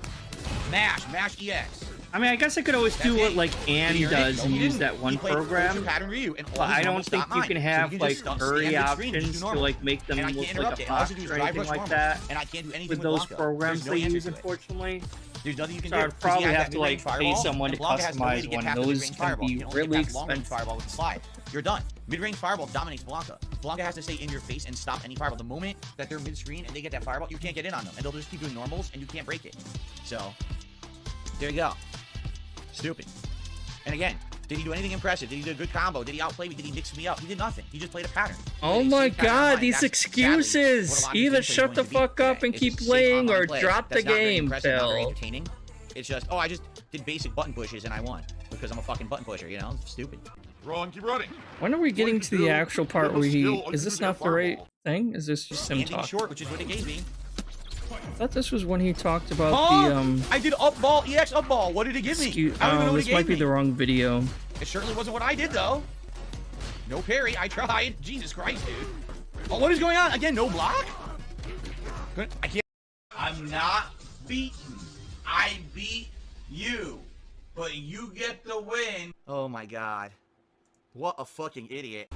Mash EX. I mean, I guess I could always do what like Ann does and use that one program. But I don't think you can have like hurry options to like make them look like a box or anything like that. And I can't do anything With those programs they use, unfortunately. There's nothing you can So do. I'd probably have to like pay someone to Blanca has no way customize to get one. past the Those mid-range can fireball. be You can only really get past long-range expensive. fireball with the slide. You're done. Mid-range fireball dominates Blanca. Blanca has to stay in your face and stop any fireball. The moment that they're mid-screen and they get that fireball, you can't get in on them. And they'll just keep doing normals and you can't break it. So, there you go. Stupid. And again, did he do anything impressive? Did he do a good combo? Did he outplay me? Did he mix me up? He did nothing. He just played a pattern. Oh my god, these excuses! Either shut the fuck up and keep playing or drop the game, Phil. It's just, oh, I just did basic button pushes and I won. Because I'm a fucking button pusher, you know? Stupid. Run, keep running. When are we getting to the actual part where he... Is this not the right thing? Is this just him Standing talking? short, which is what it gave me. I thought this was when he talked about the, I did up ball, EX up ball. What did it give me? I don't even know what it this might gave be me. the wrong video. It certainly wasn't what I did, though. No parry. I tried. Jesus Christ, dude. Oh, what is going on? Again, no block? I can't. I'm not beaten. I beat you. But you get the win. Oh, my God. What a fucking idiot.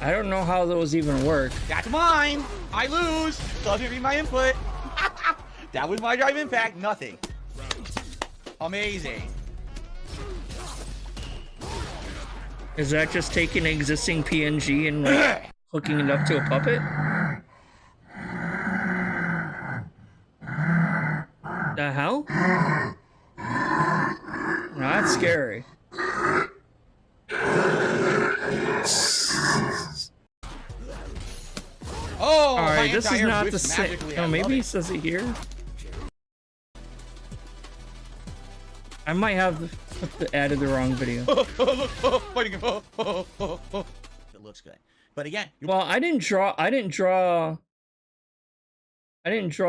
I don't know how those even work. That's mine. I lose. Doesn't read my input. That was my drive impact. Nothing. Amazing. Is that just taking an existing PNG and like hooking it up to a puppet? The hell? No, that's scary. Oh, alright, this is anti-air not the whiffs same. magically. Oh, I maybe love he it. says it here. I might have added the wrong video. Fighting him. It looks good. But again, Well, I didn't draw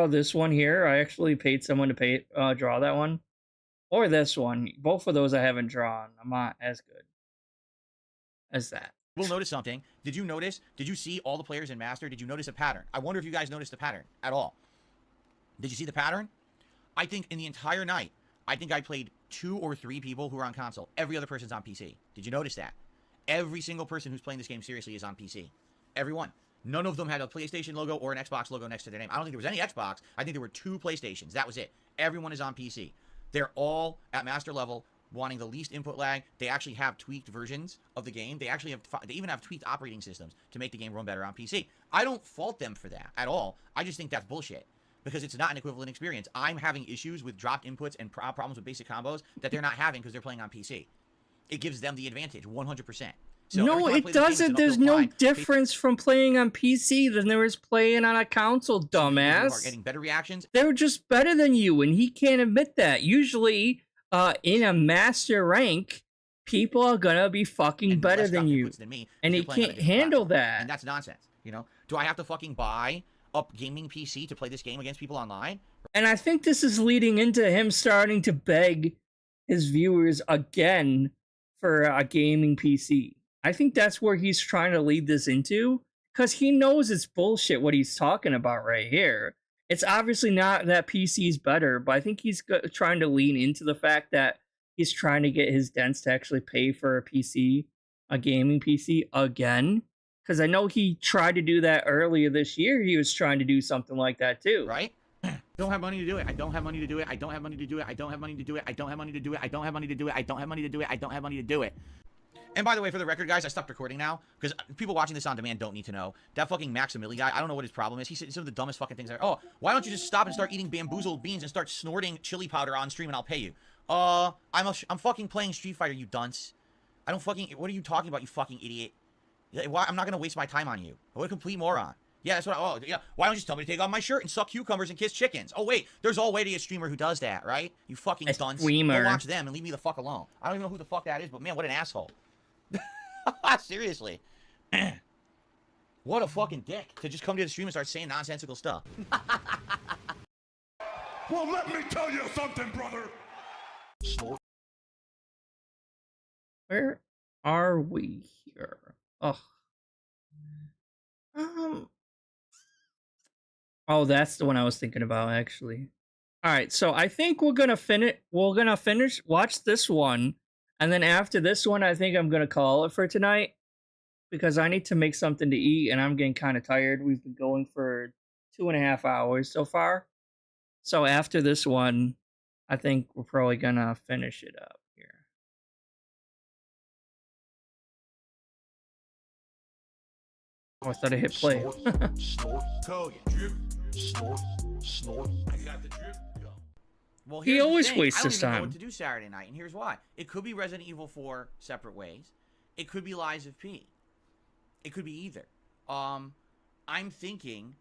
this one here. I actually paid someone to draw that one. Or this one. Both of those I haven't drawn. I'm not as good as that. we'll notice something. Did you notice? Did you see all the players in Master? Did you notice a pattern? I wonder if you guys noticed the pattern at all. Did you see the pattern? I think in the entire night, I think I played 2 or 3 people who are on console. Every other person's on PC. Did you notice that? Every single person who's playing this game seriously is on PC. Everyone. None of them had a PlayStation logo or an Xbox logo next to their name. I don't think there was any Xbox. I think there were 2 PlayStations. That was it. Everyone is on PC. They're all at master level, wanting the least input lag. They actually have tweaked versions of the game. They actually have, they even have tweaked operating systems to make the game run better on PC. I don't fault them for that at all. I just think that's bullshit because it's not an equivalent experience. I'm having issues with dropped inputs and problems with basic combos that they're not having because they're playing on PC. It gives them the advantage 100%. So no, it doesn't. There's no difference from playing on PC than there is playing on a console, dumbass. Getting better reactions. They're just better than you, and he can't admit that. Usually, in a master rank, people are gonna be fucking better than you, and he can't handle that. And that's nonsense. You know? Do I have to fucking buy a gaming PC to play this game against people online? And I think this is leading into him starting to beg his viewers again for a gaming PC. I think that's where he's trying to lead this into, because he knows it's bullshit what he's talking about right here. It's obviously not that PC's better, but I think he's trying to lean into the fact that he's trying to get his dents to actually pay for a PC, a gaming PC again. Because I know he tried to do that earlier this year. He was trying to do something like that too. Right? Don't have money to do it. I don't have money to do it. I don't have money to do it. I don't have money to do it. I don't have money to do it. I don't have money to do it. I don't have money to do it. I don't have money to do it. And by the way, for the record, guys, I stopped recording now because people watching this on demand don't need to know. That fucking Maximili guy, I don't know what his problem is. He said some of the dumbest fucking things there. Oh, why don't you just stop and start eating bamboozled beans and start snorting chili powder on stream and I'll pay you? I'm fucking playing Street Fighter, you dunce. I don't fucking, what are you talking about, you fucking idiot? Why, I'm not going to waste my time on you. What a complete moron. Yeah, that's what yeah. Why don't you just tell me to take off my shirt and suck cucumbers and kiss chickens? Oh, wait, there's already a streamer who does that, right? You fucking dunce. Go watch them and leave me the fuck alone. I don't even know who the fuck that is, but man, what an asshole. Seriously. What a fucking dick to just come to the stream and start saying nonsensical stuff. Well, let me tell you something, brother. Snort. Where are we here? Oh. Oh, that's the one I was thinking about, actually. All right, so I think we're gonna finish. Watch this one, and then after this one, I think I'm gonna call it for tonight because I need to make something to eat, and I'm getting kind of tired. We've been going for 2.5 hours so far. So after this one, I think we're probably gonna finish it up here. Oh, I thought I hit play. Snort. Snort. Code drip. Snort. Snort. I got the drip go. Well, He here's the always thing. wastes I don't his even know time. what to do Saturday night, and here's why. It could be Resident Evil 4 separate ways. It could be Lies of P. It could be either. I'm thinking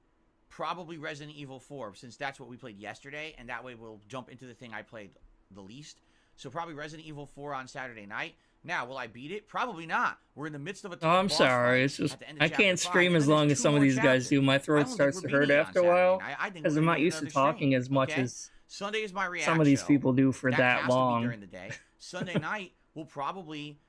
probably Resident Evil 4, since that's what we played yesterday, and that way we'll jump into the thing I played the least. So probably Resident Evil 4 on Saturday night. Now, will I beat it? Probably not. We're in the midst of a Oh, I'm boss sorry. fight It's just at the end of I chapter can't 5, stream and as then long there's as 2 some of more these guys chapters. do. My I throat don't think starts we're to beating hurt it on after a Saturday while night. I think because we're I'm gonna not do used to another stream. talking as much Okay? as Sunday is my reaction some of these show. people do for that has to be long. during the day. Sunday night, we'll probably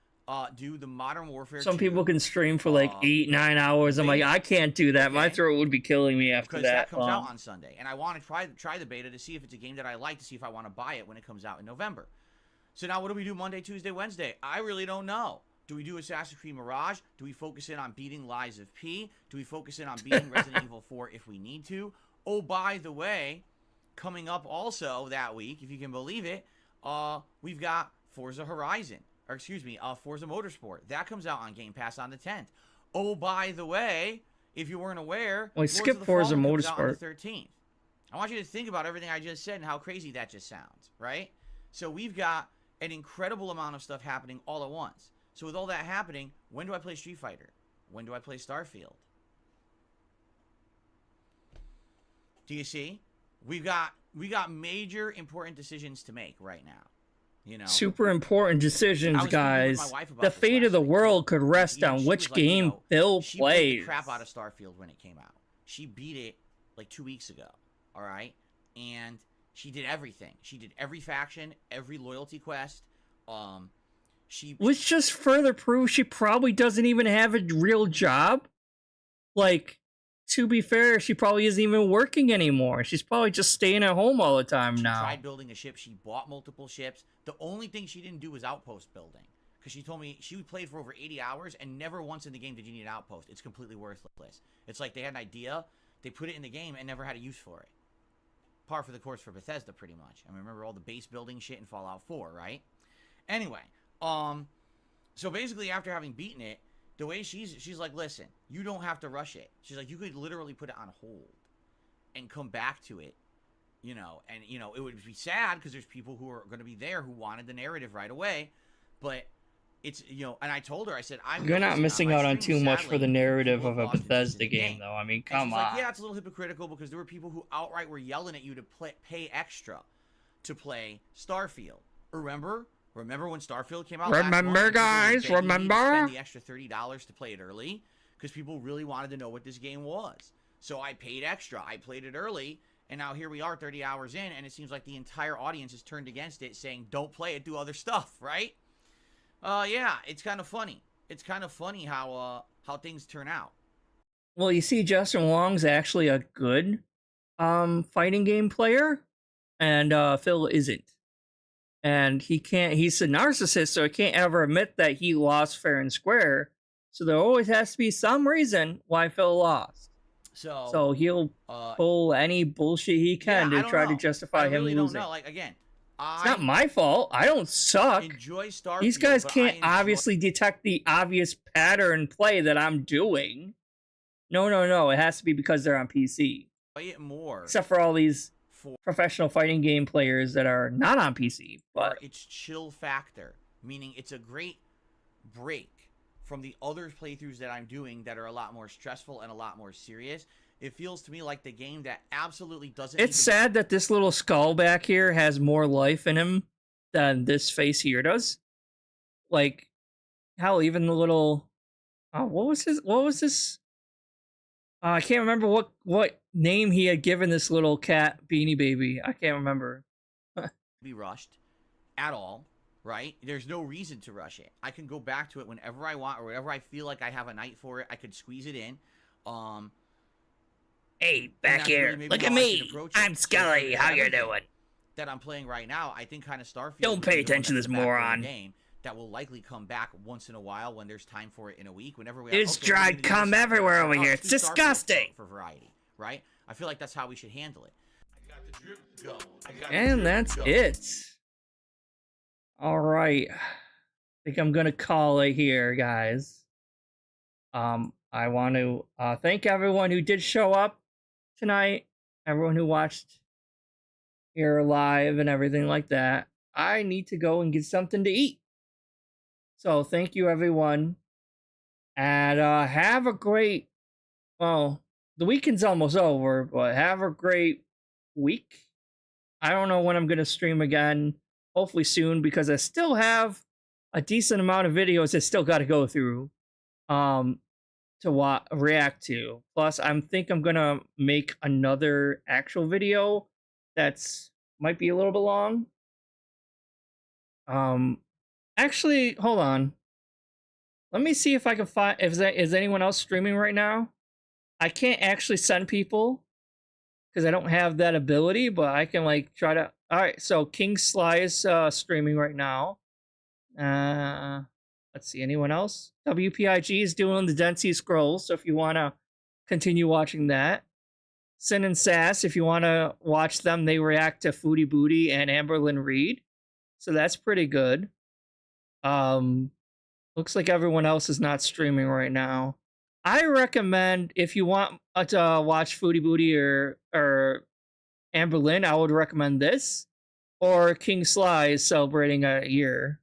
do the Modern Warfare Some 2, people can stream for like 8-9 hours. I'm like, beta. I can't do that. My Okay. throat would be killing me after because that comes long. out on Sunday, and I want to try the beta to see if it's a game that I like, to see if I want to buy it when it comes out in November. So now, what do we do Monday, Tuesday, Wednesday? I really don't know. Do we do Assassin's Creed Mirage? Do we focus in on beating Lies of P? Do we focus in on beating Resident Evil 4 if we need to? Oh, by the way, coming up also that week, if you can believe it, we've got Forza Horizon. Or excuse me, Forza Motorsport. That comes out on Game Pass on the 10th. Oh, by the way, if you weren't aware, Well, Lords skip of the Forza Fallen comes out on the Motorsport. 13th. I want you to think about everything I just said and how crazy that just sounds, right? So we've got an incredible amount of stuff happening all at once. So with all that happening, when do I play Street Fighter? When do I play Starfield? Do you see? We got major important decisions to make right now. You know, Super important I decisions, was speaking with guys. my wife about The this fate last of the night. world could rest She on was which like, you game know, Phil she plays. played the crap out of Starfield when it came out. She beat it like 2 weeks ago. All right, and she did everything. She did every faction, every loyalty quest. Which just further proves she probably doesn't even have a real job. Like, to be fair, she probably isn't even working anymore. She's probably just staying at home all the time She now. tried building a ship. She bought multiple ships. The only thing she didn't do was outpost building. Because she told me she played for over 80 hours and never once in the game did you need an outpost. It's completely worthless. It's like they had an idea, they put it in the game and never had a use for it. Par for the course for Bethesda, pretty much. I remember all the base building shit in Fallout 4, right? Anyway, so basically after having beaten it, the way she's like, listen, you don't have to rush it. She's like, you could literally put it on hold and come back to it, you know, and, you know, it would be sad because there's people who are going to be there who wanted the narrative right away, but it's, you know, and I told her, I said, You're not missing out on too much for the narrative of a Bethesda Bethesda game, though. I mean, come on. Like, yeah, it's a little hypocritical because there were people who outright were yelling at you to pay extra to play Starfield. Remember when Starfield came out? Remember, guys? Remember? Spend the extra $30 to play it early because people really wanted to know what this game was. So I paid extra. I played it early, and now here we are 30 hours in, and it seems like the entire audience is turned against it, saying, don't play it, do other stuff, right? Yeah, it's kind of funny. It's kind of funny how things turn out. Well, you see, Justin Wong's actually a good fighting game player, and Phil isn't. And he's a narcissist, so he can't ever admit that he lost fair and square. So there always has to be some reason why Phil lost. So he'll pull any bullshit he can to try to justify him losing. Don't know. Like, again, it's not my fault. I don't suck. Enjoy Starfield, These guys but can't obviously detect the obvious pattern play that I'm doing. No. It has to be because they're on PC. Play it more. Except for all these professional fighting game players that are not on PC. But its chill factor, meaning it's a great break from the other playthroughs that I'm doing that are a lot more stressful and a lot more serious. It feels to me like the game that absolutely doesn't. It's sad that this little skull back here has more life in him than this face here does. Like, hell, even the little. Oh, what was this? I can't remember what name he had given this little cat Beanie Baby. I can't remember. Be rushed at all, right? There's no reason to rush it. I can go back to it whenever I want or whenever I feel like I have a night for it. I could squeeze it in. Hey, And back that's here. really maybe Look how at I should me. approach it. I'm Scully. How you Everything doing? that I'm playing right now, I think kind of Starfield. Don't would pay be the one attention to that's this the backburner moron. Game that will likely come back once in a while when there's time for it in a week. Whenever we It's have, okay, we're dried gonna do cum this, everywhere over oh, here. let's It's do Starfield disgusting. for variety, right? I feel like that's how we should handle it. I got the drip going. I got the And drip that's going. it. All right. I think I'm going to call it here, guys. I want to thank everyone who did show up tonight, everyone who watched here live and everything like that. I need to go and get something to eat. So thank you, everyone. And have a great, well, the weekend's almost over, but have a great week. I don't know when I'm going to stream again. Hopefully soon, because I still have a decent amount of videos I still got to go through to react to. Plus, I'm going to make another actual video that's might be a little bit long. Actually, hold on. Let me see if I can find, is anyone else streaming right now? I can't actually send people because I don't have that ability, but I can like try to. All right, so King Sly is streaming right now. Let's see, anyone else? WPIG is doing the Dead Sea Scrolls, so if you want to continue watching that. Sin and Sass, if you want to watch them, they react to Foodie Booty and Amberlyn Reed, so that's pretty good. Looks like everyone else is not streaming right now. I recommend, if you want to watch Foodie Booty or Amberlyn, I would recommend this. Or King Sly is celebrating a year.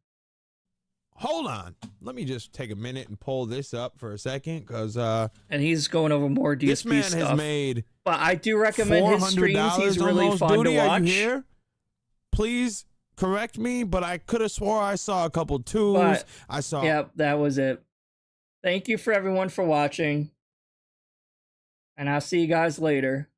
Hold on. Let me just take a minute and pull this up for a second, because and he's going over more DSP this man stuff. has made but I do recommend his streams. He's really fun to watch. Are you here? Please correct me, but I could have swore I saw a couple twos. But, I saw. Yep, that was it. Thank you for everyone for watching. And I'll see you guys later.